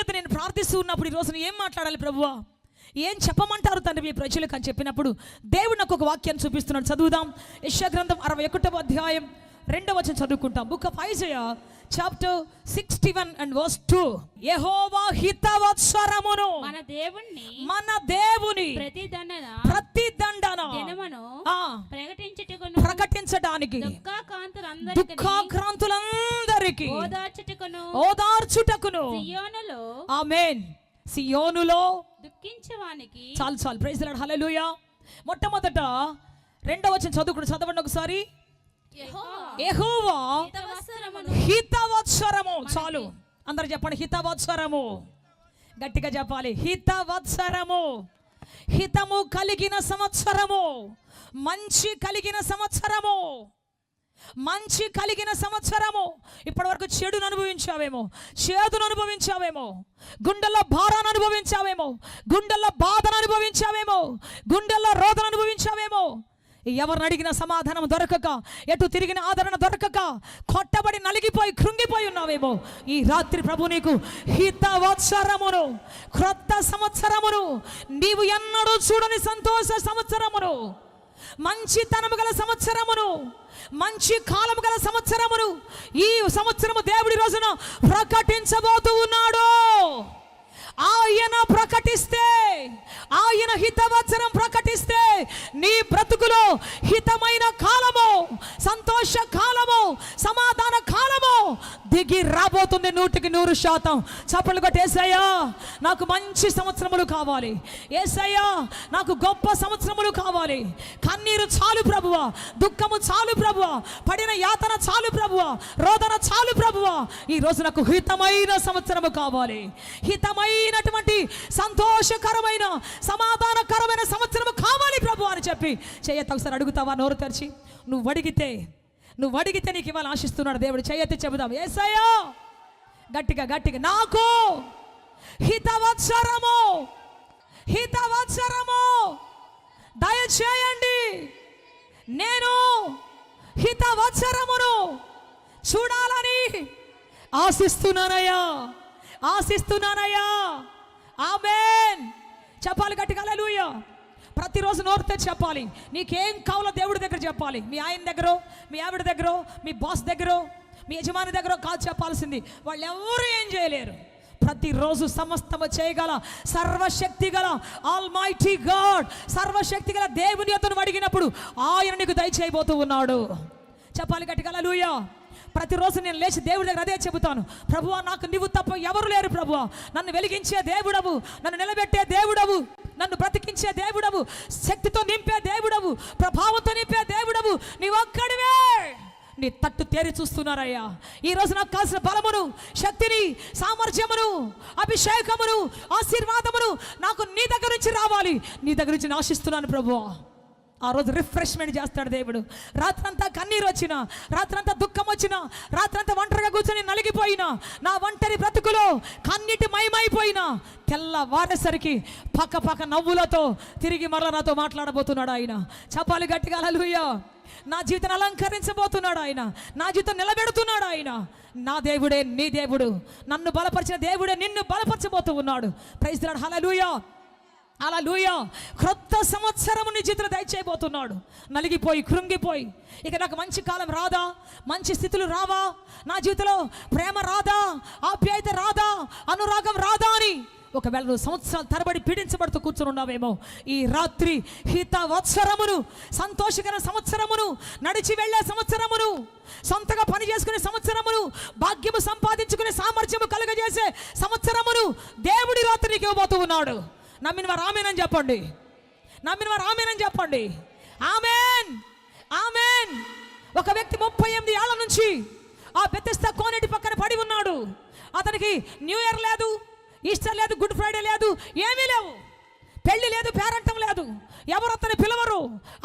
యొద్ద నేను ప్రార్థిస్తూ ఉన్నప్పుడు ఈ రోజున ఏం మాట్లాడాలి ప్రభువా, ఏం చెప్పమంటారు తండ్రి మీ ప్రజలకు అని చెప్పినప్పుడు దేవుడు నాకు ఒక వాక్యాన్ని చూపిస్తున్నాడు. చదువుదాం. యెషయా గ్రంథం 61వ అధ్యాయం 2వ వచనం చదువుకుంటాం. Book of Isaiah chapter 61 and verse 2. యెహోవా హితవత్సరమును, మన దేవుని ప్రతి దండన ప్రకటించడానికి దుఃఖాక్రాంతులందరికీ ఓదార్చుటకును ఆమేన్ సియోనులో దుఃఖించేవానికి. చాలు ప్రైజ్ ది లార్డ్, హల్లెలూయా. మొట్టమొదట 2వ వచనం చదవండి ఒకసారి. యెహోవా హితవత్సరము. చాలు అందరూ చెప్పండి, హితవత్సరము. గట్టిగా చెప్పాలి, హితవత్సరము. హితము కలిగిన సంవత్సరము, మంచి కలిగిన సంవత్సరము, మంచి కలిగిన సంవత్సరము. ఇప్పటి వరకు చెడును అనుభవించావేమో, చేదును అనుభవించావేమో, గుండెల్లో భారాన్ని అనుభవించావేమో, గుండెల్లో బాధను అనుభవించావేమో, గుండెల్లో రోదన అనుభవించావేమో, ఎవరిని అడిగిన సమాధానం దొరకక, ఎటు తిరిగిన ఆదరణ దొరకక, కొట్టబడి నలిగిపోయి కృంగిపోయి ఉన్నావేమో, ఈ రాత్రి ప్రభు నీకు హితవత్సరమును, క్రొత్త సంవత్సరమును, నీవు ఎన్నడూ చూడని సంతోష సంవత్సరమును, మంచితనము గల సంవత్సరమును, మంచి కాలము గల సంవత్సరమును ఈ సంవత్సరము దేవుడి రోజున ప్రకటించబోతూ ఉన్నాడు. ఆయన ప్రకటిస్తే, ఆయన హితవత్సరం ప్రకటిస్తే నీ బ్రతుకులో హితమైన కాలము, సంతోష కాలము, సమాధాన కాలము దిగి రాబోతుంది 100%. చప్పట్లు కొట్టి, యేసయ్యా నాకు మంచి సంవత్సరములు కావాలి, యేసయ్యా నాకు గొప్ప సంవత్సరములు కావాలి. కన్నీరు చాలు ప్రభువా, దుఃఖము చాలు ప్రభువా, పడిన యాతన చాలు ప్రభువా, రోదన చాలు ప్రభువా. ఈ రోజు నాకు హితమైన సంవత్సరము కావాలి, హితమైనటువంటి సంతోషకరమైన సమాధానకరమైన సంవత్సరము కావాలి ప్రభు అని చెప్పి చేయత్తి ఒకసారి అడుగుతావా? నోరు తెరిచి నువ్వు అడిగితే నీకు ఇవ్వాలి ఆశిస్తున్నాడు దేవుడు. చేయత్తి చెబుదాం, యేసయ్యా గట్టిగా నాకు హితవత్సరము దయచేయండి, నేను హితవత్సరమును చూడాలని ఆశిస్తున్నానయ్యా. ఆమేన్. చెప్పాలి గట్టిగా, హల్లెలూయా. ప్రతిరోజు నోరుతో చెప్పాలి. నీకేం కావాలో దేవుడి దగ్గర చెప్పాలి. మీ ఆయన దగ్గర, మీ ఆవిడ దగ్గర, మీ బాస్ దగ్గర, మీ యజమాని దగ్గర కాదు చెప్పాల్సింది. వాళ్ళు ఎవరు ఏం చేయలేరు. ప్రతిరోజు సమస్తము చేయగల సర్వశక్తి గల ఆల్మైటీ గాడ్, సర్వశక్తి గల దేవుని యొద్దకు అడిగినప్పుడు ఆయన నీకు దయచేయబోతూ ఉన్నాడు. చెప్పాలి గట్టిగా, హల్లెలూయా. ప్రతిరోజు నేను లేచి దేవుడి దగ్గర అదే చెబుతాను, ప్రభువా నాకు నీవు తప్ప ఎవరు లేరు ప్రభువా, నన్ను వెలిగించే దేవుడవు, నన్ను నిలబెట్టే దేవుడవు, నన్ను బ్రతికించే దేవుడవు, శక్తితో నింపే దేవుడవు, ప్రభావంతో నింపే దేవుడవు, నీవు ఒక్కడివే. నీ తట్టు తేరి చూస్తున్నారయ్యా. ఈరోజు నాకు కావాల్సిన బలమును, శక్తిని, సామర్థ్యమును, అభిషేకమును, ఆశీర్వాదమును నాకు నీ దగ్గర నుంచి రావాలి. నీ దగ్గర నుంచి ఆశిస్తున్నాను ప్రభువా. ఆ రోజు రిఫ్రెష్మెంట్ చేస్తాడు దేవుడు. రాత్రంతా కన్నీరు వచ్చినా, రాత్రంతా దుఃఖం వచ్చినా, రాత్రంతా ఒంటరిగా కూర్చొని నలిగిపోయినా, నా ఒంటరి బ్రతుకులో కన్నీటి మయమైపోయినా, తెల్లవారేసరికి పక్క నవ్వులతో తిరిగి మరలా నాతో మాట్లాడబోతున్నాడు ఆయన. చెప్పాలి గట్టిగా, హల్లెలూయా. నా జీవితాన్ని అలంకరించబోతున్నాడు ఆయన, నా జీవితం నిలబెడుతున్నాడు ఆయన. నా దేవుడే నీ దేవుడు, నన్ను బలపరిచిన దేవుడే నిన్ను బలపరచబోతూ ఉన్నాడు. Praise the Lord, hallelujah. హల్లెలూయా. క్రొత్త సంవత్సరము నీ జీవితంలో దయచేయబోతున్నాడు. నలిగిపోయి కృంగిపోయి ఇక నాకు మంచి కాలం రాదా, మంచి స్థితులు రావా, నా జీవితంలో ప్రేమ రాదా, ఆప్యాయత రాదా, అనురాగం రాదా అని ఒకవేళ నువ్వు సంవత్సరాల తరబడి పీడించబడుతూ కూర్చొని ఉన్నావేమో, ఈ రాత్రి హితవత్సరమును, సంతోషకర సంవత్సరమును, నడిచి వెళ్ళే సంవత్సరమును, సొంతగా పని చేసుకునే సంవత్సరమును, భాగ్యము సంపాదించుకునే సామర్థ్యము కలుగజేసే సంవత్సరమును దేవుడి రాత్రి నీకు ఇవ్వబోతూ ఉన్నాడు. నమ్మిన వారు ఆమేన్ చెప్పండి. ఆమేన్. ఒక వ్యక్తి 38 ఏళ్ల నుంచి ఆ బెతెస్దా కోనేటి పక్కన పడి ఉన్నాడు. అతనికి న్యూ ఇయర్ లేదు, ఈస్టర్ లేదు, గుడ్ ఫ్రైడే లేదు, ఏమీ లేవు. పెళ్లి లేదు, పేరంటం లేదు, ఎవరు అతను పిలవరు.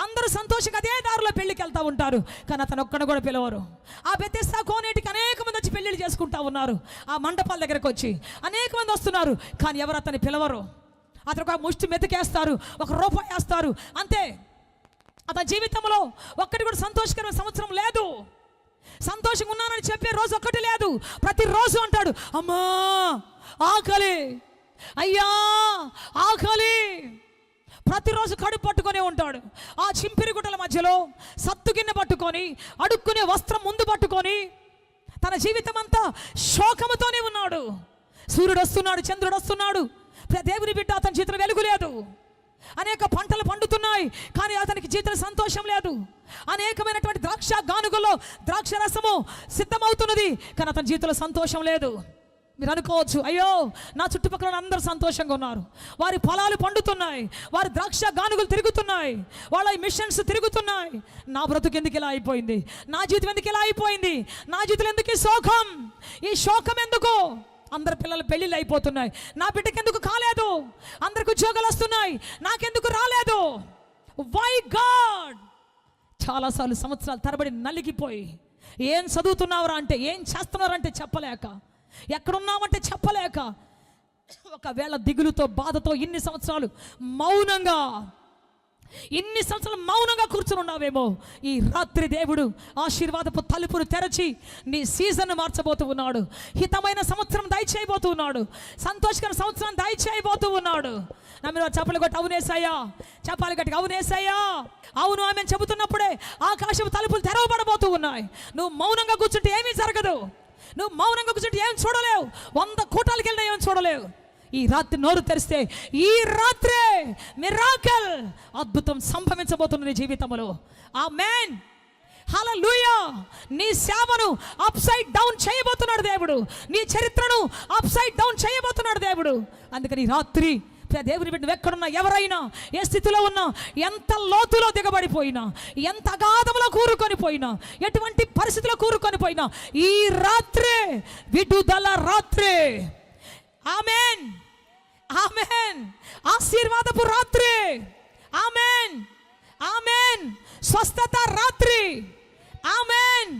అందరూ సంతోషంగా అదే దారిలో పెళ్లికి వెళ్తూ ఉంటారు, కానీ అతను ఒక్కడు కూడా పిలవరు. ఆ బెతెస్దా కోనేటికి అనేక మంది వచ్చి పెళ్లిళ్ళు చేసుకుంటా ఉన్నారు. ఆ మండపాల దగ్గరకు వచ్చి అనేక మంది వస్తున్నారు, కానీ ఎవరు అతన్ని పిలవరు. అతను ఒక ముష్టి మెతుకేస్తారు, ₹1 వేస్తారు, అంతే. అతని జీవితంలో ఒక్కటి కూడా సంతోషకరమైన సంవత్సరం లేదు. సంతోషంగా ఉన్నానని చెప్పే రోజు ఒక్కటి లేదు. ప్రతిరోజు అంటాడు, అమ్మా ఆకలి, అయ్యా ఆకలి. ప్రతిరోజు కడుపు పట్టుకొని ఉంటాడు. ఆ చింపిరి గుట్టల మధ్యలో సత్తు గిన్నె పట్టుకొని, అడుక్కునే వస్త్రం ముందు పట్టుకొని తన జీవితం అంతా శోకముతోనే ఉన్నాడు. సూర్యుడు వస్తున్నాడు, చంద్రుడు వస్తున్నాడు, దేవుని బిడ్డ అతని జీవితంలో వెలుగు లేదు. అనేక పంటలు పండుతున్నాయి కానీ అతనికి జీవితంలో సంతోషం లేదు. అనేకమైనటువంటి ద్రాక్ష గానుగల్లో ద్రాక్ష రసము సిద్ధమవుతున్నది కానీ అతని జీవితంలో సంతోషం లేదు. మీరు అనుకోవచ్చు, అయ్యో నా చుట్టుపక్కల అందరూ సంతోషంగా ఉన్నారు, వారి పొలాలు పండుతున్నాయి, వారి ద్రాక్ష గానుగులు తిరుగుతున్నాయి, వాళ్ళ మిషన్స్ తిరుగుతున్నాయి, నా బ్రతుకు ఎందుకు ఇలా అయిపోయింది, నా జీవితం ఎందుకు ఇలా అయిపోయింది, నా జీవితం ఎందుకు ఈ శోకం, ఈ శోకం ఎందుకు? అందరు పిల్లలు పెళ్ళిళ్ళు అయిపోతున్నాయి, నా బిడ్డకి ఎందుకు కాలేదు, అందరికి ఉద్యోగాలు వస్తున్నాయి, నాకెందుకు రాలేదు? Why God? చాలాసార్లు సంవత్సరాలు తరబడి నలిగిపోయి ఏం చదువుతున్నావురా అంటే, ఏం చేస్తున్నారంటే చెప్పలేక, ఎక్కడున్నామంటే చెప్పలేక, ఒకవేళ దిగులుతో బాధతో ఇన్ని సంవత్సరాలు మౌనంగా కూర్చుని ఉన్నావేమో, ఈ రాత్రి దేవుడు ఆశీర్వాదపు తలుపును తెరచి నీ సీజన్ మార్చబోతూ ఉన్నాడు. హితమైన సంవత్సరం దయచేయబోతూ ఉన్నాడు, సంతోషకర సంవత్సరం దయచేయబోతూ ఉన్నాడు. నా మీరు చెప్పలు కొట్టి అవునేసయ్యా, చెప్పాలి గట్టిగా అవునేసయ్యా, అవును ఆమె చెబుతున్నప్పుడే ఆకాశపు తలుపులు తెరవబడబోతూ ఉన్నాయి. నువ్వు మౌనంగా కూర్చుంటే ఏమీ జరగదు, నువ్వు మౌనంగా కూర్చుంటే ఏం చూడలేవు, 100 కూటాలకు వెళ్ళినా ఏం చూడలేవు. ఈ రాత్రి నోరు తెరిస్తే ఈ రాత్రే మిరాకిల్, అద్భుతం సంభవించబోతున్న నీ జీవితంలో. ఆమేన్, హల్లెలూయా. నీ సేవను అప్సైడ్ డౌన్ చేయబోతున్నాడు దేవుడు, నీ చరిత్రను అప్సైడ్ డౌన్ చేయబోతున్నాడు దేవుడు. అందుకని ఈ రాత్రి దేవుని బిడ్డ ఎక్కడున్నా, ఎవరైనా ఏ స్థితిలో ఉన్నా, ఎంత లోతులో దిగబడిపోయినా, ఎంత అగాధంలో కూరుకొని పోయినా, ఎటువంటి పరిస్థితిలో కూరుకొని పోయినా, ఈ రాత్రే విడుదల రాత్రి. ఆమేన్, ఆమేన్. ఆశీర్వాదపు రాత్రి. ఆమేన్, ఆమేన్. స్వస్థత రాత్రి. ఆమేన్.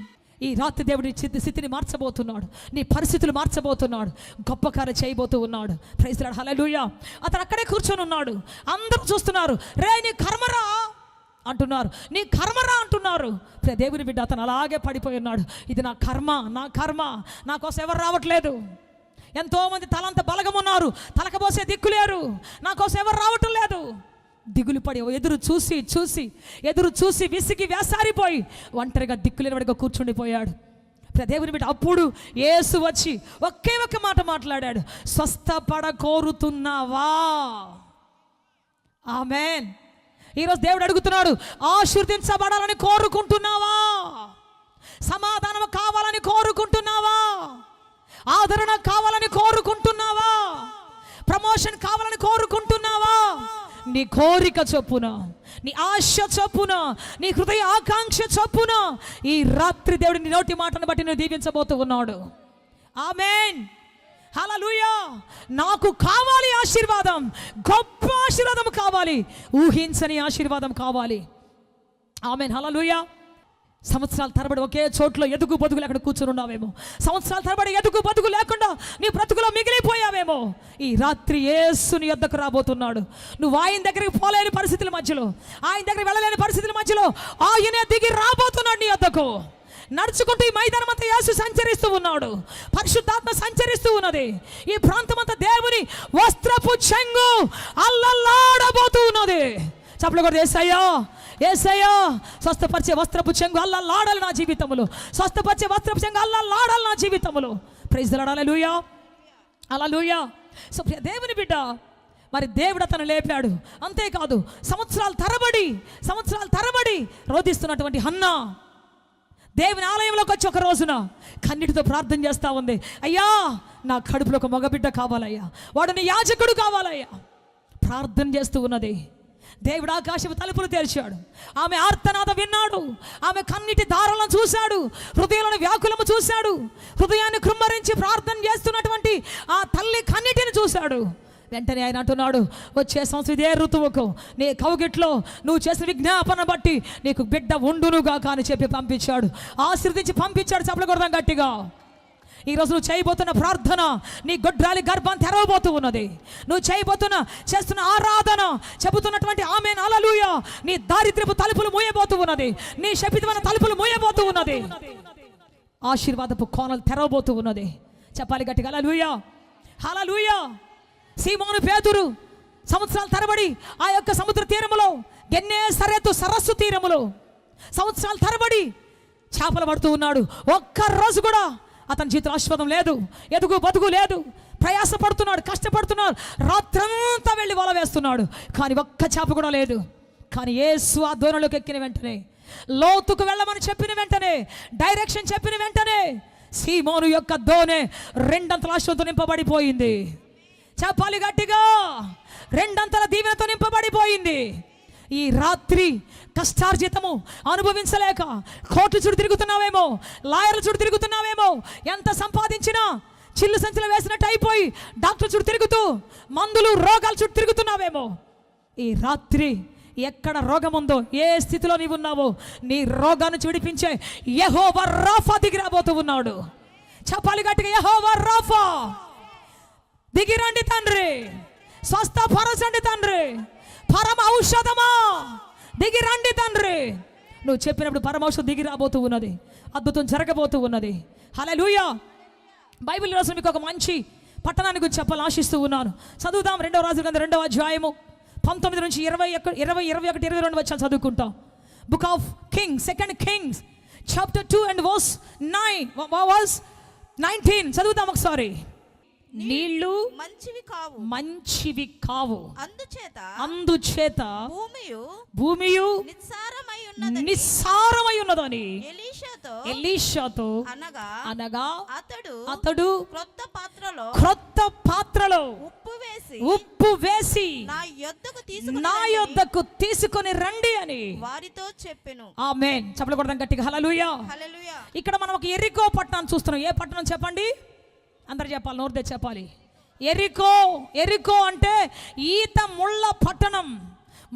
ఈ రాత్రి దేవుడి స్థితిని మార్చబోతున్నాడు, నీ పరిస్థితులు మార్చబోతున్నాడు, గొప్ప కార్యం చేయబోతూ ఉన్నాడు. ప్రైజ్ లార్డ్, హల్లెలూయా. అతను అక్కడే కూర్చొని ఉన్నాడు, అందరూ చూస్తున్నారు. రే నీ కర్మరా అంటున్నారు, నీ కర్మరా అంటున్నారు. దేవుని బిడ్డ అతను అలాగే పడిపోయి ఉన్నాడు. ఇది నా కర్మ, నా కర్మ, నా కోసం ఎవరు రావట్లేదు. ఎంతోమంది తలంత బలగం ఉన్నారు, తలకబోసే దిక్కులేరు, నా కోసం ఎవరు రావటం లేదు. దిగులు పడి ఎదురు చూసి విసిగి వేసారిపోయి ఒంటరిగా దిక్కులేనివాడిగా కూర్చుండిపోయాడు. దేవుని బిడ్డ అప్పుడు యేసు వచ్చి ఒకే ఒక్క మాట మాట్లాడాడు, స్వస్థపడ కోరుతున్నావా? ఆమేన్. ఈరోజు దేవుడు అడుగుతున్నాడు, ఆశీర్వదించబడాలని కోరుకుంటున్నావా? సమాధానం కావాలని కోరుకుంటున్నావా? ఆదరణ కావాలని కోరుకుంటున్నావా? ప్రమోషన్ కావాలని కోరుకుంటున్నావా? నీ కోరిక చొప్పున, నీ ఆశ చొప్పున, నీ హృదయ ఆకాంక్ష చొప్పున ఈ రాత్రి దేవుడు నీ నోటి మాటను బట్టి నువ్వు దీవించబోతూ ఉన్నాడు. ఆమేన్, హల్లెలూయా. నాకు కావాలి ఆశీర్వాదం, గొప్ప ఆశీర్వాదం కావాలి, ఊహించని ఆశీర్వాదం కావాలి. ఆమేన్, హల్లెలూయా. సంవత్సరాల తరబడి ఒకే చోట్లో ఎదుగు బతుకులు అక్కడ కూర్చుని ఉన్నావేమో, సంవత్సరాల తరబడి ఎదుగు బతుకు లేకుండా నీ బ్రతుకులో మిగిలిపోయావేమో. ఈ రాత్రి యేసు నీ యొద్దకు రాబోతున్నాడు. నువ్వు ఆయన దగ్గరికి పోలేని పరిస్థితుల మధ్యలో, ఆయన దగ్గరికి వెళ్ళలేని పరిస్థితుల మధ్యలో ఆయనే దిగి రాబోతున్నాడు నీ యొద్దకు. నడుచుకుంటూ ఈ మైదానం అంతా యేసు సంచరిస్తూ ఉన్నాడు, పరిశుద్ధాత్మ సంచరిస్తూ ఉన్నది. ఈ ప్రాంతం అంతా దేవుని వస్త్రపు చెంగు అల్లల్లాడబోతూ ఉన్నది. చప్పట్లు కొట్టి యేసయ్యా, యేసయ్యా, స్వస్థపరిచే వస్త్రపు చెంగు అల్లల్లాడాలి నా జీవితంలో, స్వస్థపరిచే వస్త్రపు చెంగు అల్లల్లాడాలి నా జీవితంలో. Praise the Lord, hallelujah, hallelujah. So దేవుని బిడ్డ, మరి దేవుడు అతను లేపాడు. అంతేకాదు సంవత్సరాల తరబడి రోధిస్తున్నటువంటి హన్నా దేవుని ఆలయంలోకి వచ్చి ఒక రోజున కన్నీటితో ప్రార్థన చేస్తూ ఉంది, అయ్యా నా కడుపులో ఒక మగబిడ్డ కావాలయ్యా, వాడు నీ యాజకుడు కావాలయ్యా. ప్రార్థన చేస్తూ ఉన్నది. దేవుడు ఆకాశపు తలుపులు తెరిచాడు. ఆమె ఆర్తనాదం విన్నాడు, ఆమె కన్నీటి దారాలను చూశాడు, హృదయంలోని వ్యాకులము చూశాడు, హృదయాన్ని కృమ్మరించి ప్రార్థన చేస్తున్నటువంటి ఆ తల్లి కన్నీటిని చూశాడు. వెంటనే ఆయన అంటున్నాడు, వచ్చే సంవత్సరం ఇదే ఋతువుకు నీ కౌగిట్లో నువ్వు చేసిన విజ్ఞాపన బట్టి నీకు బిడ్డ ఉండునుగా అని చెప్పి పంపించాడు, ఆశీర్వదించి పంపించాడు. చప్పట్లు కొడదాం గట్టిగా. ఈరోజు నువ్వు చేయబోతున్న ప్రార్థన నీ గొడ్రాలి గర్భాన్ని తెరవబోతూ ఉన్నది. నువ్వు చేస్తున్న ఆరాధన, చెబుతున్నటువంటి ఆమేన్, హల్లెలూయా, నీ దారిద్ర్యపు తలుపులు మూయబోతూ ఉన్నది, నీ శపితమైన తలుపులు మూయబోతూ ఉన్నది, ఆశీర్వాదపు కోణాలు తెరవబోతూ ఉన్నది. చెప్పాలి గట్టిగా హల్లెలూయా. హల్లెలూయా. సీమోను పేతురు సంవత్సరాల తరబడి ఆ యొక్క సముద్ర తీరములో, గెన్నేసరెతు సరస్సు తీరములో సంవత్సరాల తరబడి చేపలు పడుతూ ఉన్నాడు. ఒక్క రోజు కూడా అతని జీవితంలో ఆశీర్వాదం లేదు, ఎదుగు బతుకు లేదు. ప్రయాసపడుతున్నాడు, కష్టపడుతున్నాడు, రాత్రంతా వెళ్ళి వల వేస్తున్నాడు, కానీ ఒక్క చేప కూడా లేదు. కానీ యేసు ఆ దోణిలోకి ఎక్కిన వెంటనే, లోతుకు వెళ్ళమని చెప్పిన వెంటనే, డైరెక్షన్ చెప్పిన వెంటనే సీమోను యొక్క దోణె రెండంతల ఆశీర్వాదంతో నింపబడిపోయింది. చెప్పాలి గట్టిగా, రెండంతల దీవెనతో నింపబడిపోయింది. ఈ రాత్రి కష్టార్జితము అనుభవించలేక కోర్టు చుట్టూ తిరుగుతున్నావేమో, లాయర్ల చుట్టూ తిరుగుతున్నావేమో, ఎంత సంపాదించినా చిల్లు సంచులు వేసినట్టు అయిపోయి డాక్టర్ చుట్టూ తిరుగుతూ మందులు రోగాల చుట్టూ తిరుగుతున్నావేమో, ఈ రాత్రి ఎక్కడ రోగం ఉందో, ఏ స్థితిలో నీవు ఉన్నావో, నీ రోగాన్ని విడిపించే యెహోవా రాఫా దిగి రాబోతూ ఉన్నాడు. చెప్పాలి గట్టిగా, యెహోవా రాఫా దిగిరండి తండ్రి, స్వస్థపరచండి తండ్రి, పరమ ఔషధమా దిగి రండి తండ్రి. నువ్వు చెప్పినప్పుడు పరమ ఔషధం దిగి రాబోతూ ఉన్నది, అద్భుతం జరగబోతూ ఉన్నది. హల్లెలూయా. బైబిల్ రోజు మీకు ఒక మంచి పట్టణాన్ని గురించి చెప్పాలని ఆశిస్తూ ఉన్నాను. చదువుదాం. 2వ రాజుల గ్రంథం 2వ అధ్యాయము 19 నుంచి 21 వచ్చాను, చదువుకుంటాం. Book of Kings, 2 Kings chapter 2 and verse 19 చదువుదాం ఒకసారి. నీళ్లు మంచివి కావు, అందుచేత భూమియు నిస్సారమై ఉన్నదని ఎలీషాతో అనగా అతడు క్రొత్త పాత్రలో ఉప్పు వేసి నా యొద్దకు తీసుకొని రండి అని వారితో చెప్పెను. ఆమేన్. చప్పట్లు కొడదాం గట్టిగా, హల్లెలూయా. ఇక్కడ మనం ఒక ఎరికో పట్టణాన్ని చూస్తున్నాం. ఏ పట్టణం చెప్పండి? అందరు చెప్పాలి, నోరు తెచ్చి చెప్పాలి. ఎరికో. ఎరికో అంటే ఈత ముళ్ళ పట్టణం,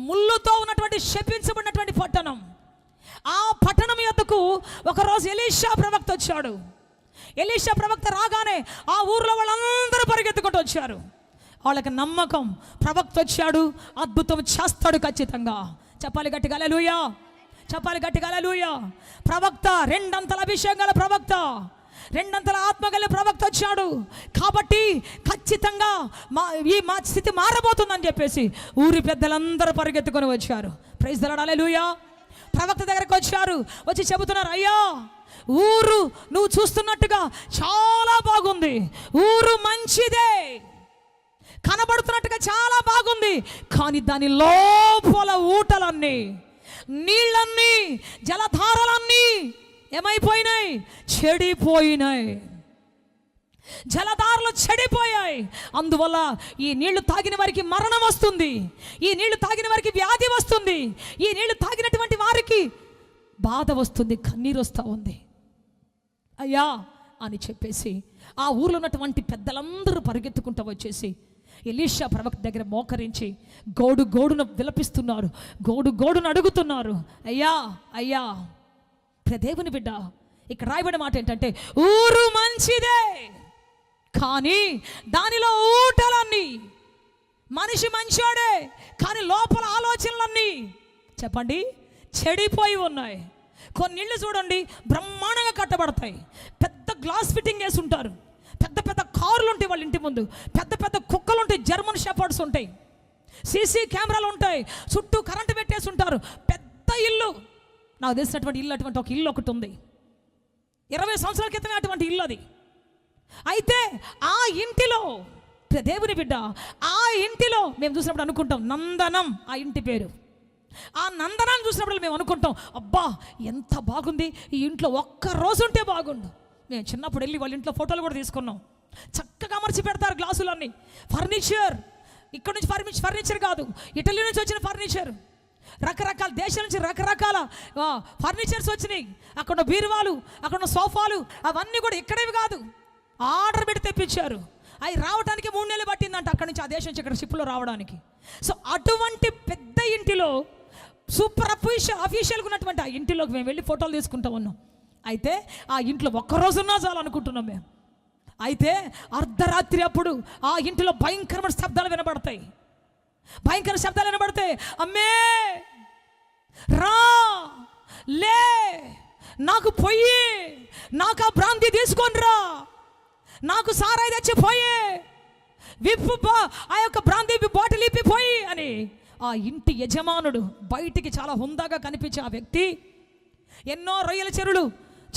ముళ్ళుతో ఉన్నటువంటి శపించబడినటువంటి పట్టణం. ఆ పట్టణం యొద్దకు ఒకరోజు ఎలీషా ప్రవక్త వచ్చాడు. ఎలీషా ప్రవక్త రాగానే ఆ ఊర్లో వాళ్ళందరూ పరిగెత్తుకుంటూ వచ్చారు. వాళ్ళకి నమ్మకం, ప్రవక్త వచ్చాడు, అద్భుతం చేస్తాడు ఖచ్చితంగా. చెప్పాలి గట్టిగా హల్లెలూయా, చెప్పాలి గట్టిగా హల్లెలూయా. ప్రవక్త, రెండంతల అభిషేకం గల ప్రవక్త, రెండంతల ఆత్మగల ప్రవక్త వచ్చాడు కాబట్టి ఖచ్చితంగా మా స్థితి మారబోతుందని చెప్పేసి ఊరి పెద్దలందరూ పరిగెత్తుకొని వచ్చారు. ప్రైజ్ ది లార్డ్, హల్లెలూయా. ప్రవక్త దగ్గరకు వచ్చారు, వచ్చి చెబుతున్నారు, అయ్యా ఊరు నువ్వు చూస్తున్నట్టుగా చాలా బాగుంది, ఊరు మంచిదే, కనబడుతున్నట్టుగా చాలా బాగుంది, కానీ దాని లోపల ఊటలన్నీ, నీళ్ళన్నీ, జలధారలన్నీ ఏమైపోయినాయి? చెడిపోయినాయి. జలధారలు చెడిపోయాయి. అందువల్ల ఈ నీళ్లు తాగిన వారికి మరణం వస్తుంది, ఈ నీళ్లు తాగిన వారికి వ్యాధి వస్తుంది, ఈ నీళ్లు తాగినటువంటి వారికి బాధ వస్తుంది, కన్నీరు వస్తూ ఉంది అయ్యా అని చెప్పేసి ఆ ఊర్లో ఉన్నటువంటి పెద్దలందరూ పరిగెత్తుకుంటూ వచ్చేసి ఎలీషా ప్రవక్త దగ్గర మోకరించి గోడును విలపిస్తున్నారు, గోడును అడుగుతున్నారు, అయ్యా అయ్యా. దేవుని బిడ్డ, ఇక్కడ రాయబడిన మాట ఏంటంటే ఊరు మంచిదే కానీ దానిలో ఊటలన్నీ, మనిషి మంచోడే కానీ లోపల ఆలోచనలన్నీ చెప్పండి చెడిపోయి ఉన్నాయి. కొన్ని ఇళ్ళు చూడండి బ్రహ్మాండంగా కట్టబడతాయి, పెద్ద గ్లాస్ ఫిట్టింగ్ వేసి ఉంటారు, పెద్ద పెద్ద కార్లు ఉంటాయి వాళ్ళ ఇంటి ముందు, పెద్ద పెద్ద కుక్కలు ఉంటాయి, జర్మన్ షెపర్డ్స్ ఉంటాయి, సీసీ కెమెరాలు ఉంటాయి, చుట్టూ కరెంటు పెట్టేసి ఉంటారు, పెద్ద ఇల్లు. నాకు తెలిసినటువంటి ఇల్లు, అటువంటి ఒక ఇల్లు ఒకటి ఉంది, 20 సంవత్సరాల క్రితమే అటువంటి ఇల్లు అది. అయితే ఆ ఇంటిలో దేవుని బిడ్డ, ఆ ఇంటిలో మేము చూసినప్పుడు అనుకుంటాం నందనం ఆ ఇంటి పేరు. ఆ నందనాన్ని చూసినప్పుడు మేము అనుకుంటాం అబ్బా ఎంత బాగుంది ఈ ఇంట్లో, ఒక్క రోజు ఉంటే బాగుండు. మేము చిన్నప్పుడు వెళ్ళి వాళ్ళ ఇంట్లో ఫోటోలు కూడా తీసుకున్నాం. చక్కగా అమర్చి పెడతారు గ్లాసులన్నీ, ఫర్నిచర్ ఇక్కడ నుంచి ఫర్నిచర్ కాదు, ఇటలీ నుంచి వచ్చిన ఫర్నిచర్, రకరకాల దేశాల నుంచి రకరకాల ఫర్నిచర్స్ వచ్చినాయి. అక్కడ బీరువాలు, అక్కడ సోఫాలు అవన్నీ కూడా ఇక్కడేవి కాదు, ఆర్డర్ పెట్టి తెప్పించారు. అవి రావడానికి 3 నెలలు పట్టిందంట అక్కడి నుంచి, ఆ దేశం నుంచి ఇక్కడ షిప్లో రావడానికి. సో అటువంటి పెద్ద ఇంటిలో సూపర్ అఫీషియల్గా ఉన్నటువంటి ఆ ఇంటిలోకి మేము వెళ్ళి ఫోటోలు తీసుకుంటా ఉన్నాం. అయితే ఆ ఇంట్లో ఒక్కరోజున్నా చాలు అనుకుంటున్నాం మేము. అయితే అర్ధరాత్రి అప్పుడు ఆ ఇంటిలో భయంకరమైన శబ్దాలు వినబడతాయి, భయంకర శబ్దాలు వినబడతాయి. అమ్మే రా, లే, నాకు పొయ్యి, నాకు ఆ భ్రాంతి తీసుకొని రా, నాకు సారాయి తెచ్చి పోయే, ఆ యొక్క బ్రాందీ బాటిల్ ఇప్పిపోయి అని ఆ ఇంటి యజమానుడు బయటికి చాలా హుందాగా కనిపించే ఆ వ్యక్తి, ఎన్నో రొయ్యల చెరువులు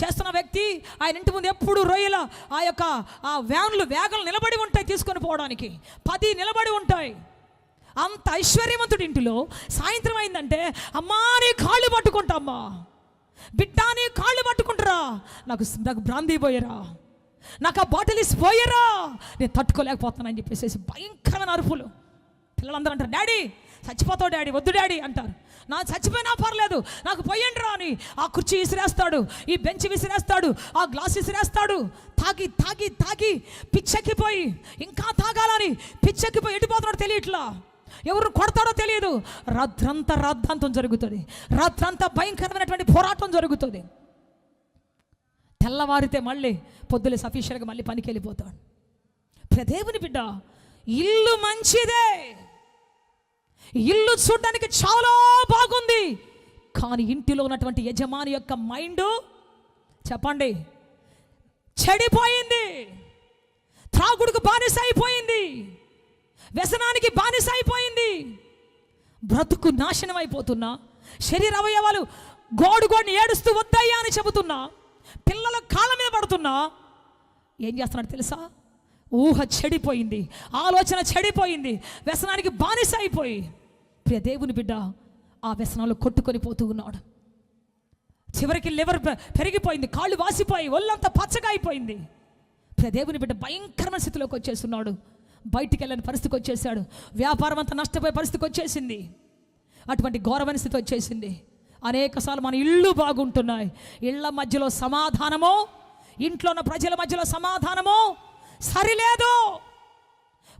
చేస్తున్న వ్యక్తి, ఆయన ఇంటి ముందు ఎప్పుడు రొయ్యల ఆ యొక్క ఆ వేగలు నిలబడి ఉంటాయి, తీసుకొని పోవడానికి 10 నిలబడి ఉంటాయి. అంత ఐశ్వర్యవంతుడి ఇంటిలో సాయంత్రం అయిందంటే, అమ్మా నీ కాళ్ళు పట్టుకుంటా, అమ్మా బిడ్డా నీ కాళ్ళు పట్టుకుంటారా, నాకు బ్రాందీ పోయరా, నాకు ఆ బాటిల్ పోయరా, నేను తట్టుకోలేకపోతున్నానని చెప్పేసి భయంకరమైన అరుపులు. పిల్లలందరూ అంటారు, డాడీ చచ్చిపోతావు డాడీ, వద్దు డాడీ అంటారు. నా చచ్చిపోయినా పర్లేదు, నాకు పోయండి రా అని ఆ కుర్చీ విసిరేస్తాడు, ఈ బెంచ్ విసిరేస్తాడు, ఆ గ్లాస్ విసిరేస్తాడు. తాగి తాగి తాగి పిచ్చెక్కిపోయి ఇంకా తాగాలని పిచ్చెక్కిపోయి ఎడిపోతున్నాడు తెలియట్లా, ఎవరు కొడతాడో తెలియదు. రాద్రంతం జరుగుతుంది, రాత్రంతా భయంకరమైనటువంటి పోరాటం జరుగుతుంది. తెల్లవారితే మళ్ళీ పొద్దులే సఫిషియల్గా మళ్ళీ పనికి వెళ్ళిపోతాడు. దేవుని బిడ్డ, ఇల్లు మంచిదే, ఇల్లు చూడడానికి చాలా బాగుంది, కానీ ఇంటిలో ఉన్నటువంటి యజమాని యొక్క మైండ్ చెప్పండి చెడిపోయింది, త్రాగుడుకు బానిస అయిపోయింది, వ్యసనానికి బానిస అయిపోయింది, బ్రతుకు నాశనం అయిపోతున్నా, శరీర అవయవాలు గోడుని ఏడుస్తూ వద్దయ్యా అని చెబుతున్నా, పిల్లల కాళ్ళ మీద పడుతున్నా, ఏం చేస్తున్నాడు తెలుసా? ఊహ చెడిపోయింది, ఆలోచన చెడిపోయింది, వ్యసనానికి బానిస అయిపోయి ప్రియ దేవుని బిడ్డ ఆ వ్యసనాలు కొట్టుకొని పోతూ ఉన్నాడు. చివరికి లివర్ పెరిగిపోయింది, కాళ్ళు వాసిపోయి ఒళ్ళంతా పచ్చగా అయిపోయింది. ప్రియ దేవుని బిడ్డ భయంకరమైన స్థితిలోకి వచ్చేస్తున్నాడు, బయటికి వెళ్ళని పరిస్థితికి వచ్చేసాడు, వ్యాపారం అంతా నష్టపోయే పరిస్థితికి వచ్చేసింది, అటువంటి ఘోరమైన స్థితి వచ్చేసింది. అనేకసార్లు మన ఇళ్ళు బాగుంటున్నాయి, ఇళ్ళ మధ్యలో సమాధానమో, ఇంట్లో ఉన్న ప్రజల మధ్యలో సమాధానమో సరిలేదు.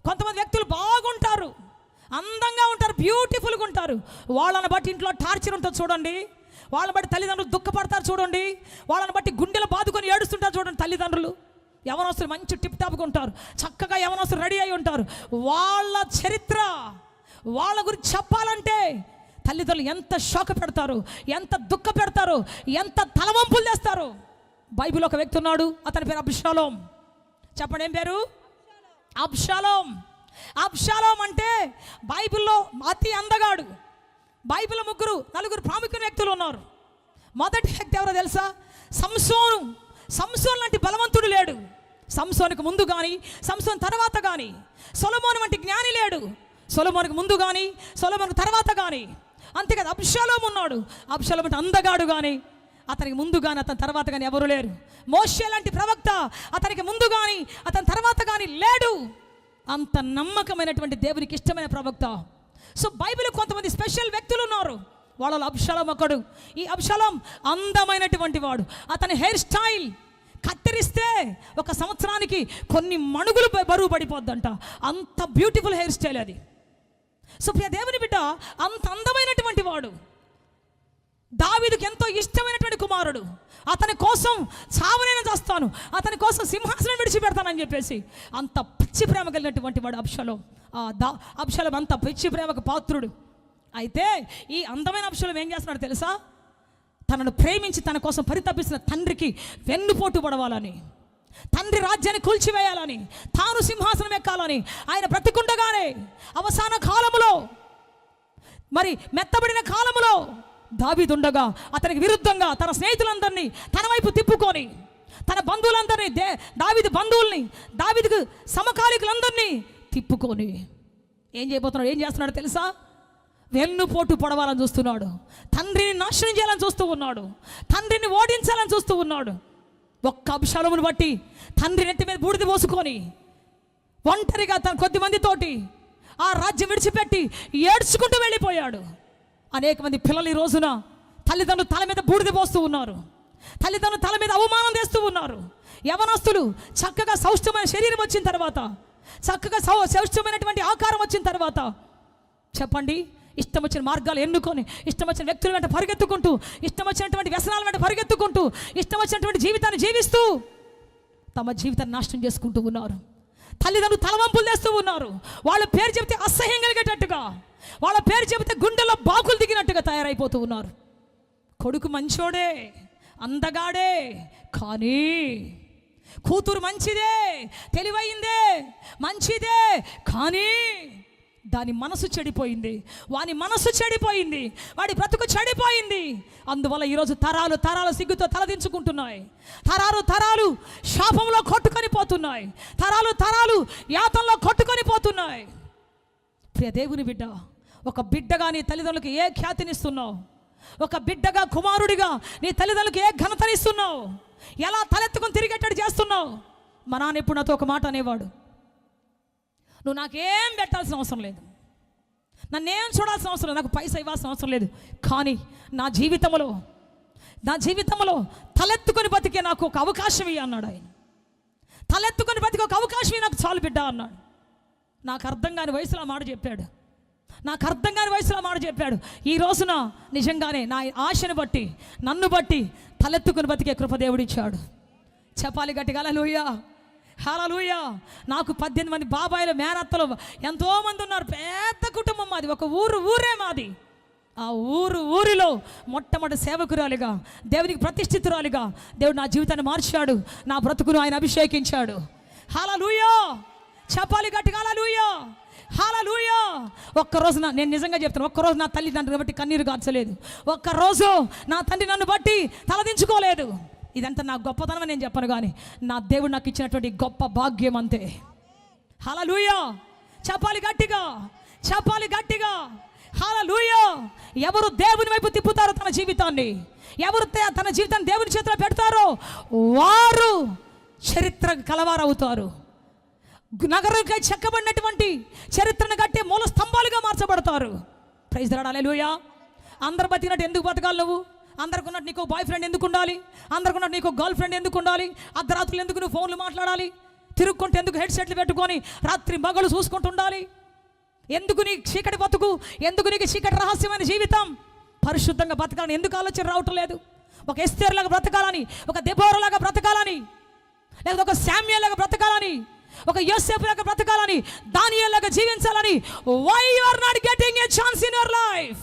కొంతమంది వ్యక్తులు బాగుంటారు, అందంగా ఉంటారు, బ్యూటిఫుల్గా ఉంటారు, వాళ్ళని బట్టి ఇంట్లో టార్చర్ ఉంటుంది చూడండి, వాళ్ళని బట్టి తల్లిదండ్రులు దుఃఖపడతారు చూడండి, వాళ్ళని బట్టి గుండెలు బాదుకొని ఏడుస్తుంటారు చూడండి తల్లిదండ్రులు. యవనస్తులు మంచి టిప్ టాప్గా ఉంటారు, చక్కగా యవనస్తులు రెడీ అయి ఉంటారు, వాళ్ళ చరిత్ర వాళ్ళ గురించి చెప్పాలంటే తల్లిదండ్రులు ఎంత షోక పెడతారు, ఎంత దుఃఖ పెడతారు, ఎంత తలవంపులు చేస్తారు. బైబిల్ ఒక వ్యక్తి ఉన్నాడు, అతని పేరు అబ్షాలోం. చెప్పండి ఏం పేరు? అబ్షాలోం. అబ్షాలోం అంటే బైబిల్లో అతి అందగాడు. బైబిల్లో నలుగురు ప్రాముఖ్యమైన వ్యక్తులు ఉన్నారు. మొదటి వ్యక్తి ఎవరో తెలుసా? సంసోను. సంసోను లాంటి బలవంతుడు లేడు. సంసోనుకు ముందు కానీ సంసోను తర్వాత కానీ. సొలొమోను వంటి జ్ఞాని లేడు. సొలొమోనుకు ముందు కానీ సొలొమోనుకు తర్వాత కానీ. అంతేకాదు అబ్షాలోం ఉన్నాడు. అబ్షాలోం అంటే అందగాడు, కానీ అతనికి ముందు కానీ అతని తర్వాత కానీ ఎవరు లేరు. మోషే లాంటి ప్రవక్త అతనికి ముందు కానీ అతని తర్వాత కానీ లేడు. అంత నమ్మకమైనటువంటి దేవునికి ఇష్టమైన ప్రవక్త. సో బైబిల్ కొంతమంది స్పెషల్ వ్యక్తులు ఉన్నారు, వాళ్ళలో అబ్షాలోం ఒకడు. ఈ అబ్షాలోం అందమైనటువంటి వాడు. అతని హెయిర్ స్టైల్ కత్తిరిస్తే ఒక సంవత్సరానికి కొన్ని మణుగులు బరువు పడిపోద్దంట, అంత బ్యూటిఫుల్ హెయిర్ స్టైల్ అది. సో ప్రియ దేవుని బిడ్డ, అంత అందమైనటువంటి వాడు. దావీదుకి ఎంతో ఇష్టమైనటువంటి కుమారుడు. అతని కోసం చావనైనా చేస్తాను, అతని కోసం సింహాసనం విడిచిపెడతానని చెప్పేసి అంత పిచ్చి ప్రేమ కలిగినటువంటి వాడు అబ్షాలోం. అబ్షాలోం అంత పిచ్చి ప్రేమకు పాత్రుడు. అయితే ఈ అందమైన అబ్షాలోం ఏం చేస్తున్నాడు తెలుసా? తనను ప్రేమించి తన కోసం పరితపిస్తున్న తండ్రికి వెన్నుపోటు పడవాలని, తండ్రి రాజ్యాన్ని కూల్చివేయాలని, తాను సింహాసనం ఎక్కాలని ఆయన బ్రతికుండగానే అవసాన కాలములో, మరి మెత్తబడిన కాలములో దావీదుండగా అతనికి విరుద్ధంగా తన స్నేహితులందరినీ తన వైపు తిప్పుకొని, తన బంధువులందరినీ, దావీదు బంధువుల్ని, దావీదుకు సమకాలికులందరినీ తిప్పుకొని ఏం చేయబోతున్నాడు? ఏం చేస్తున్నాడు తెలుసా? వెన్నుపోటు పొడవాలని చూస్తున్నాడు. తండ్రిని నాశనం చేయాలని చూస్తూ ఉన్నాడు. తండ్రిని ఓడించాలని చూస్తూ ఉన్నాడు. ఒక్క అబ్షాలోమును బట్టి తండ్రి నెత్తి మీద బూడిద పోసుకొని ఒంటరిగా తన కొద్ది మందితోటి ఆ రాజ్యం విడిచిపెట్టి ఏడ్చుకుంటూ వెళ్ళిపోయాడు. అనేక మంది పిల్లలు ఈ రోజున తల్లిదండ్రులు తల మీద బూడిద పోస్తూ ఉన్నారు, తల్లిదండ్రులు తల మీద అవమానం చేస్తూ ఉన్నారు. యవనస్తులు చక్కగా సౌష్ఠమైన శరీరం వచ్చిన తర్వాత, చక్కగా సౌష్ఠమైనటువంటి ఆకారం వచ్చిన తర్వాత చెప్పండి, ఇష్టం వచ్చిన మార్గాలు ఎన్నుకొని, ఇష్టం వచ్చిన వ్యక్తుల వెంట పరిగెత్తుకుంటూ, ఇష్టం వచ్చినటువంటి వ్యసనాల వెంట పరిగెత్తుకుంటూ, ఇష్టం వచ్చినటువంటి జీవితాన్ని జీవిస్తూ తమ జీవితాన్ని నాశనం చేసుకుంటూ ఉన్నారు. తల్లిదండ్రులు తలవంపులు చేస్తూ ఉన్నారు. వాళ్ళ పేరు చెబితే అసహ్యం కలిగేటట్టుగా, వాళ్ళ పేరు చెబితే గుండెల్లో బాకులు దిగినట్టుగా తయారైపోతూ ఉన్నారు. కొడుకు మంచోడే, అందగాడే, కానీ కూతురు మంచిదే, తెలివైందే, మంచిదే, కానీ దాని మనసు చెడిపోయింది, వాని మనసు చెడిపోయింది, వాడి బ్రతుకు చెడిపోయింది. అందువల్ల ఈరోజు తరాలు తరాలు సిగ్గుతో తలదించుకుంటున్నాయి, తరాలు తరాలు శాపంలో కొట్టుకొని పోతున్నాయి, తరాలు తరాలు యాతంలో కొట్టుకొని పోతున్నాయి. ప్రియ దేవుని బిడ్డ, ఒక బిడ్డగా నీ తల్లిదండ్రులకు ఏ ఖ్యాతినిస్తున్నావు? ఒక బిడ్డగా కుమారుడిగా నీ తల్లిదండ్రులకు ఏ ఘనతనిస్తున్నావు? ఎలా తలెత్తుకొని తిరిగేటట్టు చేస్తున్నావు? మా నాన్న ఎప్పుడు నాతో ఒక మాట అనేవాడు, నువ్వు నాకేం పెట్టాల్సిన అవసరం లేదు, నన్నేం చూడాల్సిన అవసరం లేదు, నాకు పైసా ఇవ్వాల్సిన అవసరం లేదు, కానీ నా జీవితంలో తలెత్తుకొని బతికే నాకు ఒక అవకాశం ఇయ్య అన్నాడు ఆయన. తలెత్తుకొని బతికే ఒక అవకాశం నాకు చాలు బిడ్డ అన్నాడు. నాకు అర్థం కాని వయసులో మాట చెప్పాడు, నాకు అర్థం కాని వయసులో మాట చెప్పాడు. ఈ రోజున నిజంగానే నా ఆశను బట్టి, నన్ను బట్టి తలెత్తుకొని బతికే కృపదేవుడు ఇచ్చాడు. చెప్పాలి గట్టిగా హల్లెలూయా, హల్లెలూయా. నాకు 18 మంది బాబాయిలు, మేనత్తలు ఎంతోమంది ఉన్నారు. పెద్ద కుటుంబం మాది, ఒక ఊరే మాది. ఆ ఊరిలో మొట్టమొదటి సేవకురాలిగా, దేవునికి ప్రతిష్ఠితురాలిగా దేవుడు నా జీవితాన్ని మార్చాడు, నా బ్రతుకును ఆయన అభిషేకించాడు. హల్లెలూయా, చెప్పాలి గట్టిగా హల్లెలూయా, హల్లెలూయా. ఒక్కరోజున నేను నిజంగా చెప్తాను, ఒక్కరోజు నా తల్లి నన్ను బట్టి కన్నీరు గార్చలేదు, ఒక్కరోజు నా తండ్రి నన్ను బట్టి తలదించుకోలేదు. ఇదంతా నా గొప్పతనం నేను చెప్పను, కానీ నా దేవుడు నాకు ఇచ్చినటువంటి గొప్ప భాగ్యం అంతే. హల్లెలూయా, చెప్పాలి గట్టిగా, చెప్పాలి గట్టిగా హల్లెలూయా. ఎవరు దేవుని వైపు తిప్పుతారో తన జీవితాన్ని, ఎవరు తన జీవితాన్ని దేవుని చేతిలో పెడతారో వారు చరిత్ర కలవారవుతారు. నగరంకై చెక్కబడినటువంటి చరిత్రను కట్టే మూల స్తంభాలుగా మార్చబడతారు. ప్రైజ్ ది లార్డ్, హల్లెలూయా. అందరు బతికినట్టు ఎందుకు బతకాలి నువ్వు? అందరికున్నట్టు నీకు బాయ్ ఫ్రెండ్ ఎందుకు ఉండాలి? అందరికున్నట్టు నీకు గర్ల్ ఫ్రెండ్ ఎందుకు ఉండాలి? అర్ధరాత్రులు ఎందుకు నువ్వు ఫోన్లు మాట్లాడాలి? తిరుగుకుంటూ ఎందుకు హెడ్సెట్లు పెట్టుకొని రాత్రి మగలు చూసుకుంటూ ఉండాలి? ఎందుకు నీ చీకటి బతుకు? ఎందుకు నీకు చీకటి రహస్యమైన జీవితం? పరిశుద్ధంగా బతకాలని ఎందుకు ఆలోచన రావటం లేదు? ఒక ఎస్తేర్ లాగా బ్రతకాలని, ఒక దెబోరాలాగా బ్రతకాలని, లేదా ఒక శామ్యూయల్ లాగా బ్రతకాలని, ఒక యోసేపు లాగా బ్రతకాలని, దానియేలు లాగా జీవించాలని. Why you are not getting a chance in your life?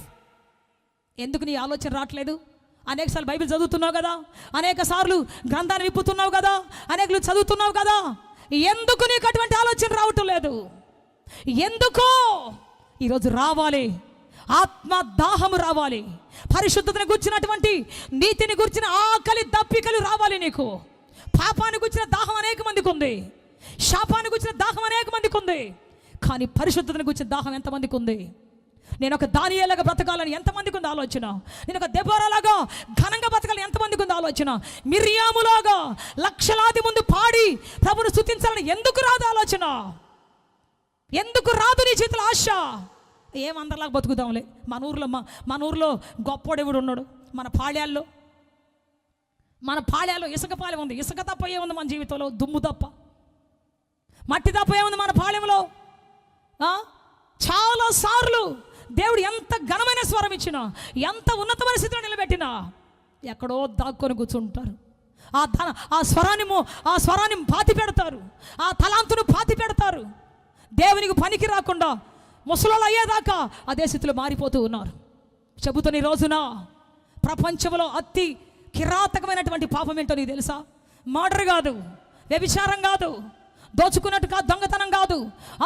ఎందుకు నీ ఆలోచన రావట్లేదు? అనేకసార్లు బైబిల్ చదువుతున్నావు కదా, అనేక సార్లు గ్రంథాన్ని విప్పుతున్నావు కదా, అనేకలు చదువుతున్నావు కదా, ఎందుకు నీకు అటువంటి ఆలోచన రావటం లేదు? ఎందుకో ఈరోజు రావాలి, ఆత్మ దాహము రావాలి, పరిశుద్ధతను గుర్చినటువంటి, నీతిని గుర్చిన ఆకలి దప్పికలు రావాలి నీకు. పాపాన్ని గుర్చిన దాహం అనేక మందికి ఉంది, శాపాన్ని గుర్చిన దాహం అనేక మందికి ఉంది, కానీ పరిశుద్ధతను గుర్చిన దాహం ఎంతమందికి ఉంది? నేను ఒక దానియేలుగా బ్రతకాలని ఎంతమందికి ఉంది ఆలోచన? నేను ఒక దెబోరాలాగా ఘనంగా బ్రతకాలని ఎంతమందికి ఉంది ఆలోచన? మిర్యాములాగా లక్షలాది ముందు పాడి ప్రభువును స్తుతించాలని ఎందుకు రాదు ఆలోచన? ఎందుకు రాదు నీ చేతుల ఆశ? ఏమందరిలాగా బతుకుదాంలే, మన ఊర్లో గొప్పోడెవడు ఉన్నాడు? మన పాళ్యాల్లో ఇసుక పాలెం ఉంది. ఇసుక తప్ప ఏముంది మన జీవితంలో? దుమ్ము తప్ప, మట్టి తప్ప ఏముంది మన పాలెంలో? చాలా సార్లు దేవుడు ఎంత ఘనమైన స్వరం ఇచ్చినా, ఎంత ఉన్నతమైన స్థితిలో నిలబెట్టినా ఎక్కడో దాక్కొని కూర్చుంటారు. ఆ స్వరాన్ని పాతి పెడతారు, ఆ తలాంతును పాతి పెడతారు. దేవునికి పనికి రాకుండా ముసలోళ్ళు అయ్యేదాకా అదే స్థితిలో మారిపోతూ ఉన్నారు. చెబుతున్న ఈ రోజున ప్రపంచంలో అతి కిరాతకమైనటువంటి పాపం ఏంటో నీకు తెలుసా? మర్డర్ కాదు, వ్యభిచారం కాదు, దోచుకున్నట్టు కాదు, దొంగతనం కాదు.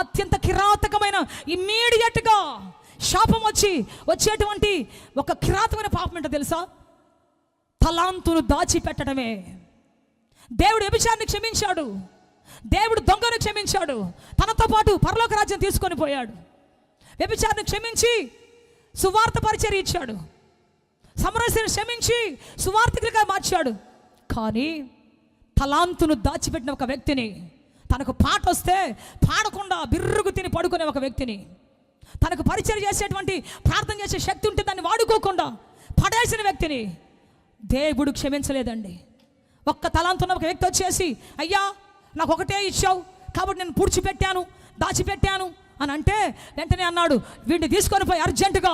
అత్యంత కిరాతకమైన ఇమ్మీడియట్గా శాపం వచ్చేటువంటి ఒక కిరాతకమైన పాపం ఏంటో తెలుసా? తలాంతును దాచిపెట్టడమే. దేవుడు వ్యభిచారాన్ని క్షమించాడు, దేవుడు దొంగను క్షమించాడు, తనతో పాటు పరలోక రాజ్యం తీసుకొని పోయాడు. వ్యభిచారాన్ని క్షమించి సువార్త పరిచర్య ఇచ్చాడు, సమరస్యను క్షమించి సువార్తికులుగా మార్చాడు. కానీ తలాంతును దాచిపెట్టిన ఒక వ్యక్తిని, తనకు పాట వస్తే పాడకుండా బిర్రుగు తిని పడుకునే ఒక వ్యక్తిని, తనకు పరిచయం చేసేటువంటి ప్రార్థన చేసే శక్తి ఉంటే దాన్ని వాడుకోకుండా పడేసిన వ్యక్తిని దేవుడు క్షమించలేదండి. ఒక్క తలాంతున్న ఒక వ్యక్తి వచ్చేసి, అయ్యా నాకు ఒకటే ఇచ్చావు కాబట్టి నేను పూడ్చిపెట్టాను, దాచిపెట్టాను అని అంటే వెంటనే అన్నాడు, వీడిని తీసుకొని పోయి అర్జెంటుగా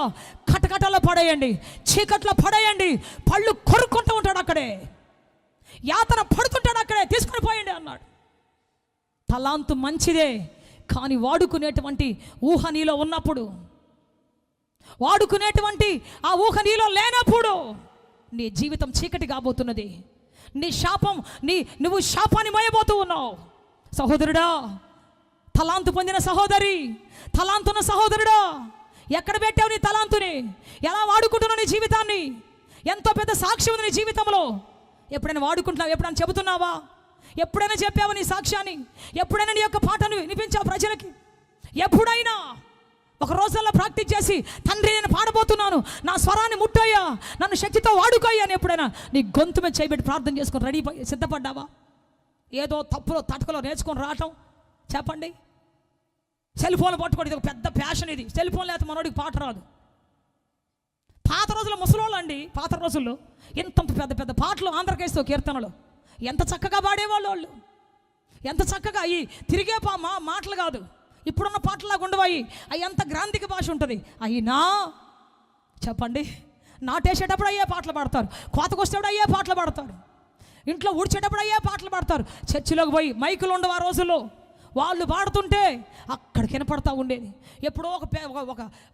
కటకటాల్లో పడేయండి, చీకట్లో పడేయండి, పళ్ళు కొరుక్కుంటూ ఉంటాడు అక్కడే, యాతన పడుతుంటాడు అక్కడే, తీసుకొని పోయండి అన్నాడు. తలాంతు మంచిదే, కానీ వాడుకునేటువంటి ఊహ నీలో ఉన్నప్పుడు, వాడుకునేటువంటి ఆ ఊహ నీలో లేనప్పుడు నీ జీవితం చీకటి కాబోతున్నది, నువ్వు శాపాన్ని మోయబోతూ ఉన్నావు. సహోదరుడా, తలాంతు పొందిన సహోదరి, తలాంతున్న సహోదరుడా, ఎక్కడ పెట్టావు నీ తలాంతుని? ఎలా వాడుకుంటున్నావు నీ జీవితాన్ని? ఎంతో పెద్ద సాక్ష్యం ఉంది నీ జీవితంలో. ఎప్పుడైనా వాడుకుంటున్నావు? ఎప్పుడైనా చెబుతున్నావా? ఎప్పుడైనా చెప్పావు నీ సాక్ష్యాన్ని? ఎప్పుడైనా నీ యొక్క పాటను వినిపించావు ప్రజలకి? ఎప్పుడైనా ఒక రోజుల్లో ప్రాక్టీస్ చేసి, తండ్రి నేను పాడబోతున్నాను, నా స్వరాన్ని ముట్టయ్యా, నన్ను శక్తితో వాడుకోయ్యా అని ఎప్పుడైనా నీ గొంతు మీద చేయబెట్టి ప్రార్థన చేసుకొని రెడీ సిద్ధపడ్డావా? ఏదో తప్పులో తటకలో నేర్చుకొని రావటం చెప్పండి. సెల్ ఫోన్లు పట్టుకోండి, ఇది ఒక పెద్ద ప్యాషన్. ఇది సెల్ ఫోన్ లేకపోతే మనోడికి పాట రాదు. పాత రోజుల్లో ముసలోళ్ళు అండి, పాత రోజుల్లో ఎంత పెద్ద పెద్ద పాటలు, ఆంధ్రకేశ్ కీర్తనలు ఎంత చక్కగా పాడేవాళ్ళు వాళ్ళు. ఎంత చక్కగా అవి తిరిగే మాటలు కాదు, ఇప్పుడున్న పాటలాగా ఉండవాయి. అవి ఎంత గ్రాంధిక భాష ఉంటుంది. అయినా చెప్పండి, నాటేసేటప్పుడు అయ్యే పాటలు పాడతారు, కోతకొచ్చేటప్పుడు అయ్యే పాటలు పాడతారు, ఇంట్లో ఊడ్చేటప్పుడు అయ్యే పాటలు పాడతారు. చర్చిలోకి పోయి మైకులు ఉండవు ఆ రోజుల్లో. వాళ్ళు పాడుతుంటే అక్కడికి వినపడతా ఉండేది. ఎప్పుడో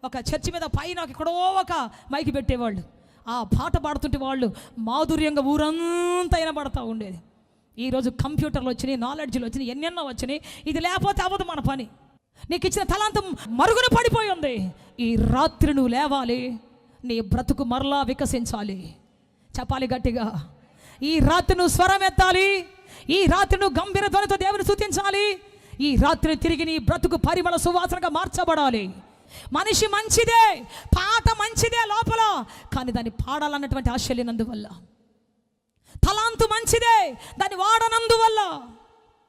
ఒక చర్చి మీద పైన ఎక్కడో ఒక మైకి పెట్టేవాళ్ళు. ఆ పాట పాడుతుంటే వాళ్ళు మాధుర్యంగా ఊరంతా వినపడతా ఉండేది. ఈరోజు కంప్యూటర్లు వచ్చినాయి, నాలెడ్జ్లు వచ్చినాయి, ఎన్నెన్నో వచ్చినాయి. ఇది లేకపోతే అవ్వదు మన పని. నీకు ఇచ్చిన తలాంతం మరుగున పడిపోయి ఉంది. ఈ రాత్రి నువ్వు లేవాలి, నీ బ్రతుకు మరలా వికసించాలి. చెప్పాలి గట్టిగా, ఈ రాత్రి నువ్వు స్వరం ఎత్తాలి. ఈ రాత్రి నువ్వు గంభీర ధ్వనితో దేవుని స్తుతించాలి. ఈ రాత్రి తిరిగి నీ బ్రతుకు పరిమళ సువాసనగా మార్చబడాలి. మనిషి మంచిదే, పాట మంచిదే లోపల, కానీ దాన్ని పాడాలన్నటువంటి ఆశ లేనందువల్ల, తలాంతు మంచిదే, దాన్ని వాడనందువల్ల,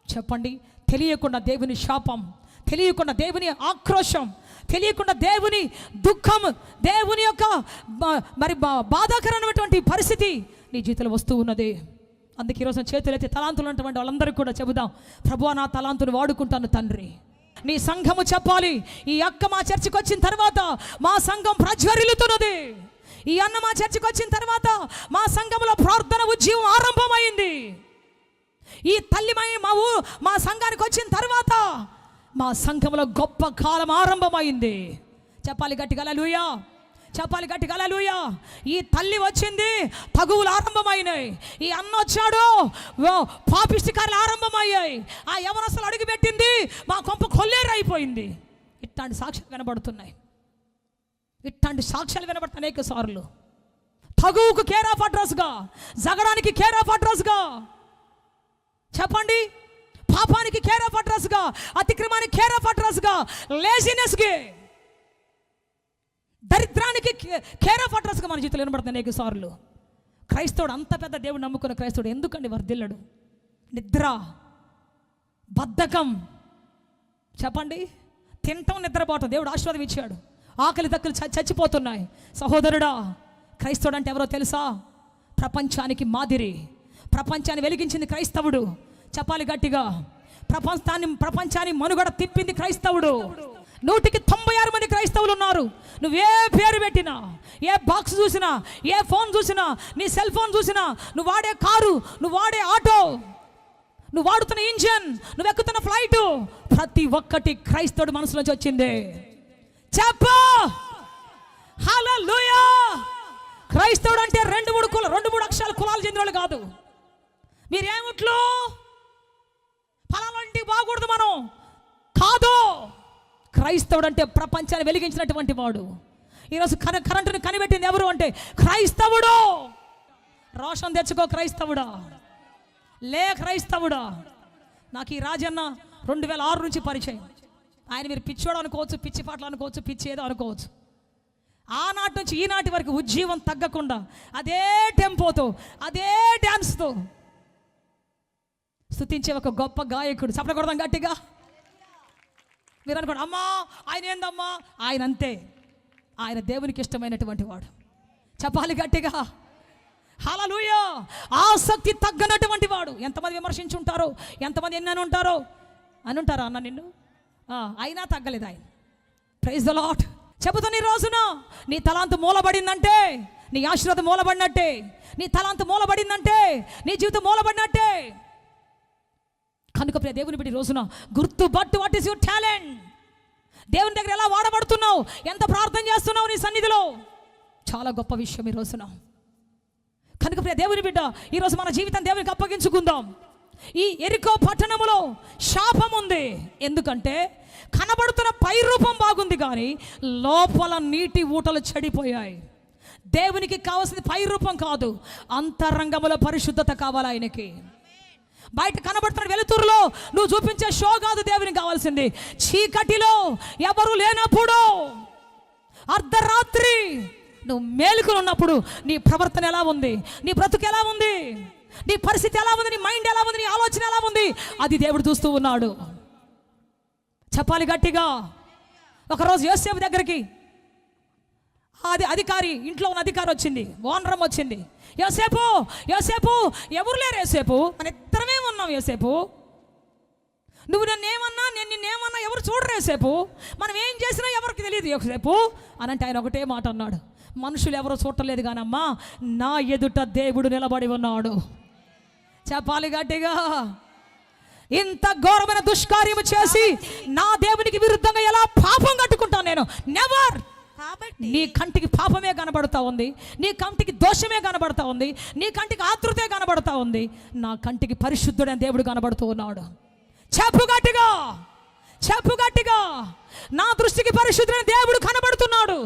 చెప్పండి, తెలియకుండా దేవుని శాపం, తెలియకుండా దేవుని ఆక్రోశం, తెలియకుండా దేవుని దుఃఖం, దేవుని యొక్క బాధాకరమైనటువంటి పరిస్థితి నీ జీవితంలో వస్తూ ఉన్నది. అందుకే ఈరోజు చేతులైతే తలాంతులు ఉన్నటువంటి వాళ్ళందరికీ కూడా చెబుదాం, ప్రభువా నా తలాంతుని వాడుకుంటాను తండ్రి. నీ సంఘము చెప్పాలి, ఈ అక్క మా చర్చికి వచ్చిన తర్వాత మా సంఘం ప్రజ్వరిల్లుతున్నది. ఈ అన్న మా చర్చికి వచ్చిన తర్వాత మా సంఘంలో ప్రార్థన ఉద్యమం ఆరంభమైంది. ఈ తల్లి మా సంఘానికి వచ్చిన తర్వాత మా సంఘంలో గొప్ప కాలం ఆరంభమైంది. చెప్పాలి గట్టిగా హల్లెలూయా, చెప్పాలి గట్టిగా హల్లెలూయా. ఈ తల్లి వచ్చింది, తగువులు ఆరంభమైనాయి. ఈ అన్న వచ్చాడు, పాపిష్టి కార్యాలు ఆరంభమయ్యాయి. ఆ యవనస్తులు అడుగుపెట్టింది, మా కొంప కొల్లేరు అయిపోయింది. ఇట్లాంటి సాక్ష్యాలు వినబడుతున్నాయి, ఇట్లాంటి సాక్ష్యాలు వినబడుతున్నాయి అనేక సార్లు. తగువుకు కేర్ ఆఫ్ అడ్రస్గా, జగడానికి కేర్ ఆఫ్ అడ్రస్గా, చెప్పండి, పాపానికి కేర్ ఆఫ్ అడ్రస్గా, అతిక్రమానికి కేర్ ఆఫ్ అడ్రస్గా, లేజినెస్కి, దరిద్రానికి కేర్ ఆఫ్ అడ్రస్గా మన జీవితంలో వినబడుతుంది అనేక సార్లు. క్రైస్తవుడు, అంత పెద్ద దేవుడు నమ్ముకున్న క్రైస్తవుడు ఎందుకండి వర్ధిల్లడు? నిద్ర, బద్ధకం, చెప్పండి, తింటాం, నిద్రపోవటం. దేవుడు ఆశీర్వాదం ఇచ్చాడు, ఆకలి దక్కులు చచ్చిపోతున్నాయి. సహోదరుడా, క్రైస్తవుడు అంటే ఎవరో తెలుసా? ప్రపంచానికి మాదిరి, ప్రపంచాన్ని వెలిగించింది క్రైస్తవుడు. చెప్పాలి గట్టిగా, ప్రపంచాన్ని మనుగడ తిప్పింది క్రైస్తవుడు. 196 మంది క్రైస్తవులు ఉన్నారు. నువ్వే పేరు పెట్టినా, ఏ బాక్స్ చూసినా, ఏ ఫోన్ చూసినా, నీ సెల్ ఫోన్ చూసినా, నువ్వు వాడే కారు, నువ్వు వాడే ఆటో, నువ్వు వాడుతున్న ఇంజన్, నువ్వు ఎక్కుతున్న ఫ్లైట్, ప్రతి ఒక్కటి క్రైస్తవుడు మనసులోంచి వచ్చింది. చెప్పు హల్లెలూయా. క్రైస్తవుడు అంటే 2-3 అక్షరాల కులాలు చెందిన వాళ్ళు కాదు. మీరేమిట్లు ఫలానా ఇంటికి బాగూడదు మనం కాదు. క్రైస్తవుడు అంటే ప్రపంచాన్ని వెలిగించినటువంటి వాడు. ఈరోజు కరెంటుని కనిపెట్టింది ఎవరు అంటే క్రైస్తవుడు. రోషన్ తెచ్చుకో క్రైస్తవుడా, లే క్రైస్తవుడా. నాకు ఈ రాజన్న 2006 నుంచి పరిచయం. ఆయన మీరు పిచ్చోడు అనుకోవచ్చు, పిచ్చి పాటలు అనుకోవచ్చు, పిచ్చి ఏదో అనుకోవచ్చు. ఆనాటి నుంచి ఈనాటి వరకు ఉజ్జీవం తగ్గకుండా అదే టెంపోతో, అదే డ్యాన్స్తో స్తుతించే ఒక గొప్ప గాయకుడు. చెప్పకూడదాం గట్టిగా. మీరు అనుకోండి, అమ్మా ఆయన ఏందమ్మా, ఆయన అంతే, ఆయన దేవునికి ఇష్టమైనటువంటి వాడు. చెప్పాలి గట్టిగా హల్లెలూయా. ఆసక్తి తగ్గనటువంటి వాడు. ఎంతమంది విమర్శించుంటారో, ఎంతమంది ఎన్ని ఉంటారో అని ఉంటారా అన్న నిన్ను, అయినా తగ్గలేదు ఆయన. Praise the Lord. చెబుతున్న ఈ రోజున నీ తలాంతు మూలబడిందంటే నీ ఆశీర్వాదం మూలబడినట్టే, నీ తలాంతు మూలబడిందంటే నీ జీవితం మూలబడినట్టే. కనుక ప్రియ దేవుని బిడ్డ, రోజున గుర్తుపట్టు, వాట్ ఈస్ యువర్ టాలెంట్. దేవుని దగ్గర ఎలా వాడబడుతున్నావు, ఎంత ప్రార్థన చేస్తున్నావు నీ సన్నిధిలో. చాలా గొప్ప విషయం ఈ రోజున. కనుక ప్రియ దేవుని బిడ్డ, ఈరోజు మన జీవితం దేవునికి అప్పగించుకుందాం. ఈ యెరికో పట్టణములో శాపం ఉంది. ఎందుకంటే కనబడుతున్న పై రూపం బాగుంది, కానీ లోపల నీటి ఊటలు చెడిపోయాయి. దేవునికి కావాల్సింది పై రూపం కాదు, అంతరంగములో పరిశుద్ధత కావాలి ఆయనకి. బయట కనబడుతున్న వెలుతురులో నువ్వు చూపించే షో కాదు దేవునికి కావాల్సింది. చీకటిలో ఎవరు లేనప్పుడు, అర్ధరాత్రి నువ్వు మేలుకుని ఉన్నప్పుడు నీ ప్రవర్తన ఎలా ఉంది, నీ బ్రతుకు ఎలా ఉంది, నీ పరిస్థితి ఎలా ఉంది, నీ మైండ్ ఎలా ఉంది, నీ ఆలోచన ఎలా ఉంది, అది దేవుడు చూస్తూ ఉన్నాడు. చెప్పాలి గట్టిగా. ఒకరోజు యోసేపు దగ్గరికి అధికారి, ఇంట్లో ఉన్న అధికారి వచ్చింది, ఓనరం వచ్చింది. యోసేపు, యోసేపు, ఎవరు లేరు యోసేపు, మన ఇద్దరమే ఉన్నాం యోసేపు, నువ్వు నన్నేమన్నా నేను నిన్నేమన్నా ఎవరు చూడరు యోసేపు, మనం ఏం చేసినా ఎవరికి తెలియదు యోసేపు అని అంటే ఆయన ఒకటే మాట అన్నాడు, మనుషులు ఎవరో చూడలేదు కానమ్మా, నా ఎదుట దేవుడు నిలబడి ఉన్నాడు. చెప్పాలి గట్టిగా. ఇంత ఘోరమైన దుష్కార్యము చేసి నా దేవునికి విరుద్ధంగా ఎలా పాపం కట్టుకుంటాను నేను? నెవర్. నీ కంటికి పాపమే కనబడతా ఉంది, నీ కంటికి దోషమే కనబడతా ఉంది, నీ కంటికి ఆతృతే కనబడతా ఉంది, నా కంటికి పరిశుద్ధుడైన దేవుడు కనబడుతూ ఉన్నాడు. చెప్పు గట్టిగా, చెప్పు గట్టిగా. నా దృష్టికి పరిశుద్ధుడైన దేవుడు కనబడుతున్నాడు,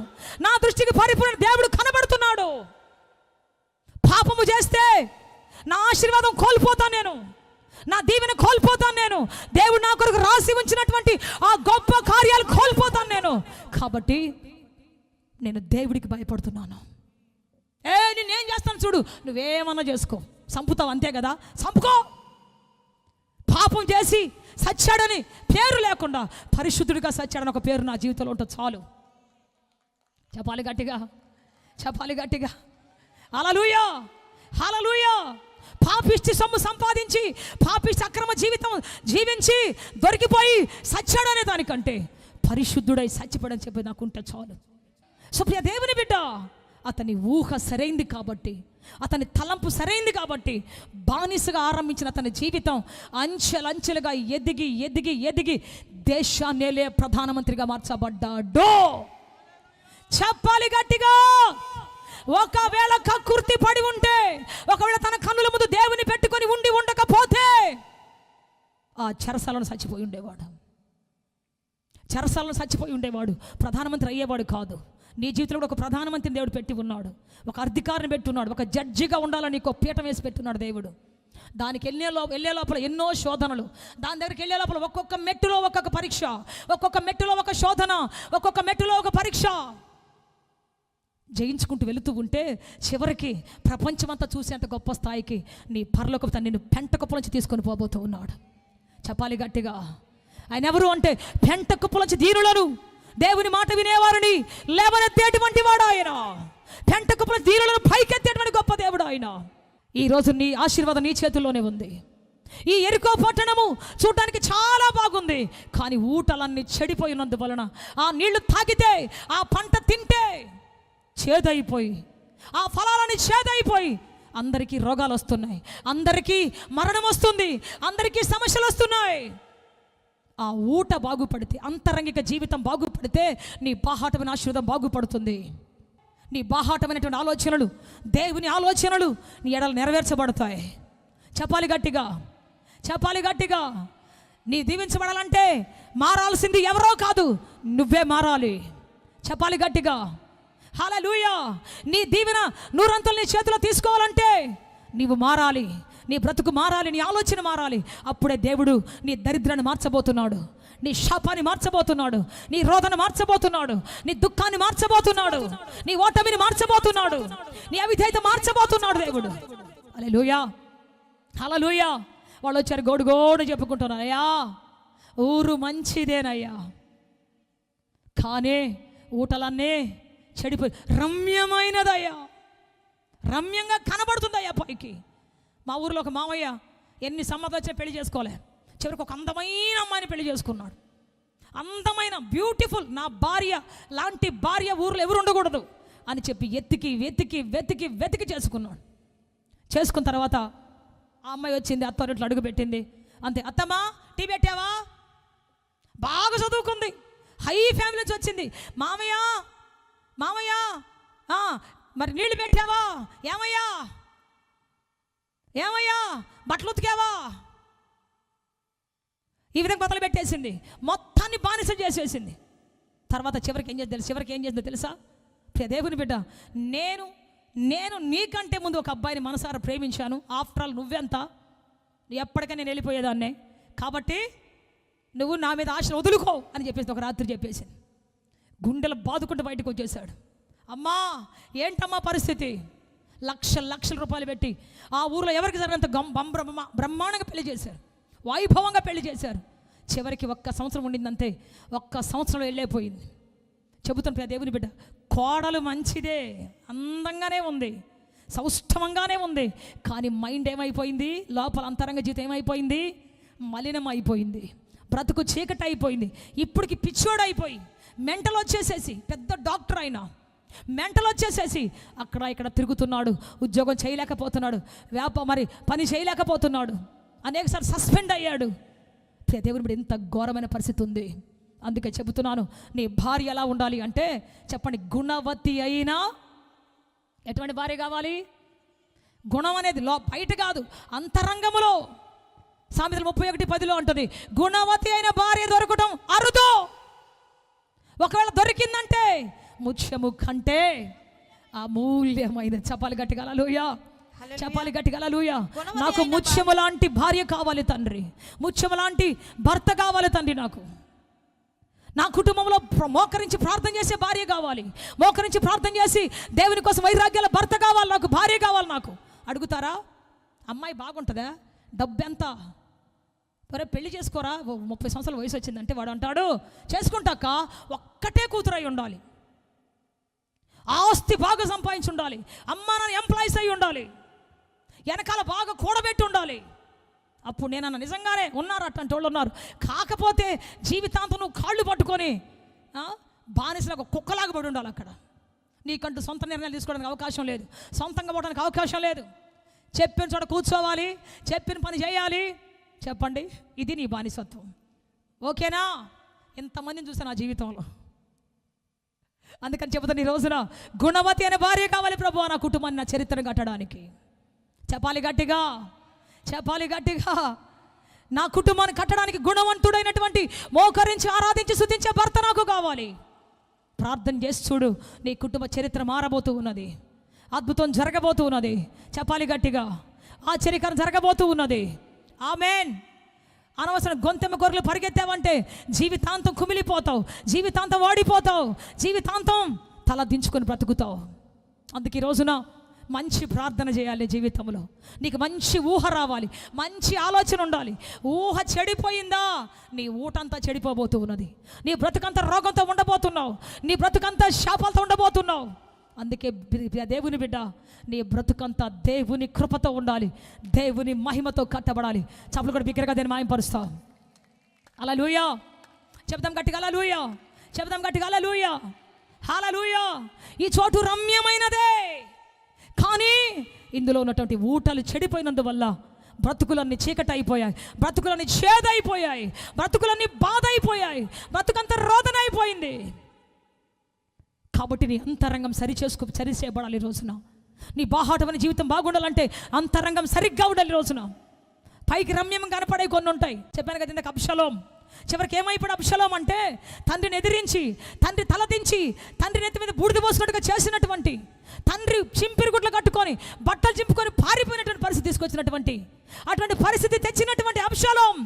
నా దృష్టికి పరిపూర్ణ దేవుడు కనబడుతున్నాడు. పాపము చేస్తే నా ఆశీర్వాదం కోల్పోతాను నేను, నా దీవెన కోల్పోతాను నేను, దేవుడు నా కొరకు రాసి ఉంచినటువంటి ఆ గొప్ప కార్యాలు కోల్పోతాను నేను. కాబట్టి నేను దేవుడికి భయపడుతున్నాను. నేనేం చేస్తాను చూడు, నువ్వేమన్నా చేసుకో, చంపుతావు అంతే కదా, చంపుకో. పాపం చేసి సచ్చాడని పేరు లేకుండా పరిశుద్ధుడిగా సచ్చాడని ఒక పేరు నా జీవితంలో ఉంటుంది చాలు. చెప్పాలి గట్టిగా, చెప్పాలి గట్టిగా. హల్లెలూయా, హల్లెలూయా. పాపిష్టి సొమ్ము సంపాదించి పాపిష్టి అక్రమ జీవితం జీవించి దొరికిపోయి సచ్చాడనే దానికంటే పరిశుద్ధుడై సచ్చిపడని చెప్పి నాకుంటే చాలు. సో ప్రియ దేవుని బిడ్డ, అతని ఊహ సరైంది కాబట్టి, అతని తలంపు సరైంది కాబట్టి బానిసగా ఆరంభించిన అతని జీవితం అంచెలంచెలుగా ఎదిగి ఎదిగి ఎదిగి దేశాన్నేలే ప్రధానమంత్రిగా మార్చబడ్డాడు. చెప్పాలి గట్టిగా. ఒకవేళ కక్కుర్తి పడి ఉంటే, ఒకవేళ తన కన్నుల ముందు దేవుని పెట్టుకొని ఉండి ఉండకపోతే ఆ చెరసాలను చచ్చిపోయి ఉండేవాడు, చెరసాలను చచ్చిపోయి ఉండేవాడు, ప్రధానమంత్రి అయ్యేవాడు కాదు. నీ జీవితంలో కూడా ఒక ప్రధానమంత్రిని దేవుడు పెట్టి ఉన్నాడు, ఒక అధికారిని పెట్టున్నాడు, ఒక జడ్జిగా ఉండాలని నీకు పీఠం వేసి పెట్టున్నాడు దేవుడు. దానికి వెళ్ళే లోపల ఎన్నో శోధనలు, దాని దగ్గరికి వెళ్ళే లోపల ఒక్కొక్క మెట్టులో ఒక్కొక్క పరీక్ష, ఒక్కొక్క మెట్టులో ఒక శోధన, ఒక్కొక్క మెట్టులో ఒక పరీక్ష జయించుకుంటూ వెళుతూ ఉంటే చివరికి ప్రపంచమంతా చూసేంత గొప్ప స్థాయికి నీ పరలోకపు తండ్రి నిన్ను పెంటకుప్ప నుంచి తీసుకొని పోబోతూ ఉన్నాడు. చెప్పాలి గట్టిగా. ఆయన ఎవరు అంటే పెంటకుప్ప నుంచి దీనులను, దేవుని మాట వినేవారిని లేవనెత్తేటువంటి వాడు ఆయన. పెంటకుప్ప నుంచి దీనులను పైకెత్తేటువంటి గొప్ప దేవుడు ఆయన. ఈరోజు నీ ఆశీర్వాదం నీ చేతుల్లోనే ఉంది. ఈ యెరికో పట్టణము చూడటానికి చాలా బాగుంది, కానీ ఊటలన్నీ చెడిపోయినందువలన ఆ నీళ్లు తాగితే, ఆ పంట తింటే చేదైపోయి, ఆ ఫలాలని చేదైపోయి అందరికీ రోగాలు వస్తున్నాయి, అందరికీ మరణం వస్తుంది, అందరికీ సమస్యలు వస్తున్నాయి. ఆ ఊట బాగుపడితే, అంతరంగిక జీవితం బాగుపడితే నీ బాహాటమైన ఆశీర్వాదం బాగుపడుతుంది. నీ బాహాటమైనటువంటి ఆలోచనలు, దేవుని ఆలోచనలు నీ ఎడలు నెరవేర్చబడతాయి. చెప్పాలి గట్టిగా, చెప్పాలి గట్టిగా. నీ దీవించబడాలంటే మారాల్సింది ఎవరో కాదు, నువ్వే మారాలి. చెప్పాలి గట్టిగా. హల్లెలూయా. నీ దీవెన నూరంతలు నీ చేతిలో తీసుకోవాలంటే నీవు మారాలి, నీ బ్రతుకు మారాలి, నీ ఆలోచన మారాలి. అప్పుడే దేవుడు నీ దరిద్రాన్ని మార్చబోతున్నాడు, నీ శాపాన్ని మార్చబోతున్నాడు, నీ రోదన మార్చబోతున్నాడు, నీ దుఃఖాన్ని మార్చబోతున్నాడు, నీ ఓటమిని మార్చబోతున్నాడు, నీ అవిధేయత మార్చబోతున్నాడు దేవుడు. హల్లెలూయా, హల్లెలూయా. వాళ్ళు వచ్చారు గోడు గోడు చెప్పుకుంటున్నారు, అయ్యా ఊరు మంచిదేనయ్యా, కానీ ఊటలన్నీ చెడిపోయి రమ్యమైనదయ్యా, రమ్యంగా కనబడుతుందయ్యా పైకి. మా ఊరిలో ఒక మామయ్య ఎన్ని సంవత్సరాలు వచ్చే పెళ్లి చేసుకోలే, చివరికి ఒక అందమైన అమ్మాయిని పెళ్లి చేసుకున్నాడు. అందమైన బ్యూటిఫుల్, నా భార్య లాంటి భార్య ఊరిలో ఎవరు ఉండకూడదు అని చెప్పి వెతికి వెతికి వెతికి వెతికి చేసుకున్నాడు. చేసుకున్న తర్వాత ఆ అమ్మాయి వచ్చింది, అత్తారింట్లో అడుగు పెట్టింది. అంతే, అత్తమ్మా టీ పెట్టావా? బాగా చదువుకుంది, హై ఫ్యామిలీ నుంచి వచ్చింది. మామయ్య మామయ్య మరి నీళ్ళు పెట్టావా? ఏమయ్యా ఏమయ్యా బట్టలు ఉతికావా? ఈ విధంగా మొదలు పెట్టేసింది, మొత్తాన్ని బానిస చేసేసింది. తర్వాత చివరికి ఏం చేసిందో తెలుసా? దేవుని బిడ్డ, నేను నీకంటే ముందు ఒక అబ్బాయిని మనసారా ప్రేమించాను. ఆఫ్టర్ ఆల్ నువ్వెంత, ఎప్పటికీ నేను వెళ్ళిపోయేదాన్నే, కాబట్టి నువ్వు నా మీద ఆశను వదులుకో అని చెప్పేసి ఒక రాత్రి చెప్పేసింది. గుండెలు బాదుకుంటూ బయటకు వచ్చేసాడు. అమ్మా ఏంటమ్మా పరిస్థితి? లక్షల రూపాయలు పెట్టి ఆ ఊర్లో ఎవరికి జరిగినంత బ్రహ్మాండంగా పెళ్లి చేశారు, వైభవంగా పెళ్లి చేశారు. చివరికి 1 సంవత్సరం ఉండిందంతే, 1 సంవత్సరంలో వెళ్ళిపోయింది. చెబుతాను దేవుని బిడ్డ, కోడలు మంచిదే, అందంగానే ఉంది, సౌష్ఠవంగానే ఉంది, కానీ మైండ్ ఏమైపోయింది? లోపల అంతరంగ జీవితం ఏమైపోయింది? మలినం అయిపోయింది, బ్రతుకు చీకటి అయిపోయింది. ఇప్పటికి పిచ్చోడు అయిపోయి మెంటల్ వచ్చేసేసి, పెద్ద డాక్టర్ అయినా మెంటల్ వచ్చేసేసి అక్కడ ఇక్కడ తిరుగుతున్నాడు, ఉద్యోగం చేయలేకపోతున్నాడు, పని చేయలేకపోతున్నాడు, అనేకసార్లు సస్పెండ్ అయ్యాడు. దేవుని బిడ్డ, ఎంత ఘోరమైన పరిస్థితి ఉంది. అందుకే చెబుతున్నాను, నీ భార్య ఎలా ఉండాలి అంటే చెప్పండి, గుణవతి అయినా. ఎటువంటి భార్య కావాలి? గుణం అనేది బయట కాదు, అంతరంగములో. సామెతలు 31:10 ఉంటుంది, గుణవతి అయిన భార్య దొరకడం అరుదు. ఒకవేళ దొరికిందంటే ముత్యము కంటే అమూల్యమైన. చెప్పాలి గట్టిగా హల్లెలూయా, చెప్పాలి గట్టిగా హల్లెలూయా. నాకు ముత్యము లాంటి భార్య కావాలి తండ్రి, ముత్యము లాంటి భర్త కావాలి తండ్రి. నాకు నా కుటుంబంలో మోకరించి ప్రార్థన చేసే భార్య కావాలి, మోకరించి ప్రార్థన చేసి దేవుని కోసం వైరాగ్యాల భర్త కావాలి, నాకు భార్య కావాలి. నాకు అడుగుతారా? అమ్మాయి బాగుంటుందా? డబ్బు ఎంత? ఒరే పెళ్లి చేసుకోరా, 30 సంవత్సరాల వయసు వచ్చిందంటే వాడు అంటాడు చేసుకుంటాక ఒక్కటే కూతురై ఉండాలి, ఆస్తి బాగా సంపాదించి ఉండాలి, అమ్మా నాన్న ఎంప్లాయీస్ అయి ఉండాలి, వెనకాల బాగా కూడబెట్టి ఉండాలి. అప్పుడు నేనన్న నిజంగానే ఉన్నారు, అట్లాంటి వాళ్ళు ఉన్నారు. కాకపోతే జీవితాంతం నువ్వు కాళ్ళు పట్టుకొని బానిసలాగా కుక్కలాగా పడి ఉండాలి. అక్కడ నీకంటూ సొంత నిర్ణయాలు తీసుకోవడానికి అవకాశం లేదు, సొంతంగా పోవడానికి అవకాశం లేదు. చెప్పిన చోట కూర్చోవాలి, చెప్పిన పని చేయాలి. చెప్పండి, ఇది నీ బానిసత్వం. ఓకేనా? ఎంతమందిని చూసాను నా జీవితంలో. అందుకని చెబుతాను, ఈ రోజున గుణవతి అనే భార్య కావాలి ప్రభు, నా కుటుంబాన్ని, నా చరిత్రను కట్టడానికి. చెప్పాలి గట్టిగా, చెప్పాలి గట్టిగా. నా కుటుంబాన్ని కట్టడానికి గుణవంతుడైనటువంటి, మోకరించి ఆరాధించి స్తుతించే భర్త నాకు కావాలి. ప్రార్థన చేసి చూడు, నీ కుటుంబ చరిత్ర మారబోతూ ఉన్నది, అద్భుతం జరగబోతూ ఉన్నది. చెప్పాలి గట్టిగా, ఆశ్చర్యకరం జరగబోతూ ఉన్నది. ఆమేన్. అనవసరం గొంతెమ్మ గొర్రెలు పరిగెత్తావంటే జీవితాంతం కుమిలిపోతావు, జీవితాంతం ఓడిపోతావు, జీవితాంతం తల దించుకొని బ్రతుకుతావు. అందుకే ఈ రోజున మంచి ప్రార్థన చేయాలి జీవితంలో. నీకు మంచి ఊహ రావాలి, మంచి ఆలోచన ఉండాలి. ఊహ చెడిపోయిందా, నీ ఊటంతా చెడిపోబోతూ ఉన్నది, నీ బ్రతుకంతా రోగంతో ఉండబోతున్నావు, నీ బ్రతుకంతా శాపాలతో ఉండబోతున్నావు. అందుకే దేవుని బిడ్డ, నీ బ్రతుకంతా దేవుని కృపతో ఉండాలి, దేవుని మహిమతో కట్టబడాలి. చప్పులు కూడా బిగ్గరగా దాన్ని మాయంపరుస్తావు. హల్లెలూయా చెప్దాం గట్టిగా, హల్లెలూయా చెప్దాం గట్టిగా, హల్లెలూయా హల్లెలూయా. ఈ చోటు రమ్యమైనదే, కానీ ఇందులో ఉన్నటువంటి ఊటలు చెడిపోయినందువల్ల బ్రతుకులన్నీ చీకటి అయిపోయాయి, బ్రతుకులన్నీ చేదైపోయాయి, బ్రతుకులన్నీ బాధ అయిపోయాయి, బ్రతుకంతా రోదన అయిపోయింది. కాబట్టి నీ అంతరంగం సరి చేయబడాలి. ఈ రోజున నీ బాహాటమైన జీవితం బాగుండాలంటే అంతరంగం సరిగ్గా ఉండాలి. ఈ రోజున పైకి రమ్యం కనపడే కొన్ని ఉంటాయి. చెప్పాను కదా ఇందాక, అబ్షలోం. చివరికి ఏమైపోయాడు అబ్షలోం అంటే, తండ్రిని ఎదిరించి, తండ్రి తలదించి, తండ్రి నెత్తి మీద బూడిద పోసినట్టుగా చేసినటువంటి, తండ్రి చింపిరి గుడ్లు కట్టుకొని బట్టలు చింపుకొని పారిపోయినటువంటి పరిస్థితి తీసుకొచ్చినటువంటి, అటువంటి పరిస్థితి తెచ్చినటువంటి అబ్షలోం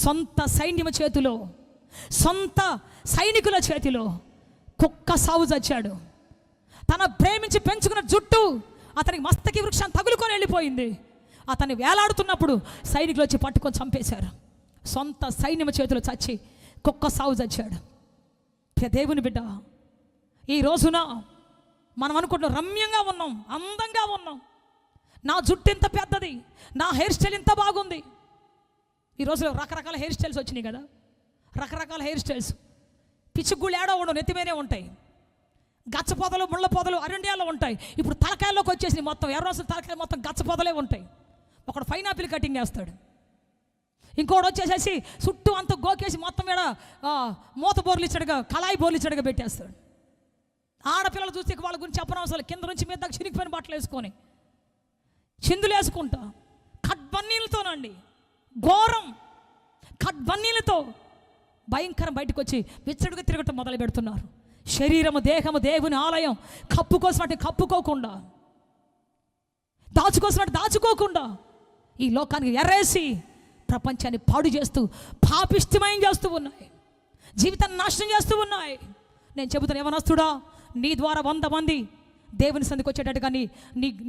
సొంత సైన్యము చేతిలో, సొంత సైనికుల చేతిలో కుక్క సావు చచ్చాడు. తన ప్రేమించి పెంచుకున్న జుట్టు అతనికి మస్తకి వృక్షాన్ని తగులుకొని వెళ్ళిపోయింది. అతన్ని వేలాడుతున్నప్పుడు సైనికులు వచ్చి పట్టుకొని చంపేశారు. సొంత సైన్యము చేతిలో చచ్చి కుక్క సావు చచ్చాడు. దేవుని బిడ్డ, ఈ రోజున మనం అనుకుంటున్నాం రమ్యంగా ఉన్నాం, అందంగా ఉన్నాం, నా జుట్టు ఇంత పెద్దది, నా హెయిర్ స్టైల్ ఇంత బాగుంది. ఈ రోజులో రకరకాల హెయిర్ స్టైల్స్ వచ్చినాయి కదా, రకరకాల హెయిర్ స్టైల్స్. పిచ్చుగుళ్ళు ఏడో ఉండవు, నెత్తిమీదే ఉంటాయి. గచ్చ పొదలు, ముళ్ళ పొదలు అరణ్యాల్లో ఉంటాయి. ఇప్పుడు తలకాయల్లోకి వచ్చేసి మొత్తం ఎర్రవలసిన తలకాయ మొత్తం గచ్చ పొదలే ఉంటాయి. ఒకడు పైనాపిల్ కటింగ్ చేస్తాడు, ఇంకోటి వచ్చేసేసి చుట్టూ అంతా గోకేసి మొత్తం మీద మూత బోర్లు ఇచ్చాడుగా, కళాయి బోర్లు ఇచ్చాడుగా పెట్టేస్తాడు. ఆడపిల్లలు చూస్తే వాళ్ళ గురించి చెప్పనవసరం, కింద నుంచి మీద దాకా చిరిగిపోయిన బట్టలు వేసుకొని చిందులు వేసుకుంటా ఖడ్బన్నీలతోనండి, ఘోరం ఖడ్బన్నీలతో భయంకరం బయటకు వచ్చి విచ్చడుగా తిరగటం మొదలు పెడుతున్నారు. శరీరము దేహము దేవుని ఆలయం, కప్పుకోసినట్టు కప్పుకోకుండా, దాచుకోసినట్టు దాచుకోకుండా ఈ లోకానికి ఎర్రేసి ప్రపంచాన్ని పాడు చేస్తూ పాపిష్టమయం చేస్తూ ఉన్నాయి, జీవితాన్ని నాశనం చేస్తూ ఉన్నాయి. నేను చెబుతాను, యవనస్తుడా, నీ ద్వారా 100 మంది దేవుని సందికి వచ్చేటట్టుగా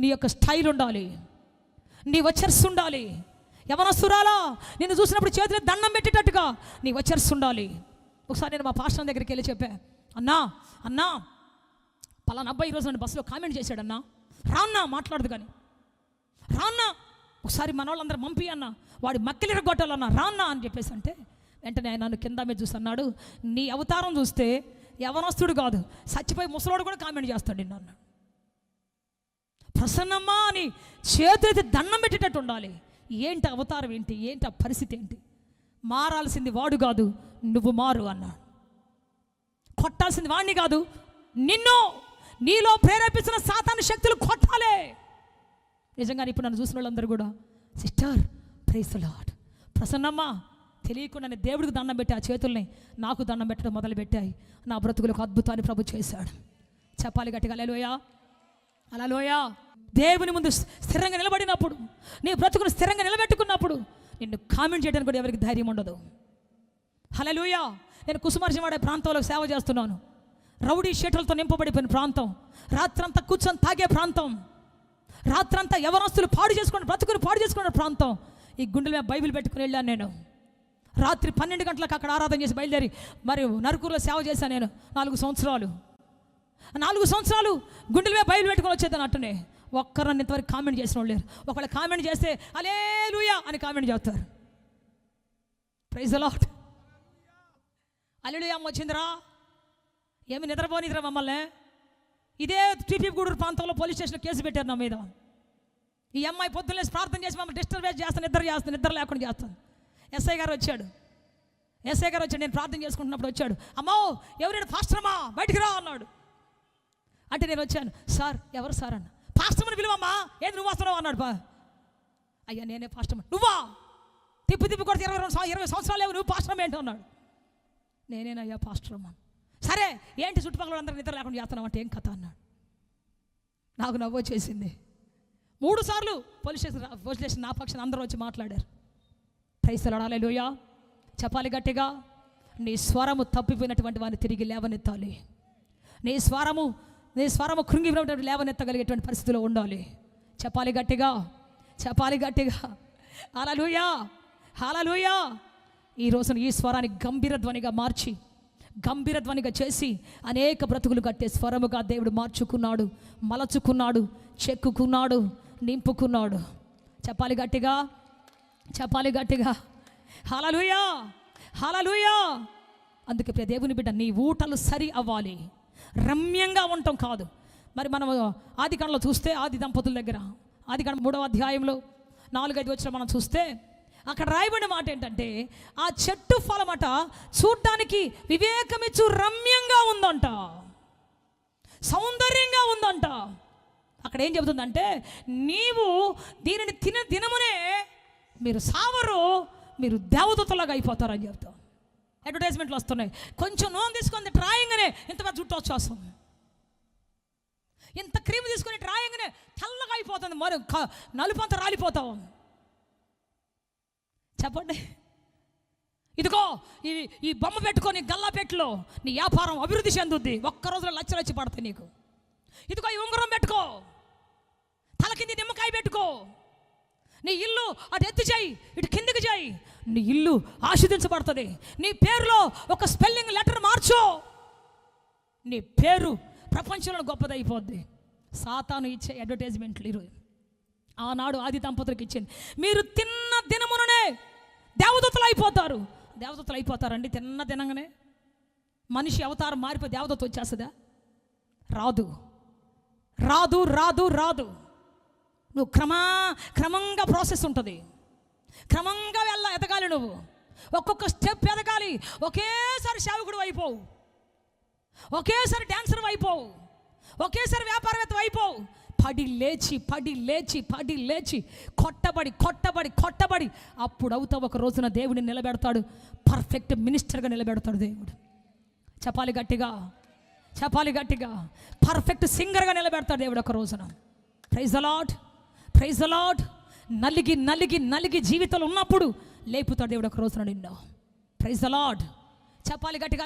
నీ యొక్క స్టైల్ ఉండాలి, నీ వచ్చర్స్ ఉండాలి. యవనస్తురాలా, నిన్ను చూసినప్పుడు చేతులు దండం పెట్టేటట్టుగా నీ వచ్చర్స్ ఉండాలి. ఒకసారి నేను మా పాస్టర్ దగ్గరికి వెళ్ళి చెప్పా, అన్నా పలానా అబ్బాయి ఈరోజు నన్ను బస్సులో కామెంట్ చేశాడన్నా, రాన్నా మాట్లాడదు కానీ రాన్నా, ఒకసారి మన వాళ్ళందరూ పంపి అన్న, వాడి మక్కిలి రగొట్టాలన్నా రాన్నా అని చెప్పేసి అంటే, వెంటనే ఆయన నన్ను కింద మీద చూసి అన్నాడు, నీ అవతారం చూస్తే యవనస్తుడు కాదు, చచ్చిపోయి ముసలోడు కూడా కామెంట్ చేస్తాడు నిన్ను అన్నాడు. ప్రసన్నమ్మా అని చేతులైతే దండం పెట్టేటట్టు ఉండాలి. ఏంటి అవతారం ఏంటి, ఏంటి ఆ పరిస్థితి ఏంటి? మారాల్సింది వాడు కాదు, నువ్వు మారు అన్నాడు. కొట్టాల్సింది వాడిని కాదు, నిన్ను, నీలో ప్రేరేపిస్తున్న సాతాను శక్తులు కొట్టాలే. నిజంగా ఇప్పుడు నన్ను చూసిన వాళ్ళందరూ కూడా, sister praise the Lord, Prasannamma, తెలియకుండానే దేవుడికి దండం పెట్టి ఆ చేతుల్ని నాకు దండం పెట్టడం మొదలుపెట్టాయి. నా బ్రతుకులకు అద్భుతాన్ని ప్రభు చేశాడు. చెప్పాలి గట్టిగా హల్లెలూయా, హల్లెలూయా. దేవుని ముందు స్థిరంగా నిలబడినప్పుడు, నీ బ్రతుకును స్థిరంగా నిలబెట్టుకున్నప్పుడు నిన్ను కామెంట్ చేయడానికి కూడా ఎవరికి ధైర్యం ఉండదు. హల్లెలూయా. నేను కుసుమార్జవాడే ప్రాంతంలో సేవ చేస్తున్నాను. రౌడీ షీటలతో నింపబడిపోయిన ప్రాంతం, రాత్రంతా కూర్చొని తాగే ప్రాంతం, రాత్రంతా యవనస్తులు పాడు చేసుకున్న బ్రతుకులు పాడు చేసుకున్న ప్రాంతం. ఈ గుండెల మీద బైబిల్ పెట్టుకుని వెళ్ళాను నేను. రాత్రి 12 గంటలకు అక్కడ ఆరాధన చేసి బయలుదేరి మరి నరుకూరులో సేవ చేశాను నేను 4 సంవత్సరాలు. 4 సంవత్సరాలు గుండెల మీద బైబిల్ పెట్టుకుని వచ్చేదాన్ని. అట్టునే ఒక్కరన్నా ఇంతవరకు కామెంట్ చేసిన వాళ్ళు లేరు. ఒకవేళ కామెంట్ చేస్తే హల్లెలూయా అని కామెంట్ చేస్తారు. Praise the Lord. హల్లెలూయా వచ్చిందిరా, ఏమి నిద్రపోనిదిరా మమ్మల్ని. ఇదే టీపీ గూడూరు ప్రాంతంలో పోలీస్ స్టేషన్లో కేసు పెట్టారు నా మీద. ఈ అమ్మాయి పొద్దున్నే ప్రార్థన చేసి మమ్మల్ని డిస్టర్బ్ చేస్తాను, నిద్ర లేకుండా చేస్తాను. ఎస్ఐ గారు వచ్చాడు, నేను ప్రార్థన చేసుకుంటున్నప్పుడు వచ్చాడు. అమ్మో ఎవరైనా పాస్టరమ్మా బయటికి రా అన్నాడు. అంటే నేను వచ్చాను. సార్ ఎవరు సార్ అన్న. పాస్టర్ని పిలువమ్మా. ఏది నువ్వు వస్తున్నావు అన్నాడు. అయ్యా నేనే పాస్టర్మ. నువ్వా? తిప్పి కొడితే 20 సంవత్సరాలు లేవు, నువ్వు పాస్టర్మ ఏంటో అన్నాడు. నేనేనయ్యా పాస్టర్మ. సరే ఏంటి చుట్టుపక్కల అందరూ నిద్ర లేకుండా చేస్తున్నావు అంటే ఏం కథ అన్నాడు. నాకు నవ్వు వచ్చేసింది. 3 సార్లు పోలీస్ స్టేషన్ నా పక్షాన అందరూ వచ్చి మాట్లాడారు. ప్రైజ్ ది లార్డ్, హల్లెలూయా. చెప్పాలి గట్టిగా, నీ స్వరము తప్పిపోయినటువంటి వారిని తిరిగి లేవనెత్తాలి. నీ స్వరము కృంగిపోయినటువంటి లేవనెత్తగలిగేటువంటి పరిస్థితిలో ఉండాలి. చెప్పాలి గట్టిగా, హల్లెలూయా, హల్లెలూయా. ఈ రోజున ఈ స్వరాన్ని గంభీర ధ్వనిగా మార్చి, గంభీర ధ్వనిగా చేసి అనేక బ్రతుకులు కట్టే స్వరముగా దేవుడు మార్చుకున్నాడు, మలచుకున్నాడు, చెక్కుకున్నాడు, నింపుకున్నాడు. చెప్పాలి గట్టిగా, హల్లెలూయా, హల్లెలూయా. అందుకే ప్రియ దేవుని బిడ్డ, నీ ఊటలు సరి అవ్వాలి, రమ్యంగా ఉండటం కాదు. మరి మనం ఆదికాండలో చూస్తే, ఆది దంపతుల దగ్గర ఆదికాండం 3వ అధ్యాయంలో 4-5 వచ్చిన మనం చూస్తే అక్కడ రాయబడిన మాట ఏంటంటే, ఆ చెట్టు ఫలమట చూడ్డానికి వివేకమిచ్చు రమ్యంగా ఉందంట, సౌందర్యంగా ఉందంట. అక్కడ ఏం చెబుతుందంటే, నీవు దీనిని తిన దినమునే మీరు సావరు, మీరు దేవదూతలాగా అయిపోతారని చెప్తాం. అడ్వర్టైజ్మెంట్లు వస్తున్నాయి. కొంచెం నూనె తీసుకొని రాయంగానే ఇంత పెద్ద జుట్టు వచ్చేస్తుంది, ఇంత క్రీమ్ తీసుకొని రాయంగానే తెల్లగా అయిపోతుంది, మరి నలుపంతా రాలిపోతావు. చెప్పండి, ఇదిగో ఈ బొమ్మ పెట్టుకొని గల్లాపెట్టులో నీ వ్యాపారం అభివృద్ధి చెందుద్ది, ఒక్క రోజులో లచ్చ పడతాయి నీకు. ఇదిగో ఈ ఉంగరం పెట్టుకో, తల కింది నిమ్మకాయ పెట్టుకో, నీ ఇల్లు అటు ఎత్తు చేయి, ఇటు కిందికి చేయి, నీ ఇల్లు ఆశీర్వదించబడుతుంది. నీ పేరులో ఒక స్పెల్లింగ్ లెటర్ మార్చు, నీ పేరు ప్రపంచంలో గొప్పదైపోద్ది. సాతాను ఇచ్చే అడ్వర్టైజ్మెంట్లు ఈరోజు ఆనాడు ఆది దంపతులకు ఇచ్చింది. మీరు తిన్న దినముననే దేవదూతలు అయిపోతారు. దేవదూతలు అయిపోతారండి తిన్న దినంగానే. మనిషి అవతారం మారిపోయి దేవదూత వచ్చేస్తుందా? రాదు, రాదు, రాదు, రాదు. నువ్వు క్రమంగా ప్రాసెస్ ఉంటుంది, క్రమంగా ఎదగాలి. నువ్వు ఒక్కొక్క స్టెప్ ఎదగాలి. ఒకేసారి సేవకుడు అయిపోవు, ఒకేసారి డాన్సర్ అయిపోవు, ఒకేసారి వ్యాపారవేత్త అయిపోవు. పడి లేచి కొట్టబడి అప్పుడు అవుతావు ఒక రోజున దేవుడిని నిలబెడతాడు, పర్ఫెక్ట్ మినిస్టర్గా నిలబెడతాడు దేవుడు. చెప్పాలి గట్టిగా పర్ఫెక్ట్ సింగర్గా నిలబెడతాడు దేవుడు ఒక రోజున. Praise the Lord. నలిగి జీవితంలో ఉన్నప్పుడు లేపుతాడు దేవుడు ఒక రోజున నిన్ను. Praise the Lord. చెప్పాలి గట్టిగా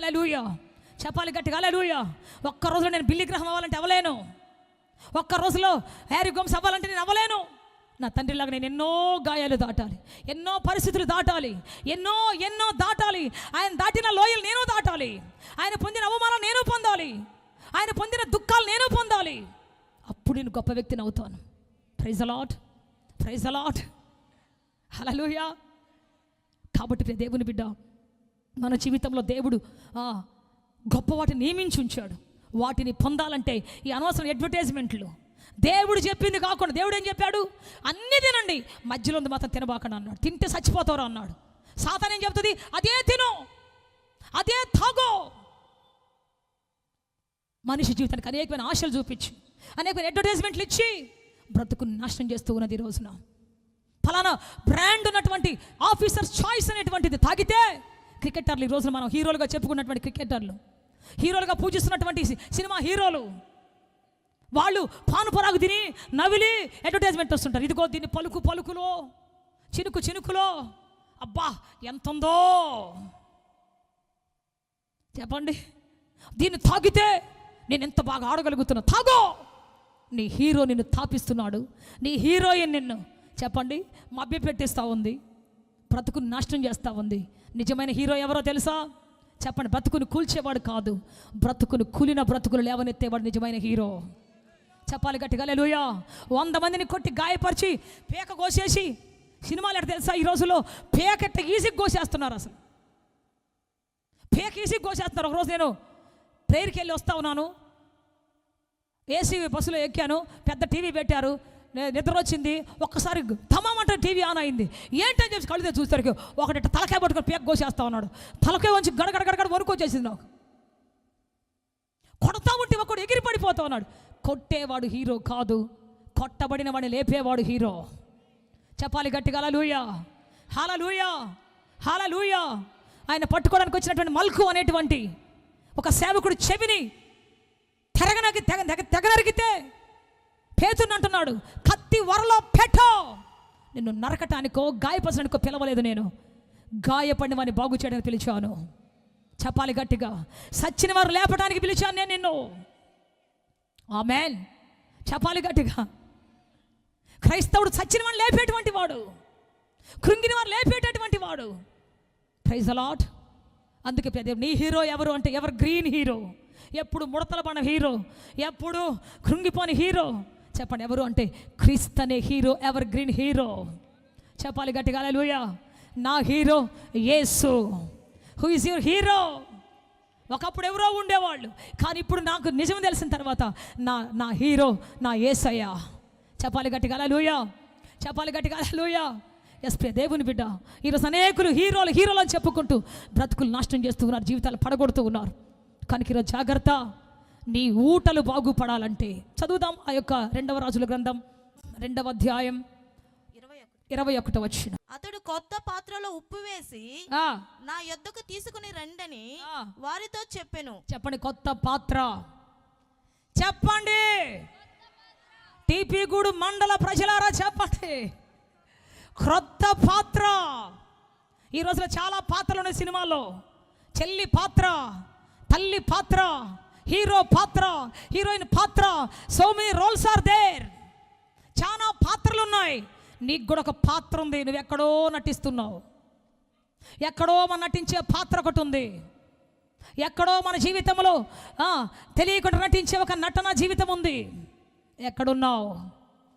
హల్లెలూయా. ఒక్క రోజులో నేను బిల్లి గ్రహం అవ్వాలంటే అవ్వలేను, ఒక్క రోజులో హ్యారీ గోమ్స్ అవ్వాలంటే నేను అవ్వలేను. నా తండ్రిలాగా నేను ఎన్నో గాయాలు దాటాలి, ఎన్నో పరిస్థితులు దాటాలి, ఎన్నో దాటాలి. ఆయన దాటిన లోయలు నేను దాటాలి, ఆయన పొందిన అవమానం నేను పొందాలి, ఆయన పొందిన దుఃఖాలు నేను పొందాలి. అప్పుడు నేను గొప్ప వ్యక్తిని అవుతాను. Praise the Lord. హల్లెలూయా. కాబట్టి దేవుని బిడ్డ, మన జీవితంలో దేవుడు గొప్ప వాటిని నియమించి ఉంచాడు. వాటిని పొందాలంటే ఈ అనవసరం అడ్వర్టైజ్మెంట్లు, దేవుడు చెప్పింది కాకుండా, దేవుడు ఏం చెప్పాడు? అన్నీ తినండి, మధ్యలో ఉంది మాత్రం తినబాకండి అన్నాడు. తింటే చచ్చిపోతారు అన్నాడు. సాతాను ఏం చెప్తుంది? అదే తిను, అదే తాగో. మనిషి జీవితానికి అనేకమైన ఆశలు చూపించి, అనేకమైన అడ్వర్టైజ్మెంట్లు ఇచ్చి బ్రతుకుని నాశనం చేస్తూ ఉన్నది ఈ రోజున. ఫలానా బ్రాండ్ ఉన్నటువంటి ఆఫీసర్స్ చాయిస్ అనేటువంటిది తాగితే, క్రికెటర్లు ఈ రోజున మనం హీరోలుగా చెప్పుకున్నటువంటి క్రికెటర్లు, హీరోలుగా పూజిస్తున్నటువంటి సినిమా హీరోలు, వాళ్ళు పాను పరాగు తిని నవిలి అడ్వర్టైజ్మెంట్ వస్తుంటారు. ఇదిగో దీన్ని పలుకులో చినుకులో అబ్బా ఎంత ఉందో చెప్పండి, దీన్ని తాగితే నేను ఎంత బాగా ఆడగలుగుతున్నా, తాగో. నీ హీరో నిన్ను తాపిస్తున్నాడు, నీ హీరోయిన్ నిన్ను చెప్పండి మభ్య పెట్టిస్తూ ఉంది, బ్రతుకుని నాశనం చేస్తూ ఉంది. నిజమైన హీరో ఎవరో తెలుసా? చెప్పండి. బ్రతుకుని కూల్చేవాడు కాదు, బ్రతుకుని కూలిన బ్రతుకులు లేవనెత్తేవాడు నిజమైన హీరో. చెప్పాలి గట్టిగా హల్లెలూయా. 100 మందిని కొట్టి గాయపరిచి పేక కోసేసి సినిమాలు ఎట్ట తెలుసా? ఈ రోజుల్లో పేక ఎట్ట ఈజీగా కోసేస్తున్నారు, అసలు పేక ఈజీగా కోసేస్తున్నారు. ఒకరోజు నేను ప్రేయర్కి వెళ్ళి వస్తూ ఉన్నాను, ఏసీ బస్సులో ఎక్కాను, పెద్ద టీవీ పెట్టారు, నిద్ర వచ్చింది, ఒక్కసారి ధమామంటే టీవీ ఆన్ అయింది. ఏంటని చెప్పి కళ్ళు చూస్తారు, ఒకటి తలకాయ పట్టుకొని పేక కోసేస్తా ఉన్నాడు. తలకాయ వంచి గడగడ వణుకొచ్చేసింది నాకు. కొడతా ఉంటే ఒకడు ఎగిరి పడిపోతా ఉన్నాడు. కొట్టేవాడు హీరో కాదు, కొట్టబడిన వాడిని లేపేవాడు హీరో. చెప్పాలి గట్టిగా హల్లెలూయా. ఆయన పట్టుకోవడానికి వచ్చినటువంటి మల్కు అనేటువంటి ఒక సేవకుడు చెవిని తెగనరిగితే పేతురుని అంటున్నాడు, కత్తి వరలో పెట్టో. నిన్ను నరకటానికో గాయపరచడానికో పిలవలేదు, నేను గాయపడిన వాడిని బాగు చేయడానికి పిలిచాను. చెప్పాలి గట్టిగా. సచ్చిన వారు లేపడానికి పిలిచాను నేను నిన్ను. ఆమేన్. చెప్పాలి గట్టిగా. క్రైస్తవుడు సచ్చిన వాడు లేపేటువంటి వాడు, కృంగిన వారు లేపేటటువంటి వాడు. Praise the Lord. అందుకే నీ హీరో ఎవరు అంటే ఎవర్ గ్రీన్ హీరో, ఎప్పుడు ముడతల పడిన హీరో, ఎప్పుడు కృంగిపోని హీరో. చెప్పండి ఎవరు అంటే క్రీస్తు అనే హీరో, ఎవర్ గ్రీన్ హీరో. చెప్పాలి గట్టిగా హల్లెలూయా. నా hero Yesu. Who is your hero? ఒకప్పుడు ఎవరో ఉండేవాళ్ళు, కానీ ఇప్పుడు నాకు నిజం తెలిసిన తర్వాత నా హీరో నా యేసయ్య. చెప్పాలి గట్టిగా హల్లెలూయా. ఎస్ ప్రియ దేవుని బిడ్డ, ఈరోజు అనేకులు హీరోలు అని చెప్పుకుంటూ బ్రతుకులు నాశనం చేస్తూ ఉన్నారు, జీవితాలు పడగొడుతూ ఉన్నారు. కనుక ఈరోజు జాగ్రత్త. నీ ఊటలు బాగుపడాలంటే చదువుదాం ఆ యొక్క 2వ రాజుల గ్రంథం 2వ అధ్యాయం 21వ వచనం. అతడు కొత్త పాత్రలో ఉప్పు వేసి నా యొద్దకు తీసుకుని రండని వారితో చెప్పెను. చెప్పండి కొత్త పాత్ర. చెప్పండి టీపీగూడు మండల ప్రజలారా చెప్పండి క్రొత్త పాత్ర. ఈ రోజులో చాలా పాత్రలు ఉన్నాయి సినిమాలో. చెల్లి పాత్ర, తల్లి పాత్ర, హీరో పాత్ర, హీరోయిన్ పాత్ర. So many roles are there. చాలా పాత్రలు ఉన్నాయి. నీకు కూడా ఒక పాత్ర ఉంది. నువ్వు ఎక్కడో నటిస్తున్నావు. ఎక్కడో మన నటించే పాత్ర ఒకటి ఉంది. ఎక్కడో మన జీవితంలో తెలియకుండా నటించే ఒక నటన జీవితం ఉంది. ఎక్కడున్నావు?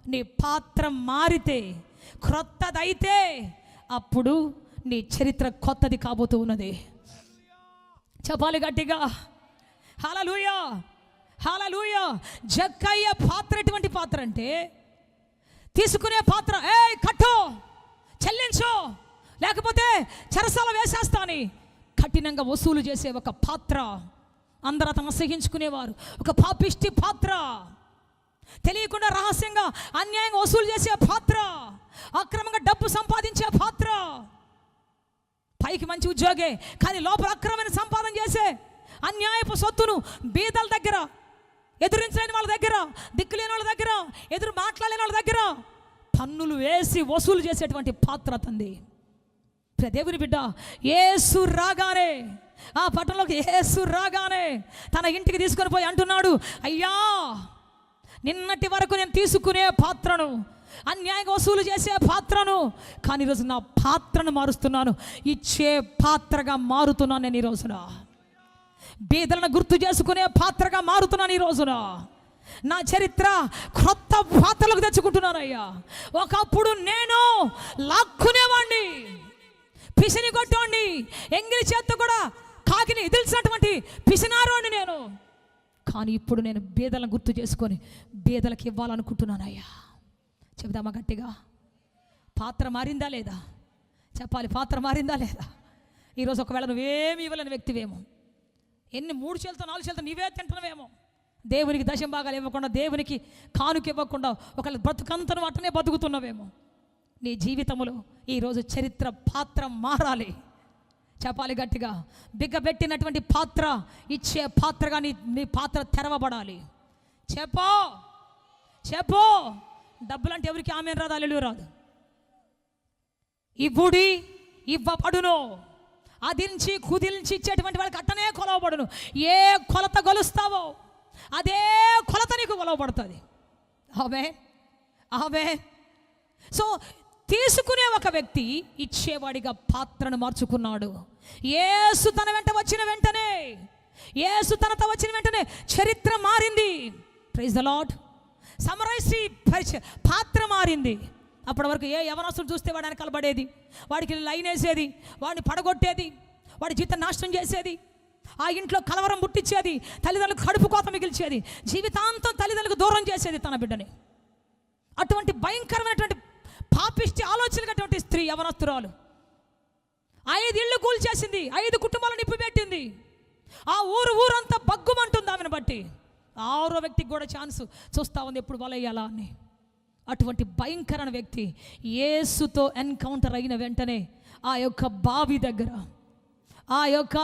నీ పాత్ర మారితే, క్రొత్తదైతే అప్పుడు నీ చరిత్ర కొత్తది కాబోతూ ఉన్నది. చెప్పాలి గట్టిగా హల్లెలూయా. జక్కయ్య పాత్ర ఎటువంటి పాత్ర అంటే తీసుకునే పాత్ర. కట్టు, చెల్లించు, లేకపోతే చెరసాల వేసేస్తాని కఠినంగా వసూలు చేసే ఒక పాత్ర. అందరూ అతను అసహించుకునేవారు. ఒక పాపిష్టి పాత్ర. తెలియకుండా రహస్యంగా అన్యాయంగా వసూలు చేసే పాత్ర, అక్రమంగా డబ్బు సంపాదించే పాత్ర. పైకి మంచి ఉద్యోగే కానీ లోపల అక్రమమైన సంపాదన చేసే అన్యాయపు సొత్తును బీదల దగ్గర, ఎదురించలేని వాళ్ళ దగ్గర, దిక్కులేని వాళ్ళ దగ్గర, ఎదురు మాట్లాడలేని వాళ్ళ దగ్గర పన్నులు వేసి వసూలు చేసేటువంటి పాత్ర తంది. దేవుని బిడ్డ యేసు రాగానే, ఆ పట్టణంలోకి యేసు రాగానే తన ఇంటికి తీసుకొని పోయి అంటున్నాడు, అయ్యా నిన్నటి వరకు నేను తీసుకునే పాత్రను, అన్యాయంగా వసూలు చేసే పాత్రను, కానీ ఈరోజు నా పాత్రను మారుస్తున్నాను, ఇచ్చే పాత్రగా మారుతున్నాను నేను ఈ రోజున. బీదలను గుర్తు చేసుకునే పాత్రగా మారుతున్నాను ఈ రోజున. నా చరిత్ర క్రొత్త పాత్రలకు తెచ్చుకుంటున్నానయ్యా. ఒకప్పుడు నేను లాక్కునేవాడిని, పిసిని కొట్టోండి, ఎంగిలి చేత్తో కూడా కాకిని ఎదిల్చినటువంటి పిసినారోని నేను. కానీ ఇప్పుడు నేను బీదలను గుర్తు చేసుకొని బీదలకు ఇవ్వాలనుకుంటున్నానయ్యా. చెబుదామా గట్టిగా? పాత్ర మారిందా లేదా? చెప్పాలి, పాత్ర మారిందా లేదా? ఈరోజు ఒకవేళ నువ్వేమి ఇవ్వలేని వ్యక్తివేమో, ఎన్ని 3 చేతులతో 4 చేతులతో నీవే తింటున్నావేమో, దేవునికి దశంభాగాలు ఇవ్వకుండా, దేవునికి కానుక ఇవ్వకుండా ఒకవేళ బ్రతుకంతను అట్టనే బతుకుతున్నావేమో. నీ జీవితంలో ఈరోజు చరిత్ర పాత్ర మారాలి. చెప్పాలి గట్టిగా. బిగ్గబెట్టినటువంటి పాత్ర ఇచ్చే పాత్రగా నీ పాత్ర తెరవబడాలి. చెప్పో డబ్బులంటే ఎవరికి ఆమె రాదు, హల్లెలూయా రాదు. ఇవ్వుడి ఇవ్వబడును, అదించి కుదిల్చి ఇచ్చేటువంటి వాళ్ళకి అట్టనే కొలవబడును. ఏ కొలత కొలుస్తావో అదే కొలత నీకు కొలవబడుతుంది. ఆమేన్. సో తీసుకునే ఒక వ్యక్తి ఇచ్చేవాడిగా పాత్రను మార్చుకున్నాడు. యేసు తన వెంట వచ్చిన వెంటనే, యేసు తనతో వచ్చిన వెంటనే చరిత్ర మారింది. Praise the lord. సమరసి పాత్ర మారింది. అప్పటి వరకు ఏ యవనస్తుడు చూస్తే వాడు వెనకాల పడేది, వాడికి లైన్ వేసేది, వాడిని పడగొట్టేది, వాడి జీవితం నాశనం చేసేది, ఆ ఇంట్లో కలవరం పుట్టించేది, తల్లిదండ్రులకు కడుపు కోత మిగిల్చేది, జీవితాంతం తల్లిదండ్రులకు దూరం చేసేది తన బిడ్డని. అటువంటి భయంకరమైనటువంటి పాపిష్టి ఆలోచనటువంటి స్త్రీ, యవనస్తురాలు 5 ఇళ్ళు కూల్చేసింది, 5 కుటుంబాలను నిప్పిపెట్టింది. ఆ ఊరంతా బగ్గుమంటుంది ఆమెను బట్టి. 6వ వ్యక్తికి కూడా ఛాన్స్ చూస్తూ ఉంది ఎప్పుడు వలయ్యాలా అని. అటువంటి భయంకరమైన వ్యక్తి యేసుతో ఎన్కౌంటర్ అయిన వెంటనే ఆ యొక్క బావి దగ్గర, ఆ యొక్క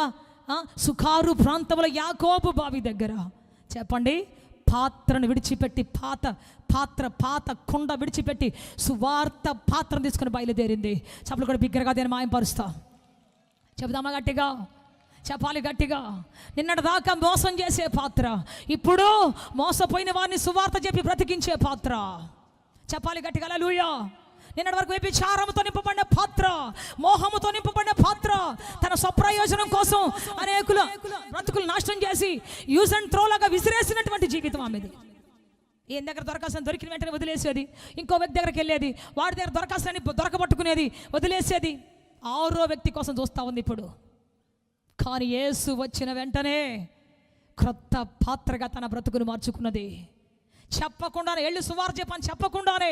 సుఖారు ప్రాంతంలో యాకోబు బావి దగ్గర, చెప్పండి, పాత్రను విడిచిపెట్టి పాత కొండ విడిచిపెట్టి సువార్త పాత్రను తీసుకొని బయలుదేరింది. చెప్పలు కూడా బిగ్గరగా దేని మాయంపరుస్తా. చెబుదామా గట్టిగా? చెప్పాలి గట్టిగా. నిన్నటి దాకా మోసం చేసే పాత్ర ఇప్పుడు మోసపోయిన వారిని సువార్త చెప్పి బ్రతికించే పాత్ర. చెప్పాలి గట్టిగా హల్లెలూయా. నిన్నటి వరకు వ్యభిచారముతో నింపబడిన పాత్ర, మోహముతో నింపబడిన పాత్ర, తన స్వప్రయోజనం కోసం అనేకుల బ్రతుకులు నాశనం చేసి యూజ్ అండ్ త్రో లాగా విసిరేసినటువంటి జీవితం ఆమెది. ఈయన దగ్గర దొరకాల్సిన దొరికిన వెంటనే వదిలేసేది, ఇంకో వ్యక్తి దగ్గరికి వెళ్ళేది, వాడి దగ్గర దొరకాల్సిన దొరకబట్టుకునేది, వదిలేసేది. 6వ వ్యక్తి కోసం చూస్తూ ఉంది ఇప్పుడు. కానీ యేసు వచ్చిన వెంటనే క్రొత్త పాత్రగా తన బ్రతుకును మార్చుకున్నది. చెప్పకుండానే ఎళ్ళు సువార్త చెప్పని చెప్పకుండానే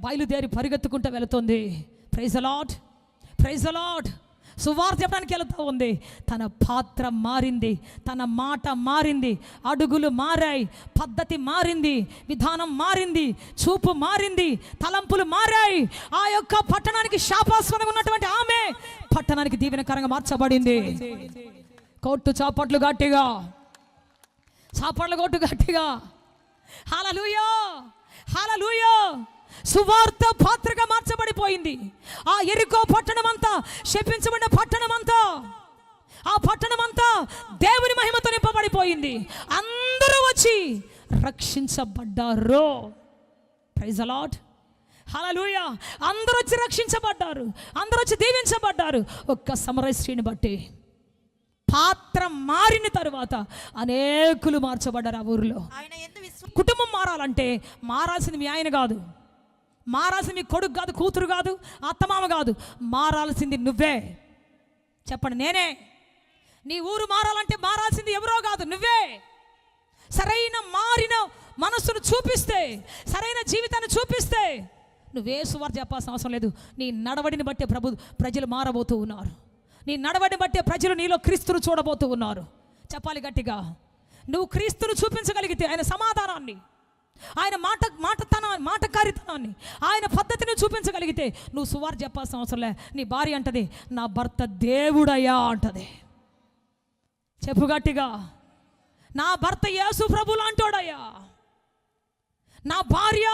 బయలుదేరి పరిగెత్తుకుంటూ వెళుతుంది. Praise the Lord, praise the Lord. సువార్త చెప్పడానికి వెళుతూ ఉంది. తన పాత్ర మారింది, తన మాట మారింది, అడుగులు మారాయి, పద్ధతి మారింది, విధానం మారింది, చూపు మారింది, తలంపులు మారాయి. ఆ యొక్క పట్టణానికి శాపాస్పదంగా ఉన్నటువంటి ఆమె పట్టణానికి దీవెనకరంగా మార్చబడింది. కొట్టు చాపట్లు గట్టిగా, చాపట్లు కొట్టు గట్టిగా. హల్లెలూయా, హల్లెలూయా. సువార్త పాత్రగా మార్చబడిపోయింది. ఆ యెరికో పట్టణమంతా, శపించబడిన పట్టణమంతా, ఆ పట్టణమంతా దేవుని మహిమతో నింపబడిపోయింది. అందరూ వచ్చి రక్షించబడ్డారు. ప్రైజ్ ద లార్డ్, హల్లెలూయా. అందరూ వచ్చి రక్షించబడ్డారు, అందరూ వచ్చి దీవించబడ్డారు. ఒక్క సమరయ స్త్రీని బట్టి. పాత్ర మారిన తరువాత అనేకులు మార్చబడ్డారు. ఆ ఊరిలో కుటుంబం మారాలంటే మారాల్సింది మీ ఆయన కాదు, మారాల్సింది మీ కొడుకు కాదు, కూతురు కాదు, అత్తమామ కాదు, మారాల్సింది నువ్వే. చెప్పండి, నేనే. నీ ఊరు మారాలంటే మారాల్సింది ఎవరో కాదు, నువ్వే. సరైన మారిన మనస్సును చూపిస్తే, సరైన జీవితాన్ని చూపిస్తే నువ్వే సువార్త చెప్పాల్సిన అవసరం లేదు. నీ నడవడిని బట్టే ప్రజలు మారబోతూ ఉన్నారు. నీ నడవడిని బట్టే ప్రజలు నీలో క్రీస్తును చూడబోతూ ఉన్నారు. చెప్పాలి గట్టిగా. నువ్వు క్రీస్తును చూపించగలిగితే, ఆయన సమాధానాన్ని, ఆయన మాటకారితనాన్ని, ఆయన పద్ధతిని చూపించగలిగితే నువ్వు సువార్త చెప్పాల్సిన అవసరం లే. నీ భార్య అంటది, నా భర్త దేవుడయ్యా అంటది. చెప్పు గట్టిగా, నా భర్త యేసు ప్రభువు లాంటోడయ్యా, నా భార్య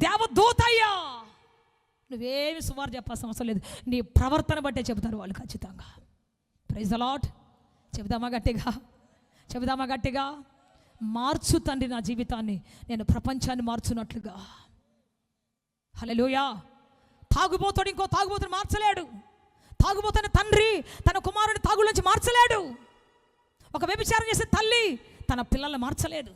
దేవదూతయ్యా. నువ్వేమి సువార్త చెప్పాల్సిన అవసరం లేదు. నీ ప్రవర్తన బట్టే చెబుతారు వాళ్ళు ఖచ్చితంగా. Praise the lord. చెబుదామా గట్టిగా. మార్చు తండ్రి నా జీవితాన్ని, నేను ప్రపంచాన్ని మార్చున్నట్లుగా. హల్లెలూయా. తాగుబోతాడు ఇంకో తాగుబోతుని మార్చలేడు. తాగుబోతున్న తండ్రి తన కుమారుని తాగులోంచి మార్చలేడు. ఒక వ్యభిచారం చేసే తల్లి తన పిల్లల్ని మార్చలేదు.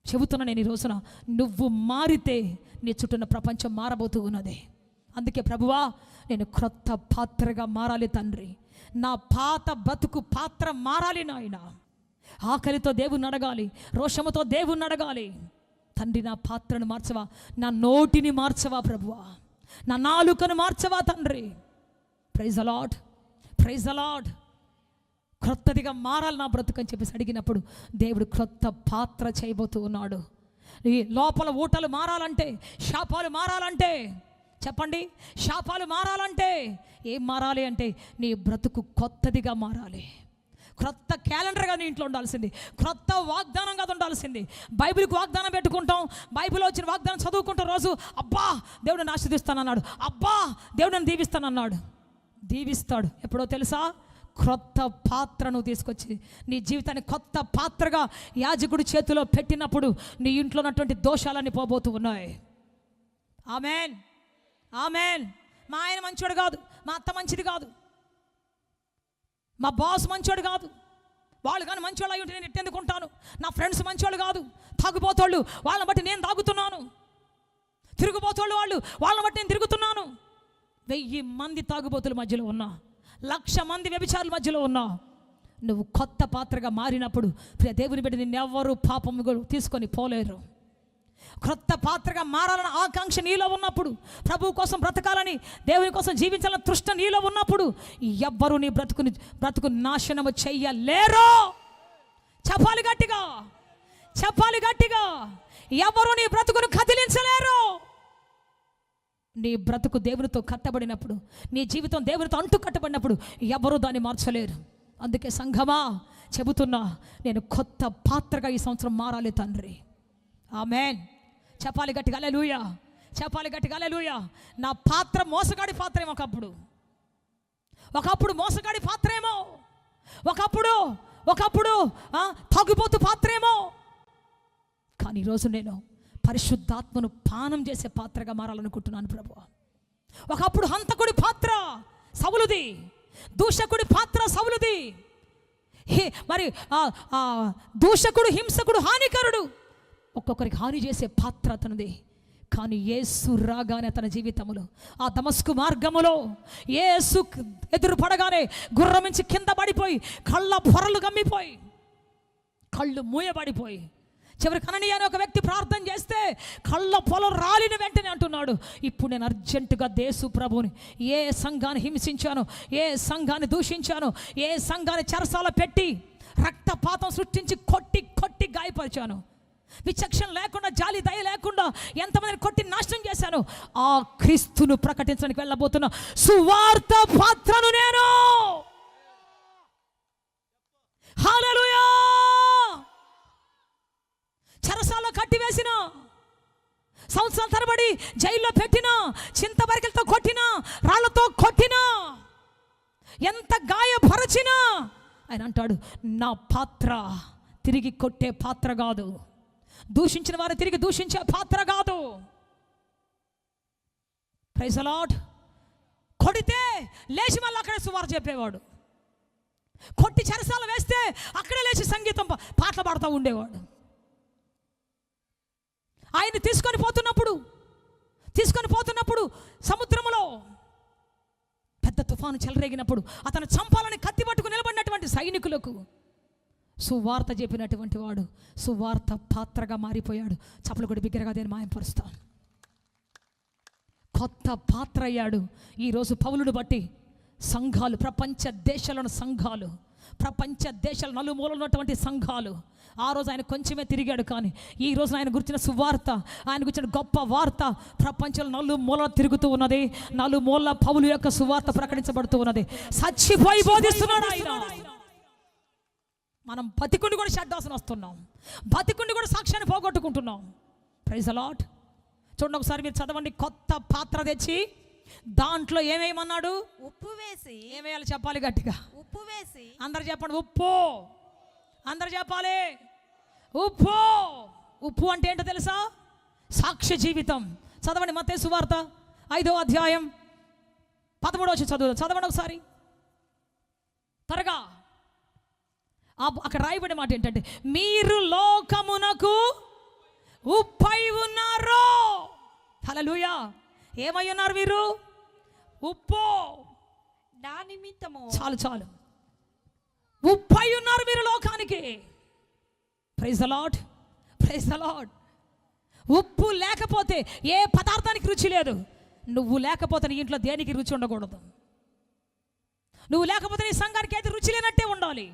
చెబుతున్నా నేను ఈ రోజున, నువ్వు మారితే నీ చుట్టూన్న ప్రపంచం మారబోతూ ఉన్నది. అందుకే ప్రభువా, నేను క్రొత్త పాత్రగా మారాలి తండ్రి. నా పాత బతుకు పాత్ర మారాలి నాయన. ఆకలితో దేవుణ్ణి అడగాలి, రోషముతో దేవుణ్ణి అడగాలి. తండ్రి, నా పాత్రను మార్చవా, నా నోటిని మార్చవా ప్రభువా, నా నాలుకను మార్చవా తండ్రి. Praise the Lord, praise the Lord. క్రొత్తదిగా మారాలి నా బ్రతుకు అని చెప్పేసి అడిగినప్పుడు దేవుడు క్రొత్త పాత్ర చేయబోతూ ఉన్నాడు. ఈ లోపల ఊటలు మారాలంటే, శాపాలు మారాలంటే, చెప్పండి, శాపాలు మారాలంటే ఏం మారాలి అంటే నీ బ్రతుకు కొత్తదిగా మారాలి. క్రొత్త క్యాలెండర్గా నీ ఇంట్లో ఉండాల్సింది, క్రొత్త వాగ్దానంగా ఉండాల్సింది. బైబిల్కి వాగ్దానం పెట్టుకుంటాం, బైబిల్లో వచ్చిన వాగ్దానం చదువుకుంటాం. రోజు అబ్బా దేవుడిని ఆశీర్దిస్తానన్నాడు, అబ్బా దేవుడిని దీవిస్తానన్నాడు. దీవిస్తాడు ఎప్పుడో తెలుసా? క్రొత్త పాత్రను తీసుకొచ్చి నీ జీవితాన్ని కొత్త పాత్రగా యాజకుడి చేతిలో పెట్టినప్పుడు నీ ఇంట్లో ఉన్నటువంటి దోషాలన్నీ పోబోతూ ఉన్నాయి. Amen, amen. మా ఆయన మంచోడు కాదు, మా అత్త మంచిది కాదు, మా బాస్ మంచోడు కాదు, వాళ్ళు కానీ మంచోళ్ళు అయ్యి ఉంటే నేను ఎట్టెందుకుంటాను, నా ఫ్రెండ్స్ మంచోళ్ళు కాదు, తాగుబోతోళ్ళు, వాళ్ళని బట్టి నేను తాగుతున్నాను, తిరుగుబోతోళ్ళు వాళ్ళు, వాళ్ళని బట్టి నేను తిరుగుతున్నాను. 1000 మంది తాగుబోతుల మధ్యలో ఉన్నా, 1,00,000 మంది వ్యభిచారుల మధ్యలో ఉన్నా, నువ్వు కొత్త పాత్రగా మారినప్పుడు ప్రియ దేవుని బిడ్డ నిన్నెవ్వరూ పాపము తీసుకొని పోలేరు. క్రొత్త పాత్రగా మారాలని ఆకాంక్ష నీలో ఉన్నప్పుడు, ప్రభువు కోసం బ్రతకాలని, దేవుని కోసం జీవించాలని తృష్ణ నీలో ఉన్నప్పుడు ఎవ్వరూ నీ బ్రతుకు నాశనము చెయ్యలేరు. చెప్పాలి గట్టిగా, చెప్పాలి గట్టిగా. ఎవరు నీ బ్రతుకును కదిలించలేరు. నీ బ్రతుకు దేవునితో కట్టబడినప్పుడు, నీ జీవితం దేవునితో అంటు కట్టబడినప్పుడు ఎవరు దాన్ని మార్చలేరు. అందుకే సంఘమా చెబుతున్నా, నేను కొత్త పాత్రగా ఈ సంవత్సరం మారాలి తండ్రి. ఆమెన్. చెప్పాలి గట్టిగా హల్లెలూయా, చెప్పాలి గట్టిగా హల్లెలూయా. నా పాత్ర మోసగాడి పాత్రేమో, ఒకప్పుడు మోసగాడి పాత్రేమో, ఒకప్పుడు తాగుబోతు పాత్రేమో. కానీ ఈరోజు నేను పరిశుద్ధాత్మను పానం చేసే పాత్రగా మారాలనుకుంటున్నాను ప్రభువా. ఒకప్పుడు హంతకుడి పాత్ర సౌలుది, దూషకుడి పాత్ర సౌలుది. మరి దూషకుడు, హింసకుడు, హానికరుడు, ఒక్కొక్కరికి హాని చేసే పాత్ర అతనిది. కానీ యేసు రాగానే తన జీవితంలో ఆ దమస్కు మార్గములో యేసు ఎదురు పడగానే గుర్రం నుంచి కింద పడిపోయి, కళ్ళ పొరలు గమ్మిపోయి, కళ్ళు మూయబడిపోయి, చివరికి అననీయ అనే ఒక వ్యక్తి ప్రార్థన చేస్తే కళ్ళ పొలం రాలిన వెంటనే అంటున్నాడు, ఇప్పుడు నేను అర్జెంటుగా యేసు ప్రభువుని, ఏ సంఘాన్ని హింసించాను, ఏ సంఘాన్ని దూషించాను, ఏ సంఘాన్ని చెరసాల పెట్టి రక్తపాతం సృష్టించి కొట్టి గాయపరిచాను, విచక్షణ లేకుండా, జాలి దయ లేకుండా ఎంతమందిని కొట్టి నాశనం చేశాను, ఆ క్రీస్తును ప్రకటించడానికి వెళ్ళబోతున్న సువార్త పాత్రను నేను. హల్లెలూయా. చెరసాల్లో కట్టివేసిన, సంవత్సరాల తరబడి జైల్లో పెట్టినా, చింతబరికలతో కొట్టినా, రాళ్లతో కొట్టినా, ఎంత గాయపరచినా, ఆయన అంటాడు, నా పాత్ర తిరిగి కొట్టే పాత్ర కాదు, దూషించిన వారు తిరిగి దూషించే పాత్ర కాదు. Praise the Lord. కొడితే లేచి మళ్ళీ అక్కడే సువార్త చెప్పేవాడు, కొట్టి చెరసాల వేస్తే అక్కడే లేచి సంగీతం పాటలు పాడుతూ ఉండేవాడు. ఆయన్ని తీసుకొని పోతున్నప్పుడు సముద్రములో పెద్ద తుఫాను చెలరేగినప్పుడు అతను చంపాలని కత్తి పట్టుకు నిలబడినటువంటి సైనికులకు సువార్త చెప్పినటువంటి వాడు సువార్త పాత్రగా మారిపోయాడు. చప్పలు కూడా బిగ్గరగా దేని మాయంపరుస్తాం. కొత్త పాత్ర అయ్యాడు. ఈరోజు పౌలుని బట్టి సంఘాలు, ప్రపంచ దేశాలను సంఘాలు ప్రపంచ దేశాల నలుమూలలో ఉన్నటువంటి సంఘాలు ఆ రోజు ఆయన కొంచెమే తిరిగాడు, కానీ ఈ రోజు ఆయన గురించిన సువార్త, ఆయన గురించిన గొప్ప వార్త ప్రపంచంలో నలుమూలలు తిరుగుతూ ఉన్నది. నలుమూలల పౌలు యొక్క సువార్త ప్రకటించబడుతూ ఉన్నది. చచ్చిపోయి బోధిస్తున్నాడు ఆయన. మనం బతికుండి కూడా షడ్డాసన వస్తున్నాం, బతికుండి కూడా సాక్ష్యాన్ని పోగొట్టుకుంటున్నాం. Praise the lord. చూడండి ఒకసారి మీరు చదవండి. కొత్త పాత్ర తెచ్చి దాంట్లో ఏమేమన్నాడు? ఉప్పు వేసి. ఏమేయాలి చెప్పాలి గట్టిగా. ఉప్పు వేసి. అందరు చెప్పండి ఉప్పు. అందరు చెప్పాలి ఉప్పు. ఉప్పు అంటే ఏంటో తెలుసా? సాక్ష్య జీవితం. చదవండి మత్తయి సువార్త 5వ అధ్యాయం 13వ వచనం చదవండి ఒకసారి త్వరగా. అక్కడ రాయబడిన మాట ఏంటంటే, మీరు లోకమునకు ఉప్పై ఉన్నారు. హల్లెలూయా. ఏమై ఉన్నారు మీరు? ఉప్పు. నా నిమిత్తము. చాలు చాలు. ఉప్పై ఉన్నారు మీరు లోకానికి. Praise the Lord, praise the Lord. ఉప్పు లేకపోతే ఏ పదార్థానికి రుచి లేదు. నువ్వు లేకపోతే నీ ఇంట్లో దేనికి రుచి ఉండకూడదు. నువ్వు లేకపోతే నీ సంఘానికి ఏది రుచి లేనట్టే ఉండాలి.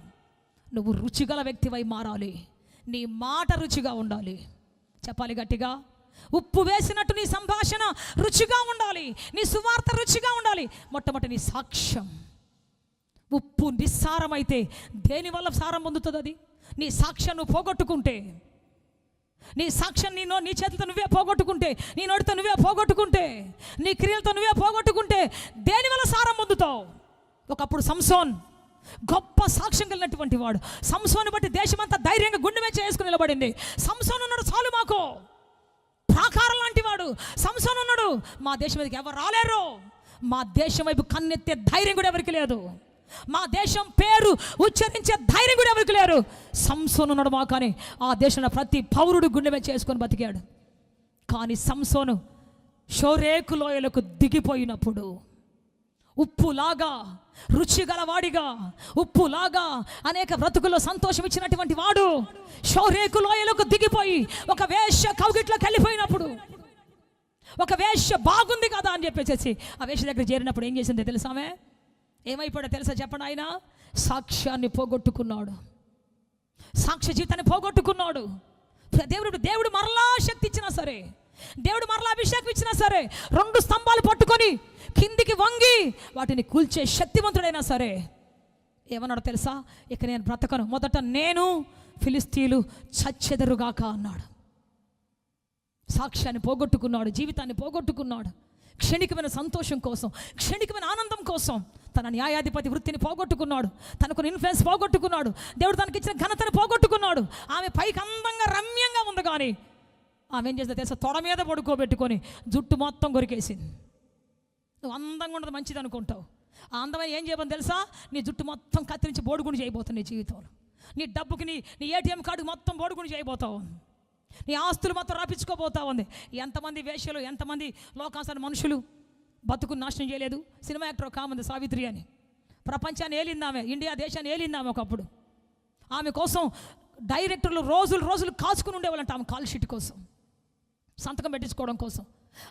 నువ్వు రుచిగల వ్యక్తివై మారాలి. నీ మాట రుచిగా ఉండాలి. చెప్పాలి గట్టిగా. ఉప్పు వేసినట్టు నీ సంభాషణ రుచిగా ఉండాలి. నీ సువార్త రుచిగా ఉండాలి. మొట్టమొదటి నీ సాక్ష్యం. ఉప్పు నిస్సారమైతే దేనివల్ల సారం పొందుతుంది? అది నీ సాక్ష్యం నువ్వు పోగొట్టుకుంటే, నీ సాక్ష్యం నీ చేతులతో నువ్వే పోగొట్టుకుంటే, నీ నోటితో నువ్వే పోగొట్టుకుంటే, నీ క్రియలతో నువ్వే పోగొట్టుకుంటే దేనివల్ల సారం పొందుతావు? ఒకప్పుడు సంసోన్ గొప్ప సాక్ష్యం కలిగినటువంటి వాడు. సంసోను బట్టి దేశమంతా ధైర్యంగా గుండె మీద చేసుకుని నిలబడింది. సంసోను ఉన్నాడు చాలు మాకు, ప్రాకారం లాంటి వాడు సంసోను ఉన్నాడు, మా దేశం మీదకి ఎవరు రాలేరు, మా దేశం వైపు కన్నెత్తే ధైర్యం కూడా ఎవరికి లేదు, మా దేశం పేరు ఉచ్చరించే ధైర్యం కూడా ఎవరికి లేరు. సంసోను ఉన్నాడు మా, కానీ ఆ దేశంలో ప్రతి పౌరుడు గుండె మీద చేసుకొని బతికాడు. కానీ సంసోను షోరేకు లోయలకు దిగిపోయినప్పుడు ఉప్పులాగా, రుచిగలవాడిగా, ఉప్పులాగా అనేక బ్రతుకుల్లో సంతోషం ఇచ్చినటువంటి వాడు షోరేకు లోయలకు దిగిపోయి ఒక వేశ్య కౌగిట్లోకి వెళ్ళిపోయినప్పుడు, ఒక వేశ్య బాగుంది కదా అని చెప్పేసి ఆ వేశ్య దగ్గర చేరినప్పుడు ఏం చేసిందో తెలుసామే? ఏమైపోయాడో తెలుసా చెప్పండి? ఆయన సాక్ష్యాన్ని పోగొట్టుకున్నాడు, సాక్ష్య జీవితాన్ని పోగొట్టుకున్నాడు. దేవుడు మరలా శక్తి ఇచ్చినా సరే, దేవుడు మరలా అభిషేకం ఇచ్చినా సరే, 2 స్తంభాలు పట్టుకొని కిందికి వంగి వాటిని కూల్చే శక్తివంతుడైనా సరే ఏమన్నాడు తెలుసా? ఇక నేను బ్రతకను, మొదట నేను ఫిలిస్తీన్లు చచ్చెదరుగాక అన్నాడు. సాక్ష్యాన్ని పోగొట్టుకున్నాడు, జీవితాన్ని పోగొట్టుకున్నాడు. క్షణికమైన సంతోషం కోసం, క్షణికమైన ఆనందం కోసం తన న్యాయాధిపతి వృత్తిని పోగొట్టుకున్నాడు, తనకు ఇన్ఫ్లుయెన్స్ పోగొట్టుకున్నాడు, దేవుడు తనకి ఇచ్చిన ఘనతను పోగొట్టుకున్నాడు. ఆమె పైకి అందంగా రమ్యంగా ఉంది, కానీ ఆమె ఏం చేస్తే తెలుసా? తొడ మీద పడుకోబెట్టుకొని జుట్టు మొత్తం కొరికేసింది. నువ్వు అందంగా ఉండదు మంచిది అనుకుంటావు, ఆ అందమైన ఏం చేయబోతుంది తెలుసా? నీ జుట్టు మొత్తం కత్తిరించి బోడుగుండి చేయబోతుంది నీ జీవితంలో. నీ డబ్బుకి నీ ఏటీఎం కార్డు మొత్తం బోడుగుండి చేయబోతావు, నీ ఆస్తులు మొత్తం రాపించుకోబోతా ఉంది. ఎంతమంది వేశ్యలు, ఎంతమంది లోకాసన మనుషులు బతుకుని నాశనం చేయలేదు. సినిమా యాక్టర్ ఒక ఆమె సావిత్రి అని, ప్రపంచాన్ని ఏలిందామె, ఇండియా దేశాన్ని ఏలిందామె. ఒకప్పుడు ఆమె కోసం డైరెక్టర్లు రోజులు కాచుకుని ఉండేవాళ్ళంట. ఆమె కాల్ షీట్ కోసం, సంతకం పెట్టించుకోవడం కోసం,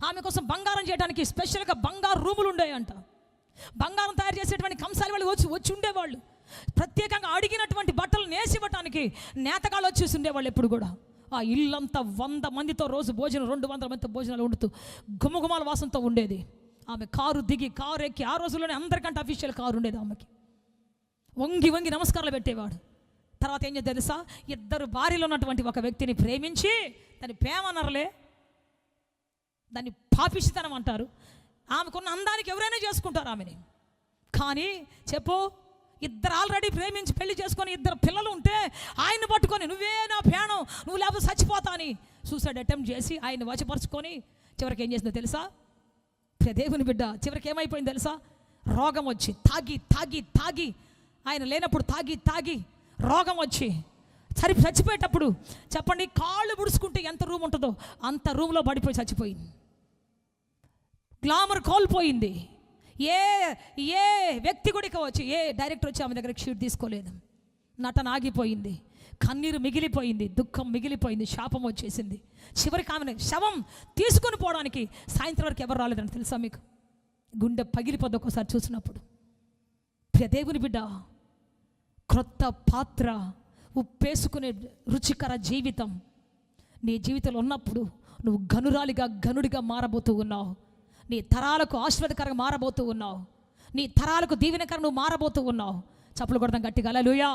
ఆమె కోసం బంగారం చేయడానికి స్పెషల్గా బంగారు రూములు ఉండేయంట. బంగారం తయారు చేసేటువంటి కంసాలి వాళ్ళు వచ్చి ఉండేవాళ్ళు. ప్రత్యేకంగా అడిగినటువంటి బట్టలు నేసివ్వటానికి నేతగాళ్ళు వచ్చేసి ఉండేవాళ్ళు. ఎప్పుడు కూడా ఆ ఇల్లంతా 100 మందితో రోజు భోజనం, 200 మందితో భోజనాలు వండుతూ గుమగుమాల వాసనతో ఉండేది. ఆమె కారు దిగి, కారు ఎక్కి, ఆ రోజుల్లోనే అందరికంటే అఫీషియల్ కారు ఉండేది ఆమెకి. వంగి నమస్కారాలు పెట్టేవాడు. తర్వాత ఏం చేద్దాం తెలుసా? 2 భార్యలు ఉన్నటువంటి ఒక వ్యక్తిని ప్రేమించి, దాన్ని ప్రేమ అనరులే, దాన్ని పాపిష్టితనం అంటారు. ఆమెకున్న అందానికి ఎవరైనా చేసుకుంటారు ఆమెని. కానీ చెప్పు, 2 ఆల్రెడీ ప్రేమించి పెళ్లి చేసుకొని 2 పిల్లలు ఉంటే ఆయన్ని పట్టుకొని నువ్వే నా ప్రాణం, నువ్వు లేకపోతే చచ్చిపోతా అని సూసైడ్ అటెంప్ట్ చేసి ఆయన్ని వశపరుచుకొని చివరికి ఏం చేసిందో తెలుసా? దేవుని బిడ్డ చివరికి ఏమైపోయింది తెలుసా? రోగం వచ్చి తాగి ఆయన లేనప్పుడు తాగి రోగం వచ్చి చచ్చిపోయేటప్పుడు చెప్పండి, కాళ్ళు ముడుచుకుంటే ఎంత రూమ్ ఉంటుందో అంత రూమ్లో పడిపోయి చచ్చిపోయింది. గ్లామర్ కోల్పోయింది. ఏ వ్యక్తి కూడా వచ్చి, ఏ డైరెక్టర్ వచ్చి ఆమె దగ్గర షూట్ తీసుకోలేదు. నటన ఆగిపోయింది, కన్నీరు మిగిలిపోయింది, దుఃఖం మిగిలిపోయింది, శాపం వచ్చేసింది. చివరికి ఆమెను శవం తీసుకొని పోవడానికి సాయంత్రం వరకు ఎవరు రాలేదని తెలుసా మీకు? గుండె పగిలిపోద్ది ఒక్కోసారి చూసినప్పుడు. దేవుని బిడ్డ, క్రొత్త పాత్ర, ఉప్పేసుకునే రుచికర జీవితం నీ జీవితంలో ఉన్నప్పుడు నువ్వు గనురాలిగా గనుడిగా మారబోతూ ఉన్నావు. నీ తరాలకు ఆశీర్వాదకరంగా మారబోతూ ఉన్నావు. నీ తరాలకు దీవెనకరంగా నువ్వు మారబోతూ ఉన్నావు. చప్పులు కొడదాం గట్టిగా, హల్లెలూయా,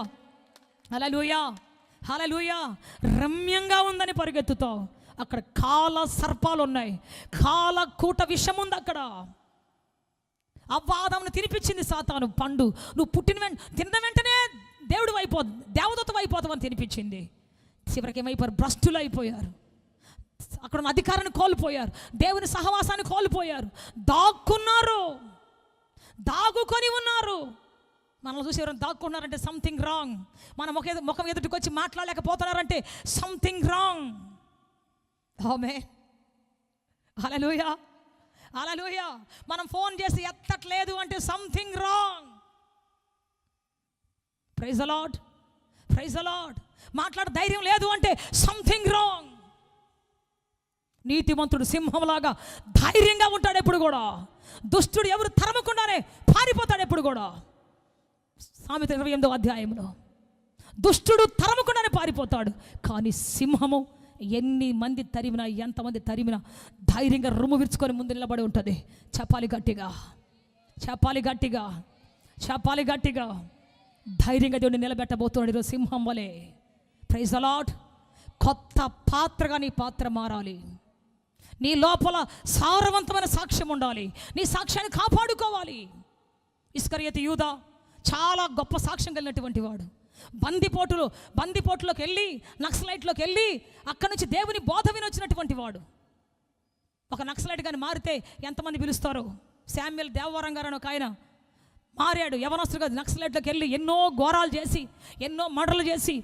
హల్లెలూయా, హల్లెలూయా. రమ్యంగా ఉందని పరిగెత్తుతావు, అక్కడ కాల సర్పాలు ఉన్నాయి, కాల కూట విషం ఉంది అక్కడ. అవ్వాదమును తినిపించింది సాతాను పండు. నువ్వు తిన్న వెంటనే దేవుడు దేవదూత అయిపోతావని తినిపించింది. చివరికి ఏమైపోయారు? భ్రష్టులు అయిపోయారు. అక్కడ ఉన్న అధికారాన్ని కోల్పోయారు, దేవుని సహవాసాన్ని కోల్పోయారు, దాక్కున్నారు, దాగుకొని ఉన్నారు. మనల్ని చూసి ఎవరైనా దాక్కున్నారంటే సంథింగ్ రాంగ్. మన ముఖం ఎదుటికి వచ్చి మాట్లాడలేకపోతున్నారంటే సంథింగ్ రాంగ్. ఆమేన్, హల్లెలూయా, హల్లెలూయా. మనం ఫోన్ చేసి ఎత్తట్లేదు అంటే something wrong. Praise the Lord, praise the Lord. మాట్లాడే ధైర్యం లేదు అంటే సంథింగ్ రాంగ్. నీతిమంతుడు సింహంలాగా ధైర్యంగా ఉంటాడు ఎప్పుడు కూడా. దుష్టుడు ఎవరు తరమకుండానే పారిపోతాడు ఎప్పుడు కూడా. సామెత 28వ అధ్యాయంలో దుష్టుడు తరమకుండానే పారిపోతాడు, కానీ సింహము ఎన్ని మంది తరిమినా, ఎంతమంది తరిమినా ధైర్యంగా రొమ్ము విరుచుకొని ముందు నిలబడి ఉంటుంది. చెప్పాలి గట్టిగా, చెప్పాలి గట్టిగా, చెప్పాలి గట్టిగా. ధైర్యంగా దేవుడిని నిలబెట్టబోతున్నాడు ఈరోజు సింహం వలె. Praise the Lord. కొత్త పాత్రగా నీ పాత్ర మారాలి. నీ లోపల సారవంతమైన సాక్ష్యం ఉండాలి. నీ సాక్ష్యాన్ని కాపాడుకోవాలి. ఇస్కరియోతు యూదా చాలా గొప్ప సాక్ష్యం కలిగినటువంటి వాడు. బందిపోటులోకి వెళ్ళి, నక్సలైట్లోకి వెళ్ళి అక్కడి నుంచి దేవుని బోధ వినొచ్చినటువంటి వాడు. ఒక నక్సలైట్ కానీ మారితే ఎంతమంది పిలుస్తారు? శామ్యుయల్ దేవవరం గారు అని ఒక ఆయన మారాడు, యవనస్తుడుగా నక్సలైట్లోకి వెళ్ళి ఎన్నో ఘోరాలు చేసి, ఎన్నో మర్డర్లు చేసి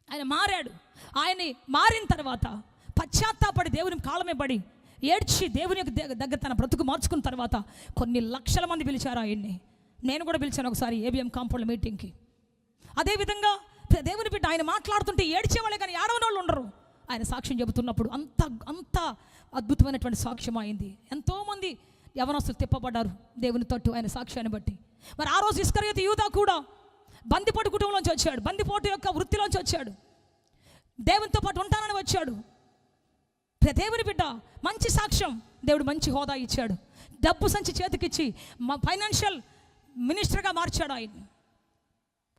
ఆయన మారాడు. ఆయన మారిన తర్వాత పశ్చాత్తాపడి దేవుని కాలమే పడి ఏడ్చి దేవుని యొక్క దగ్గర తన బ్రతుకు మార్చుకున్న తర్వాత కొన్ని లక్షల మంది పిలిచారు ఆయన్ని. నేను కూడా పిలిచాను ఒకసారి ఏబిఎం కాంపౌండ్ మీటింగ్కి. అదేవిధంగా దేవుని బిడ్డ ఆయన మాట్లాడుతుంటే ఏడ్చేవాళ్ళే కానీ ఏడవని వాళ్ళు ఉండరు. ఆయన సాక్ష్యం చెబుతున్నప్పుడు అంత అద్భుతమైనటువంటి సాక్ష్యం అయింది. ఎంతోమంది యవనస్తులు తిప్పబడ్డారు దేవుని తట్టు ఆయన సాక్ష్యాన్ని బట్టి. మరి ఆ రోజు ఇస్కరియోతు యూదా కూడా బందిపోటు కుటుంబంలోంచి వచ్చాడు, బందిపోటు యొక్క వృత్తిలోంచి వచ్చాడు, దేవునితో పాటు ఉంటానని వచ్చాడు. దేవుని బిడ్డ మంచి సాక్ష్యం, దేవుడు మంచి హోదా ఇచ్చాడు, డబ్బు సంచి చేతికిచ్చి ఫైనాన్షియల్ మినిస్టర్గా మార్చాడు ఆయన్ని.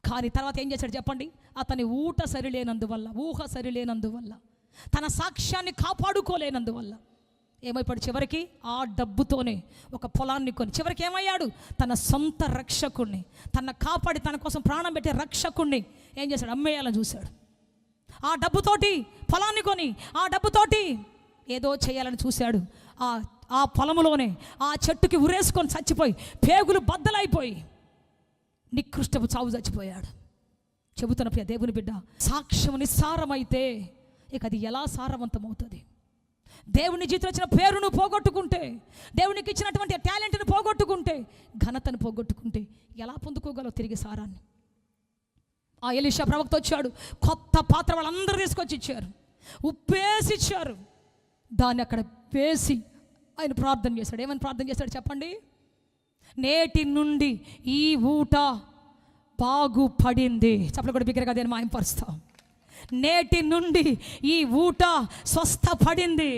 కానీ తర్వాత ఏం చేశాడు చెప్పండి? అతని ఊహ సరిలేనందువల్ల తన సాక్ష్యాన్ని కాపాడుకోలేనందువల్ల ఏమైపోయాడు? చివరికి ఆ డబ్బుతోనే ఒక పొలాన్ని కొని, చివరికి ఏమయ్యాడు? తన సొంత రక్షకుణ్ణి, తన కాపాడి తన కోసం ప్రాణం పెట్టే రక్షకుణ్ణి ఏం చేశాడు? అమ్మేయాలని చూశాడు. ఆ డబ్బుతోటి పొలాన్ని కొని, ఆ డబ్బుతోటి ఏదో చేయాలని చూశాడు. ఆ పొలములోనే ఆ చెట్టుకి ఉరేసుకొని చచ్చిపోయి, పేగులు బద్దలైపోయి నికృష్టపు చావు చచ్చిపోయాడు. చెబుతున్న ప్రియ దేవుని బిడ్డ, సాక్ష్యం నిస్సారమైతే ఇక అది ఎలా సారవంతమవుతుంది? దేవుని జీవితంలో వచ్చిన పేరును పోగొట్టుకుంటే, దేవునికి ఇచ్చినటువంటి టాలెంట్ను పోగొట్టుకుంటే, ఘనతను పోగొట్టుకుంటే ఎలా పొందుకోగలవు తిరిగి సారాన్ని? ఆ ఎలీషా ప్రవక్త వచ్చాడు, కొత్త పాత్ర వాళ్ళందరూ తీసుకొచ్చి ఇచ్చారు, ఉప్పేసి ఇచ్చారు. దాన్ని అక్కడ వేసి ఆయన ప్రార్థన చేశాడు. ఏమని ప్రార్థన చేశాడు చెప్పండి? నేటి నుండి ఈ ఊట బాగుపడింది. చెప్పలు కూడా బిగ్గరగా నేను మాయంపరుస్తాం. నేటి నుండి ఈ ఊట స్వస్థపడింది.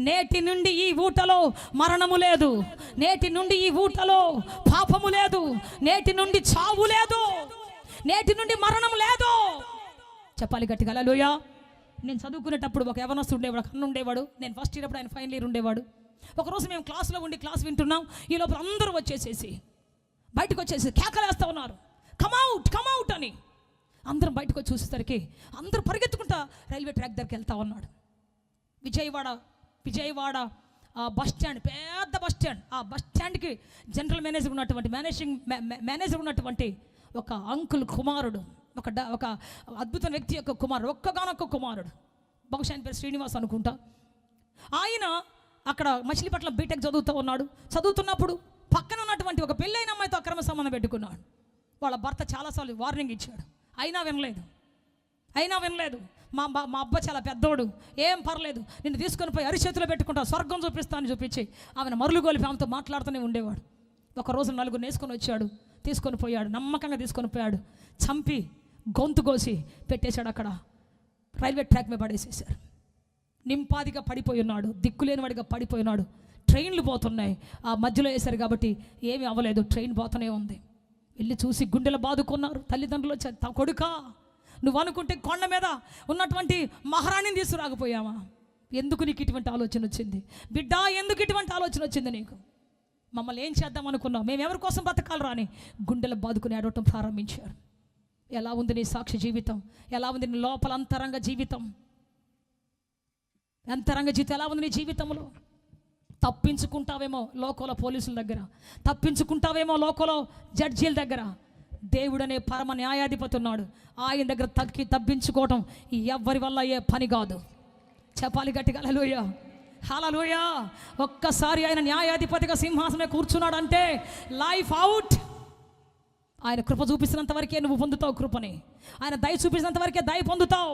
నేటి నుండి ఈ ఊటలో మరణము లేదు. నేటి నుండి ఈ ఊటలో పాపము లేదు. నేటి నుండి చావు లేదు. నేటి నుండి మరణం లేదు. చెప్పాలి గట్టిగా హల్లెలూయా. నేను చదువుకునేటప్పుడు ఒక యవనస్తుడు ఉండేవాడు, ఒక అన్న ఉండేవాడు. నేను ఫస్ట్ ఇయర్ అప్పుడు ఆయన ఫైనల్ ఇయర్ ఉండేవాడు. ఒకరోజు మేము క్లాస్లో ఉండి క్లాస్ వింటున్నాం. ఈ లోపల అందరూ బయటకు వచ్చేసి కేకలేస్తూ ఉన్నారు, కమ్అవుట్ అని. అందరం బయటకు వచ్చి చూసేసరికి అందరూ పరిగెత్తుకుంటా రైల్వే ట్రాక్ దగ్గరికి వెళ్తా ఉన్నాడు. విజయవాడ బస్ స్టాండ్, పెద్ద బస్ స్టాండ్. ఆ బస్ స్టాండ్కి జనరల్ మేనేజర్ ఉన్నటువంటి ఒక అంకుల్ కుమారుడు, ఒక అద్భుత వ్యక్తి యొక్క కుమారుడు, ఒక్కగానొక్క కుమారుడు, బహుశా ఆయన పేరు శ్రీనివాస్ అనుకుంటా. ఆయన అక్కడ మచిలీపట్నం బీటెక్ చదువుతున్నప్పుడు పక్కన ఉన్నటువంటి ఒక పెళ్ళైన అమ్మాయితో అక్రమ సంబంధం పెట్టుకున్నాడు. వాళ్ళ భర్త చాలాసార్లు వార్నింగ్ ఇచ్చాడు, అయినా వినలేదు. మా అబ్బా చాలా పెద్దోడు, ఏం పర్లేదు, నిన్ను తీసుకొని పోయి అరిచేతిలో పెట్టుకుంటా, స్వర్గం చూపిస్తానని చూపించి ఆమెను మరులుగోలి ఆమెతో మాట్లాడుతూనే ఉండేవాడు. ఒక రోజు 4 నేసుకొని వచ్చాడు. తీసుకొని పోయాడు, నమ్మకంగా తీసుకొని పోయాడు. చంపి గొంతు కోసి పెట్టేశాడు, అక్కడ రైల్వే ట్రాక్ మీద పడేసేశారు. నింపాదిగా పడిపోయి ఉన్నాడు, దిక్కులేనివాడిగా పడిపోయి ఉన్నాడు. ట్రైన్లు పోతున్నాయి, ఆ మధ్యలో వేశారు కాబట్టి ఏమీ అవ్వలేదు, ట్రైన్ పోతూనే ఉంది. వెళ్ళి చూసి గుండెలు బాదుకున్నారు తల్లిదండ్రులు. కొడుకా, నువ్వు అనుకుంటే కొండ మీద ఉన్నటువంటి మహారాణిని తీసుకురాకపోయావా? ఎందుకు నీకు ఇటువంటి ఆలోచన వచ్చింది? బిడ్డ, ఎందుకు ఇటువంటి ఆలోచన వచ్చింది నీకు? మమ్మల్ని ఏం చేద్దాం అనుకున్నావు? మేము ఎవరి కోసం బతకాలి రాని గుండెలు బాదుకుని ఆడటం ప్రారంభించారు. ఎలా ఉంది నీ సాక్షి జీవితం? ఎలా ఉంది నీ లోపల అంతరంగ జీవితం? అంతరంగ జీవితం ఎలా ఉంది నీ జీవితంలో? తప్పించుకుంటావేమో లోకంలో పోలీసుల దగ్గర, తప్పించుకుంటావేమో లోకంలో జడ్జీల దగ్గర. దేవుడనే పరమ న్యాయాధిపతి ఉన్నాడు, ఆయన దగ్గర తప్పించుకోవటం ఎవ్వరి వల్ల అయ్యే పని కాదు. చెప్పాలి గట్టిగా హల్లెలూయా, హల్లెలూయా. ఒక్కసారి ఆయన న్యాయాధిపతిగా సింహాసనమే కూర్చున్నాడు అంటే లైఫ్ అవుట్. ఆయన కృప చూపిస్తున్నంత వరకే నువ్వు పొందుతావు కృపని, ఆయన దయ చూపించినంత వరకే దయ పొందుతావు.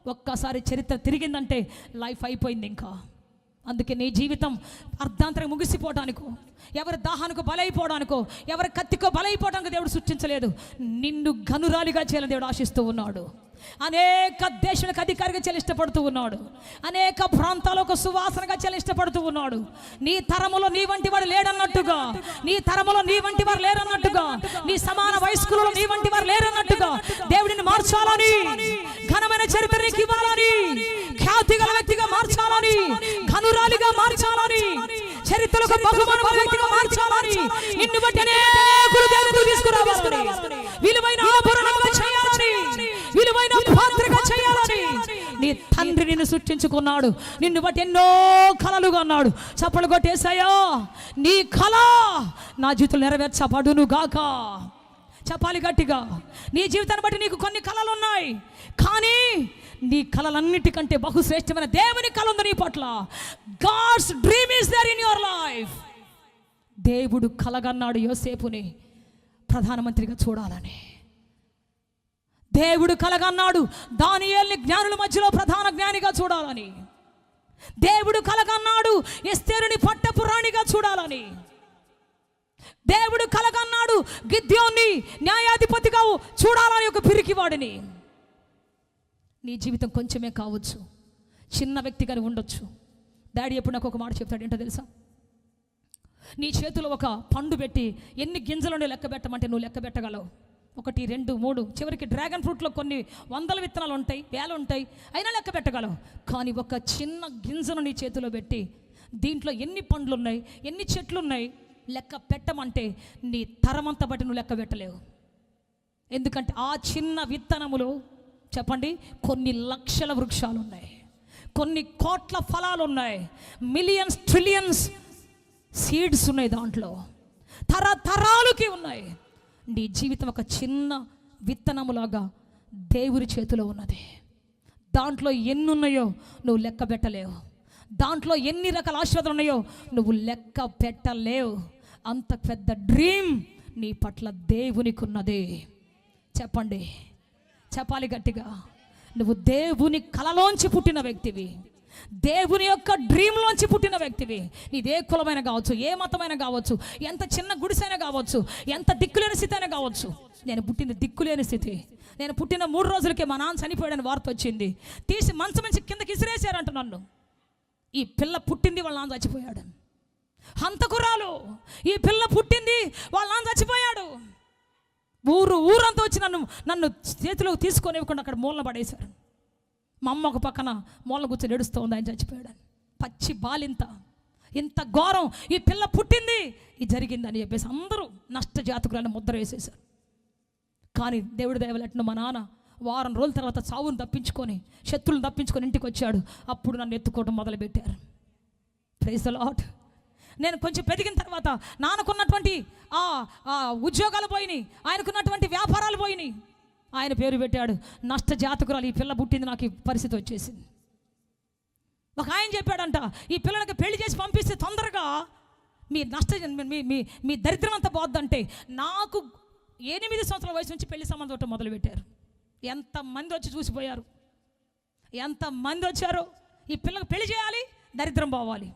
ఒక్కసారి చరిత్ర తిరిగిందంటే లైఫ్ అయిపోయింది ఇంకా. అందుకే నీ జీవితం అర్ధాంతరం ముగిసిపోవడానికో, ఎవరి దాహానికి బలైపోవడానికో, ఎవరి కత్తికో బలైపోవడానికి దేవుడు సృష్టించలేదు. నిన్ను ఘనురాలిగా చేయాలని దేవుడు ఆశిస్తూ ఉన్నాడు. అనేక దేశాలకు అధికారిగా చేయాలని ఇష్టపడుతూ ఉన్నాడు. అనేక ప్రాంతాలకు సువాసనగా చేయాలని ఇష్టపడుతూ ఉన్నాడు. నీ తరములో నీ వంటి వారు లేడన్నట్టుగా, నీ తరములో నీ వంటి వారు లేరన్నట్టుగా, నీ సమాన వయస్కులలో నీ వంటి వారు లేరన్నట్టుగా దేవుడిని మార్చాలని, ఘనమైన చరిత్ర నీకు ఇవ్వాలని, ఖ్యాతి గల వ్యక్తిగా మార్చాలని, ఘనురాలిగా మార్చాలని, చరిత్రలకు బహుమాన వ్యక్తిగా మార్చాలని, నిన్ను బట్టి అనేకులు దేవుడు తీసుకురావాలని, విలువైన ఆభరణంగా చేయాలని, విలువైన పాత్రగా చేయాలని నీ తండ్రి నిన్ను సృష్టించుకున్నాడు. నిన్ను బట్టి ఎన్నో కలలుగా అన్నాడు. చప్పలు కొట్టేశాయా, నీ కళ నా జీవితంలో నెరవేర్చబడును గాక. చెప్పాలి గట్టిగా. నీ జీవితాన్ని బట్టి నీకు కొన్ని కళలు ఉన్నాయి, కానీ నీ కళలన్నిటికంటే బహుశ్రేష్టమైన దేవుని కళ ఉంది నీ పట్ల. God's dream is there in your life. దేవుడు కలగన్నాడు యోసేపుని ప్రధానమంత్రిగా చూడాలని. దేవుడు కలగన్నాడు దానియేలుని జ్ఞానుల మధ్యలో ప్రధాన జ్ఞానిగా చూడాలని. దేవుడు కలగన్నాడు ఎస్తేరుని పట్టపు రాణిగా చూడాలని. దేవుడు కలగన్నాడు గిద్యోన్ని న్యాయాధిపతిగా చూడాలని, ఒక పిరికివాడిని. నీ జీవితం కొంచెమే కావచ్చు, చిన్న వ్యక్తిగానే ఉండొచ్చు. డాడీ ఎప్పుడు నాకు ఒక మాట చెప్తాడు, ఏంటో తెలుసా? నీ చేతిలో ఒక పండు పెట్టి ఎన్ని గింజలను లెక్క పెట్టమంటే నువ్వు లెక్క పెట్టగలవు. 1, 2, 3, చివరికి డ్రాగన్ ఫ్రూట్లో కొన్ని 100 విత్తనాలు ఉంటాయి, వేలు ఉంటాయి, అయినా లెక్క పెట్టగలవు. కానీ ఒక చిన్న గింజను నీ చేతిలో పెట్టి దీంట్లో ఎన్ని పండ్లు ఉన్నాయి, ఎన్ని చెట్లు ఉన్నాయి లెక్క పెట్టమంటే నీ తరమంతా బట్టి నువ్వు లెక్క పెట్టలేవు. ఎందుకంటే ఆ చిన్న విత్తనములో చెప్పండి కొన్ని లక్షల వృక్షాలు ఉన్నాయి, కొన్ని కోట్ల ఫలాలు ఉన్నాయి, మిలియన్స్ ట్రిలియన్స్ సీడ్స్ ఉన్నాయి, దాంట్లో తరతరాలకి ఉన్నాయి. నీ జీవితం ఒక చిన్న విత్తనములాగా దేవుని చేతిలో ఉన్నది. దాంట్లో ఎన్ని ఉన్నాయో నువ్వు లెక్క పెట్టలేవు, దాంట్లో ఎన్ని రకాల ఆశీర్వాదాలు ఉన్నాయో నువ్వు లెక్క పెట్టలేవు. అంత పెద్ద డ్రీమ్ నీ పట్ల దేవునికి ఉన్నది. చెప్పండి, చెప్పాలి గట్టిగా. నువ్వు దేవుని కలలోంచి పుట్టిన వ్యక్తివి, దేవుని యొక్క డ్రీమ్లోంచి పుట్టిన వ్యక్తివి. నీదే కులమైన కావచ్చు, ఏ మతమైన కావచ్చు, ఎంత చిన్న గుడిసైనా కావచ్చు, ఎంత దిక్కులేని స్థితి అయినా కావచ్చు. నేను పుట్టింది దిక్కులేని స్థితి. నేను పుట్టిన 3 రోజులకే మా నాన్న చనిపోయాడని వార్త వచ్చింది. తీసి మంచం నుంచి కిందకి ఇసిరేసారంట నన్ను. ఈ పిల్ల పుట్టింది, వాళ్ళ నాన్న చచ్చిపోయాడు. హంతకురాలు, ఈ పిల్ల పుట్టింది, వాళ్ళ నాన్న చచ్చిపోయాడు. ఊరంతా వచ్చి నన్ను చేతిలోకి తీసుకొని ఇవ్వకుండా అక్కడ మూలన పడేశారు. మా అమ్మ ఒక పక్కన మూల కూర్చొని ఏడుస్తూ ఉంది, ఆయన చచ్చిపోయాడని. పచ్చి బాలింత, ఇంత ఘోరం, ఈ పిల్ల పుట్టింది, ఇది జరిగిందని చెప్పేసి అందరూ నష్ట జాతకులను ముద్ర వేసేశారు. కానీ దేవుడి దయవలెట్ను మా నాన్న వారం రోజుల తర్వాత చావును తప్పించుకొని, శత్రువులను తప్పించుకొని ఇంటికి వచ్చాడు. అప్పుడు నన్ను ఎత్తుకోవడం మొదలుపెట్టారు. Praise the Lord. నేను కొంచెం పెరిగిన తర్వాత నాన్నకున్నటువంటి ఉద్యోగాలు పోయినాయి, ఆయనకున్నటువంటి వ్యాపారాలు పోయినాయి. ఆయన పేరు పెట్టాడు నష్ట జాతకురాలు. ఈ పిల్ల పుట్టింది, నాకు ఈ పరిస్థితి వచ్చేసింది. ఒక ఆయన చెప్పాడంట, ఈ పిల్లలకి పెళ్లి చేసి పంపిస్తే తొందరగా మీ దరిద్రం అంతా పోద్దంటే, నాకు 8 సంవత్సరాల వయసు నుంచి పెళ్లి సంబంధం ఒకటి మొదలుపెట్టారు. ఎంతమంది వచ్చి చూసిపోయారు, ఎంతమంది వచ్చారు. ఈ పిల్లకి పెళ్లి చేయాలి, దరిద్రం పోవాలి,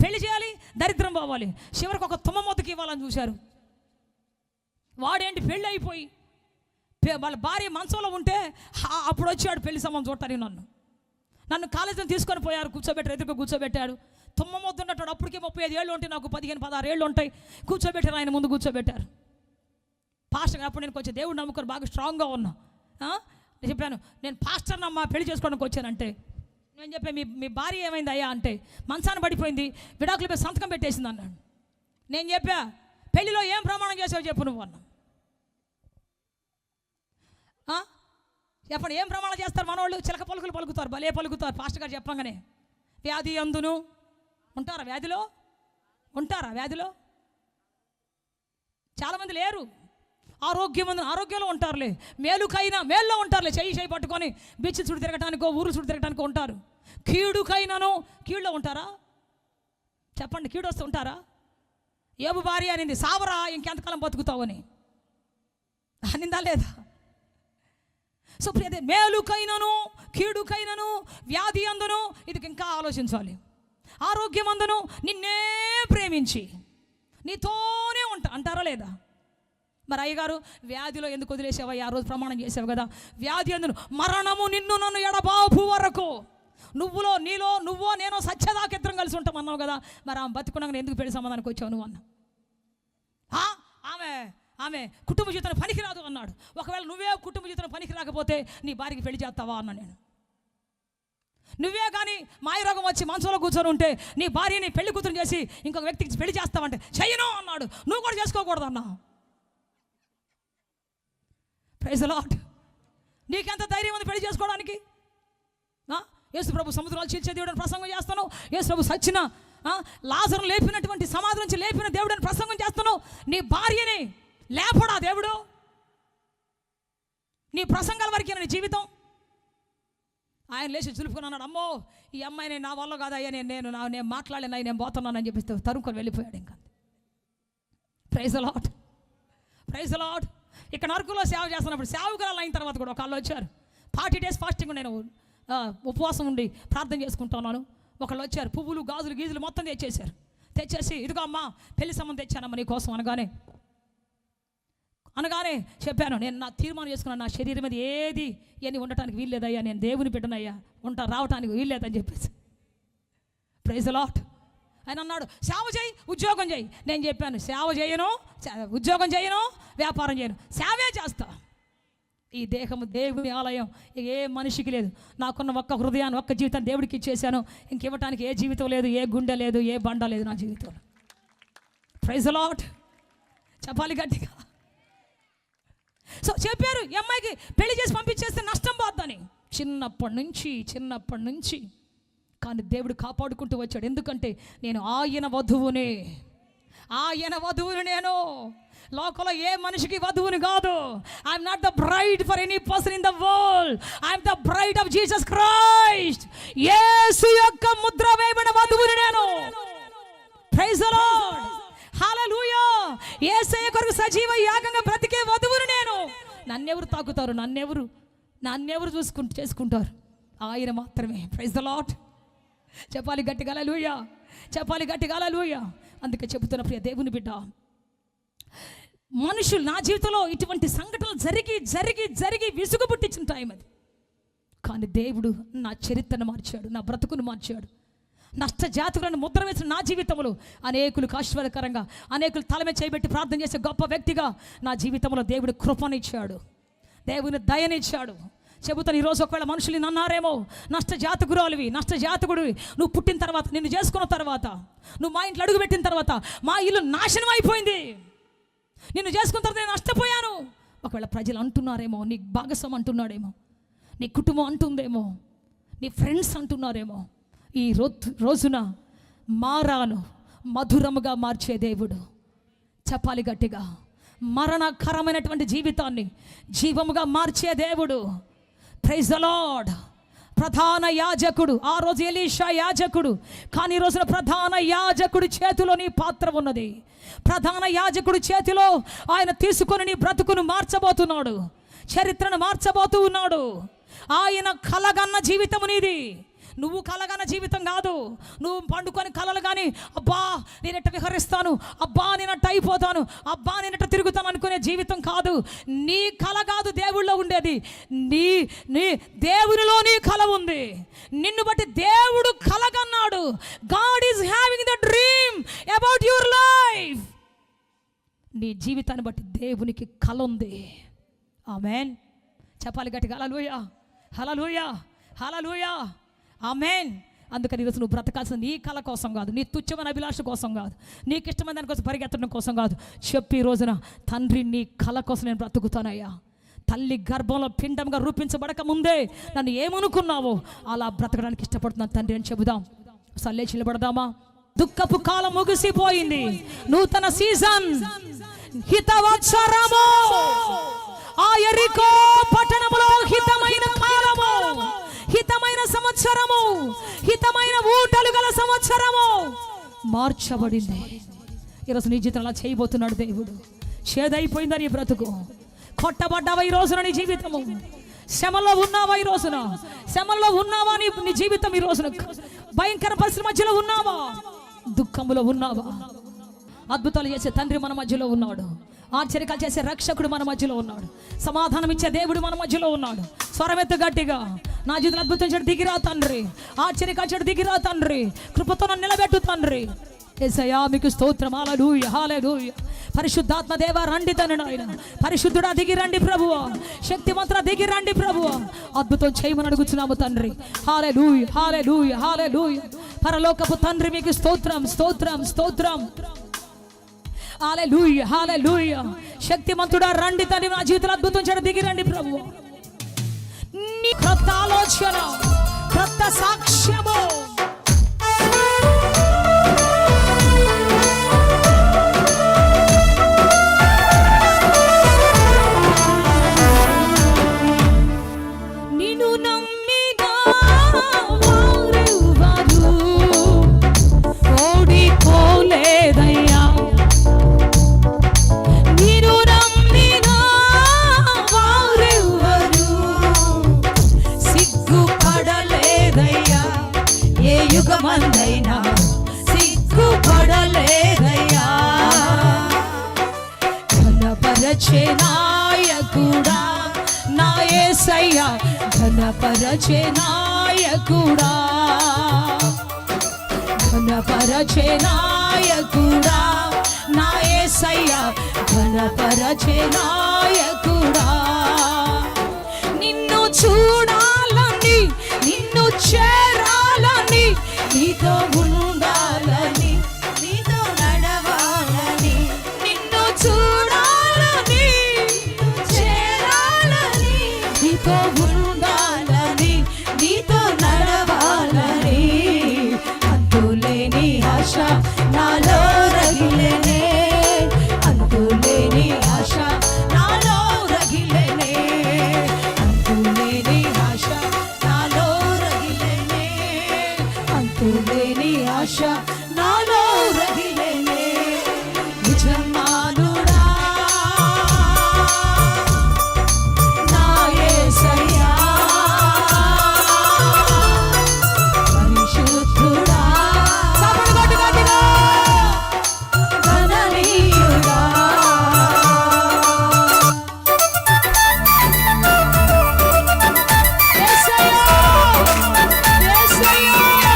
పెళ్లి చేయాలి, దరిద్రం పోవాలి. చివరికి ఒక తుమ్మ మొదకి ఇవ్వాలని చూశారు. వాడేంటి పెళ్ళి అయిపోయి వాళ్ళ భార్య మంచంలో ఉంటే అప్పుడు వచ్చాడు పెళ్లి సంబంధం చూడటానికి. నన్ను కాలేజీని తీసుకొని పోయారు, కూర్చోబెట్టారు, ఎదురుగా కూర్చోబెట్టాడు. తుమ్మమొద్దున్నట్టు అప్పటికే 35 ఏళ్ళు ఉంటాయి, నాకు 15-16 ఏళ్ళు ఉంటాయి. కూర్చోబెట్టారు, ఆయన ముందు కూర్చోబెట్టారు. పాస్టర్ అప్పుడు నేను కొంచెం దేవుడు నమ్ముకొని బాగా స్ట్రాంగ్గా ఉన్నా. నేను చెప్పాను, నేను పాస్టర్ అమ్మ పెళ్లి చేసుకోవడానికి వచ్చానంటే. నేను చెప్పాను, మీ భార్య ఏమైంది అయ్యా అంటే, మంచాన పడిపోయింది, విడాకులపై సంతకం పెట్టేసింది అన్నాడు. నేను చెప్పా, పెళ్లిలో ఏం ప్రమాణం చేసావు చెప్పు నువ్వు అన్నా. చెప్పండి, ఏం ప్రమాణం చేస్తారు మనోళ్ళు? చిలక పలుకులు పలుకుతారు, భలే పలుకుతారు. పాస్టర్ గారు చెప్పంగానే వ్యాధి అందును ఉంటారా? వ్యాధిలో ఉంటారా? వ్యాధిలో చాలామంది లేరు. ఆరోగ్యంలో ఉంటారులే, మేలులో ఉంటారులే. చెయ్యి పట్టుకొని బీచ్ చుట్టూ తిరగటానికో ఊరు చుట్టూ తిరగటానికో ఉంటారు. కీడుకైనాను కీడులో ఉంటారా? చెప్పండి, కీడు వస్తూ ఉంటారా? ఏబు భార్య అనింది, సావరా ఇంకెంతకాలం బతుకుతావు అని అనిందా లేదా? సో ప్రియదే, మేలుకైనను కీడుకైనను వ్యాధి అందును ఇది ఇంకా ఆలోచించాలి. ఆరోగ్యం అందును నిన్నే ప్రేమించి నీతోనే అంటారా లేదా? మరి అయ్యగారు వ్యాధిలో ఎందుకు వదిలేసావయ్యా? ఆ రోజు ప్రమాణం చేసావు కదా, వ్యాధి అందును మరణము నిన్ను నన్ను ఎడబాపు వరకు, నువ్వో నేనో సత్యదాకా ఇద్దరం కలిసి ఉంటాం అన్నావు కదా, మరి ఆమె బతుకున్నాక ఎందుకు పెళ్లి సంబంధానికి వచ్చావు నువ్వు అన్నా. ఆమె కుటుంబ జీవితానికి పనికిరాదు అన్నాడు. ఒకవేళ నువ్వే కుటుంబ జీవితానికి పనికి రాకపోతే నీ భార్యకి పెళ్లి చేస్తావా అన్నా నేను. నువ్వే కానీ మాయరోగం వచ్చి మనసులో కూర్చొని ఉంటే నీ భార్యని పెళ్లి కూతురు చేసి ఇంకొక వ్యక్తికి పెళ్లి చేస్తావంటే చెయ్యను అన్నాడు. నువ్వు కూడా చేసుకోకూడదు అన్నా. Praise the Lord. నీకెంత ధైర్యం ఉంది పెళ్లి చేసుకోవడానికి? యేసు ప్రభు సముద్రాలు చీల్చే దేవుడని ప్రసంగం చేస్తాను. యేసు ప్రభు సచ్చిన లాజరును లేపినటువంటి సమాధి నుంచి లేపిన దేవుడని ప్రసంగం చేస్తాను. నీ భార్యని లేపడా దేవుడు? నీ ప్రసంగాల వరకే నీ జీవితం. ఆయన లేచి చులుపుకుని అన్నాడు, అమ్మో ఈ అమ్మాయిని నా వల్ల కాదయ్యా, నేను మాట్లాడలేను, నేను పోతున్నానని చెప్పిస్తే తరుముకొని వెళ్ళిపోయాడు. ఇంకా praise the Lord, praise the Lord. ఇక్కడ నరకులో సేవ చేస్తున్నప్పుడు సేవకురాలు అయిన తర్వాత కూడా ఒకళ్ళు వచ్చారు. 40 days ఫాస్టింగ్ నేను ఉపవాసం ఉండి ప్రార్థన చేసుకుంటున్నాను. ఒకళ్ళు వచ్చారు, పువ్వులు గాజులు గీజులు మొత్తం తెచ్చేసి ఇదిగో అమ్మా పెళ్లి సంబంధం తెచ్చానమ్మా నీ కోసం అనగానే చెప్పాను, నేను నా తీర్మానం చేసుకున్నాను, నా శరీరం మీద ఏది ఉండటానికి వీల్లేదయ్యా, నేను దేవుని బిడ్డనయ్యా, రావటానికి వీల్లేదని చెప్పేసి. Praise the Lord. ఆయన అన్నాడు, సేవ చేయి, ఉద్యోగం చేయి. నేను చెప్పాను, సేవ చేయను, ఉద్యోగం చేయను, వ్యాపారం చేయను, సేవే చేస్తా. ఈ దేహము దేవుని ఆలయం, ఏ మనిషికి లేదు. నాకున్న ఒక్క హృదయాన్ని, ఒక్క జీవితాన్ని దేవుడికి ఇచ్చేసాను. ఇంకివ్వటానికి ఏ జీవితం లేదు, ఏ గుండె లేదు, ఏ బండ లేదు నా జీవితంలో. Praise the Lord. చెప్పాలి గట్టిగా. సో చెప్పారు, ఈ అమ్మాయికి పెళ్లి చేసి పంపించేస్తే నష్టం పోద్దని చిన్నప్పటి నుంచి కానీ దేవుడు కాపాడుకుంటూ వచ్చాడు. ఎందుకంటే నేను ఆయన వధువుని నేను. లోకంలో ఏ మనిషికి వధువుని కాదు. I'm not the bride for any person in the world. I'm the bride of Jesus Christ. Yesu యొక్క ముద్ర వేయబడిన వధువుని నేను. Praise the Lord. Hallelujah. Yesayya కొరకు సజీవ యాగంగా బ్రతికే వధువుని నేను. నన్నెవరు తాకుతారు? నన్నెవరు చేసుకుంటారు? ఆయన మాత్రమే. Praise the Lord. చెప్పాలి గట్టిగా హల్లెలూయా, చెప్పాలి గట్టిగా హల్లెలూయా. అందుకే చెబుతున్న ప్రియ దేవుని బిడ్డ, మనుషులు నా జీవితంలో ఇటువంటి సంఘటనలు జరిగి విసుగు పుట్టించిన టైం అది. కానీ దేవుడు నా చరిత్రను మార్చాడు, నా బ్రతుకును మార్చాడు. నష్ట జాతకులను ముద్ర వేసిన నా జీవితంలో అనేకులకు ఆశీర్వాదకరంగా, అనేకులు తలమే చేయబెట్టి ప్రార్థన చేసే గొప్ప వ్యక్తిగా నా జీవితంలో దేవుడు కృపనిచ్చాడు, దేవుని దయనిచ్చాడు. చెబుతాను, ఈరోజు ఒకవేళ మనుషులు అన్నారేమో, నష్ట జాతకుడివి, నువ్వు పుట్టిన తర్వాత, నిన్ను చేసుకున్న తర్వాత, నువ్వు మా ఇంట్లో అడుగుపెట్టిన తర్వాత మా ఇల్లు నాశనం అయిపోయింది, నిన్ను చేసుకున్న తర్వాత నేను నష్టపోయాను. ఒకవేళ ప్రజలు అంటున్నారేమో, నీ భాగస్వామి అంటున్నాడేమో, నీ కుటుంబం అంటుందేమో, నీ ఫ్రెండ్స్ అంటున్నారేమో, ఈ రోజున మారాను మధురముగా మార్చే దేవుడు. చెప్పాలి గట్టిగా, మరణకరమైనటువంటి జీవితాన్ని జీవముగా మార్చే దేవుడు. Praise the Lord. ప్రధాన యాజకుడు, ఆ రోజు ఎలీషా యాజకుడు, కానీ ఈ రోజున ప్రధాన యాజకుడి చేతిలో నీ పాత్ర ఉన్నది. ప్రధాన యాజకుడి చేతిలో ఆయన తీసుకొని నీ బ్రతుకును మార్చబోతున్నాడు, చరిత్రను మార్చబోతూ ఉన్నాడు. ఆయన కలగన్న జీవితము నీది. నువ్వు కలగన జీవితం కాదు. నువ్వు పండుకొని కలలు కానీ అబ్బా నేనెట్ట విహరిస్తాను, అబ్బా నేనట్ట అయిపోతాను, అబ్బా నేనట్ట తిరుగుతాను అనుకునే జీవితం కాదు. నీ కల కాదు దేవుళ్ళో ఉండేది, నీ దేవునిలో నీ కల ఉంది. నిన్ను బట్టి దేవుడు కలగన్నాడు. God is having the dream about your life. నీ జీవితాన్ని బట్టి దేవునికి కల ఉంది. ఆమేన్. చెప్పాలి గట్టిగా హల్లెలూయా, హల్లెలూయా, హల్లెలూయా, ఆమేన్. అందుకని ఈరోజు నువ్వు బ్రతకాల్సిన నీ కళ కోసం కాదు, నీ తుచ్చమైన అభిలాష కోసం కాదు, నీకు ఇష్టమైన దానికోసం పరిగెత్తడం కోసం కాదు. చెప్పి ఈ రోజున తండ్రి నీ కళ కోసం నేను బ్రతుకుతానయ్యా. తల్లి గర్భంలో పిండంగా రూపించబడక ముందే నన్ను ఏమనుకున్నావో అలా బ్రతకడానికి ఇష్టపడుతున్నాను తండ్రి అని చెబుదాం. సల్లేచి నిలబడదామా? దుఃఖపు కాలం ముగిసిపోయింది, నూతన సీజన్, హితవత్సరము. ఆ యెరికో పట్టణములో హితమైన కాలము, హితమైన సంవత్సరము, హితమైన ఊటలు గల సంవత్సరము మార్చబడింది. ఈరోజు నీ జీవితం అలా చేయబోతున్నాడు దేవుడు. చేదైపోయిందా నీ బ్రతుకు? కొట్టబడ్డావా ఈ రోజున నీ జీవితము? శ్రమలో ఉన్నావా ఈ రోజున? శ్రమలో ఉన్నావా నీ జీవితం ఈ రోజున? భయంకర పరిస్థితుల మధ్యలో ఉన్నావా? దుఃఖములో ఉన్నావా? అద్భుతాలు చేసే తండ్రి మన మధ్యలో ఉన్నాడు. ఆశ్చర్యకాలు చేసే రక్షకుడు మన మధ్యలో ఉన్నాడు. సమాధానం ఇచ్చే దేవుడు మన మధ్యలో ఉన్నాడు. స్వరమెత్తు గట్టిగా, నా జీవితంలో అద్భుతం చెడు దిగిరా తండ్రి, ఆశ్చర్యకాలు చెడు దిగిరా తండ్రి, కృపతో నన్ను నిలబెట్టు తండ్రి. యేసయ్యా మీకు స్తోత్రం. హల్లెలూయా, హల్లెలూయా. పరిశుద్ధాత్మ దేవ రండి తండ్రి, ఆయన పరిశుద్ధుడా దిగి రండి ప్రభువా, శక్తిమంతుడా దిగి రండి ప్రభువా, అద్భుతం చేయమని అడుగుతున్నాము తండ్రి. హల్లెలూయా, హల్లెలూయా, హల్లెలూయా. పరలోకపు తండ్రి మీకు స్తోత్రం, స్తోత్రం, స్తోత్రం. హల్లెలూయా, హల్లెలూయా. శక్తిమంతుడా రండి తండ్రి, నా జీవితంలో అద్భుతం చేయడం దిగి రండి ప్రభువా. నీ క్రొత్త ఆలోచన, క్రొత్త సాక్ష్యము. నిన్ను నమ్మిన వారెవ్వరూ ఓడిపోలేదయ్యా. నిన్ను నమ్మిన వారెవ్వరూ సిగ్గుపడలేదయ్యా. ఏ యుగమందైనా సిగ్గుపడలేదయ్యా. ఘనపరచే నాయకుడా నా యేసయ్యా, ఘనపరచే నాయకుడా, ఘనపరచే నాయకుడా నా యేసయ్యా, ఘనపరచే నాయకుడా. నిన్ను చూడాలని, నిన్ను చేరాలని, నీతో ఉండాలని, నీతో నడవాలని, నిన్ను చూడాలని, చేరాలని, నీతో ఉండాలని, నీతో నడవాలని. అంతులేని ఆశ నాలో రగిలేనే, అంతులేని ఆశ నాలో రగిలేనే, అంతులేని ఆశ నాలో రగిలేనే, అంతులేని ఆశ నాలో రగిలేనే. నిజమానుడా నా యేసయ్యా, పరిశుద్ధుడా, చప్పట్లు కొట్టు గట్టిగా, ఘననీయుడా. యేసయ్యా, యేసయ్యా.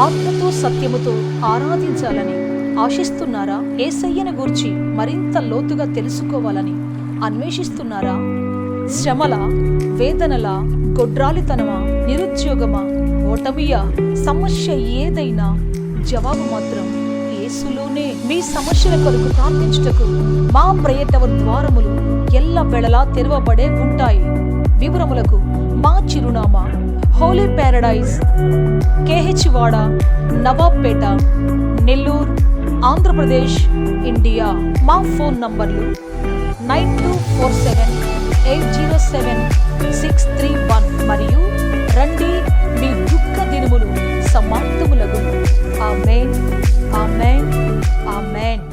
ఆత్మతో సత్యముతో ఆరాధించాలని ఆశిస్తున్నారా? యేసయ్యను గూర్చి మరింత లోతుగా తెలుసుకోవాలని అన్వేషిస్తున్నారా? శ్రమల, వేదనల, గొడ్రాలితనమా, నిరుద్యోగమా, ఓటమియా, సమస్య ఏదైనా జవాబు మాత్రం యేసులోనే. మీ సమస్యల కొరకు ప్రార్థించుటకు మా ప్రేయర్ టవర్ ద్వారములు ఎల్ల వేళలా తెరవబడే ఉంటాయి. వివరములకు మా చిరునామా హోలీ ప్యారడైజ్, కేహెచ్ వాడ, నవాబ్పేట, నెల్లూరు, ఆంధ్రప్రదేశ్, ఇండియా. మా ఫోన్ నంబర్లు 9247807631 మరియు రండి, మీ దుఃఖ దినములు సమాప్తములగును. ఆమేన్, ఆమేన్, ఆమేన్.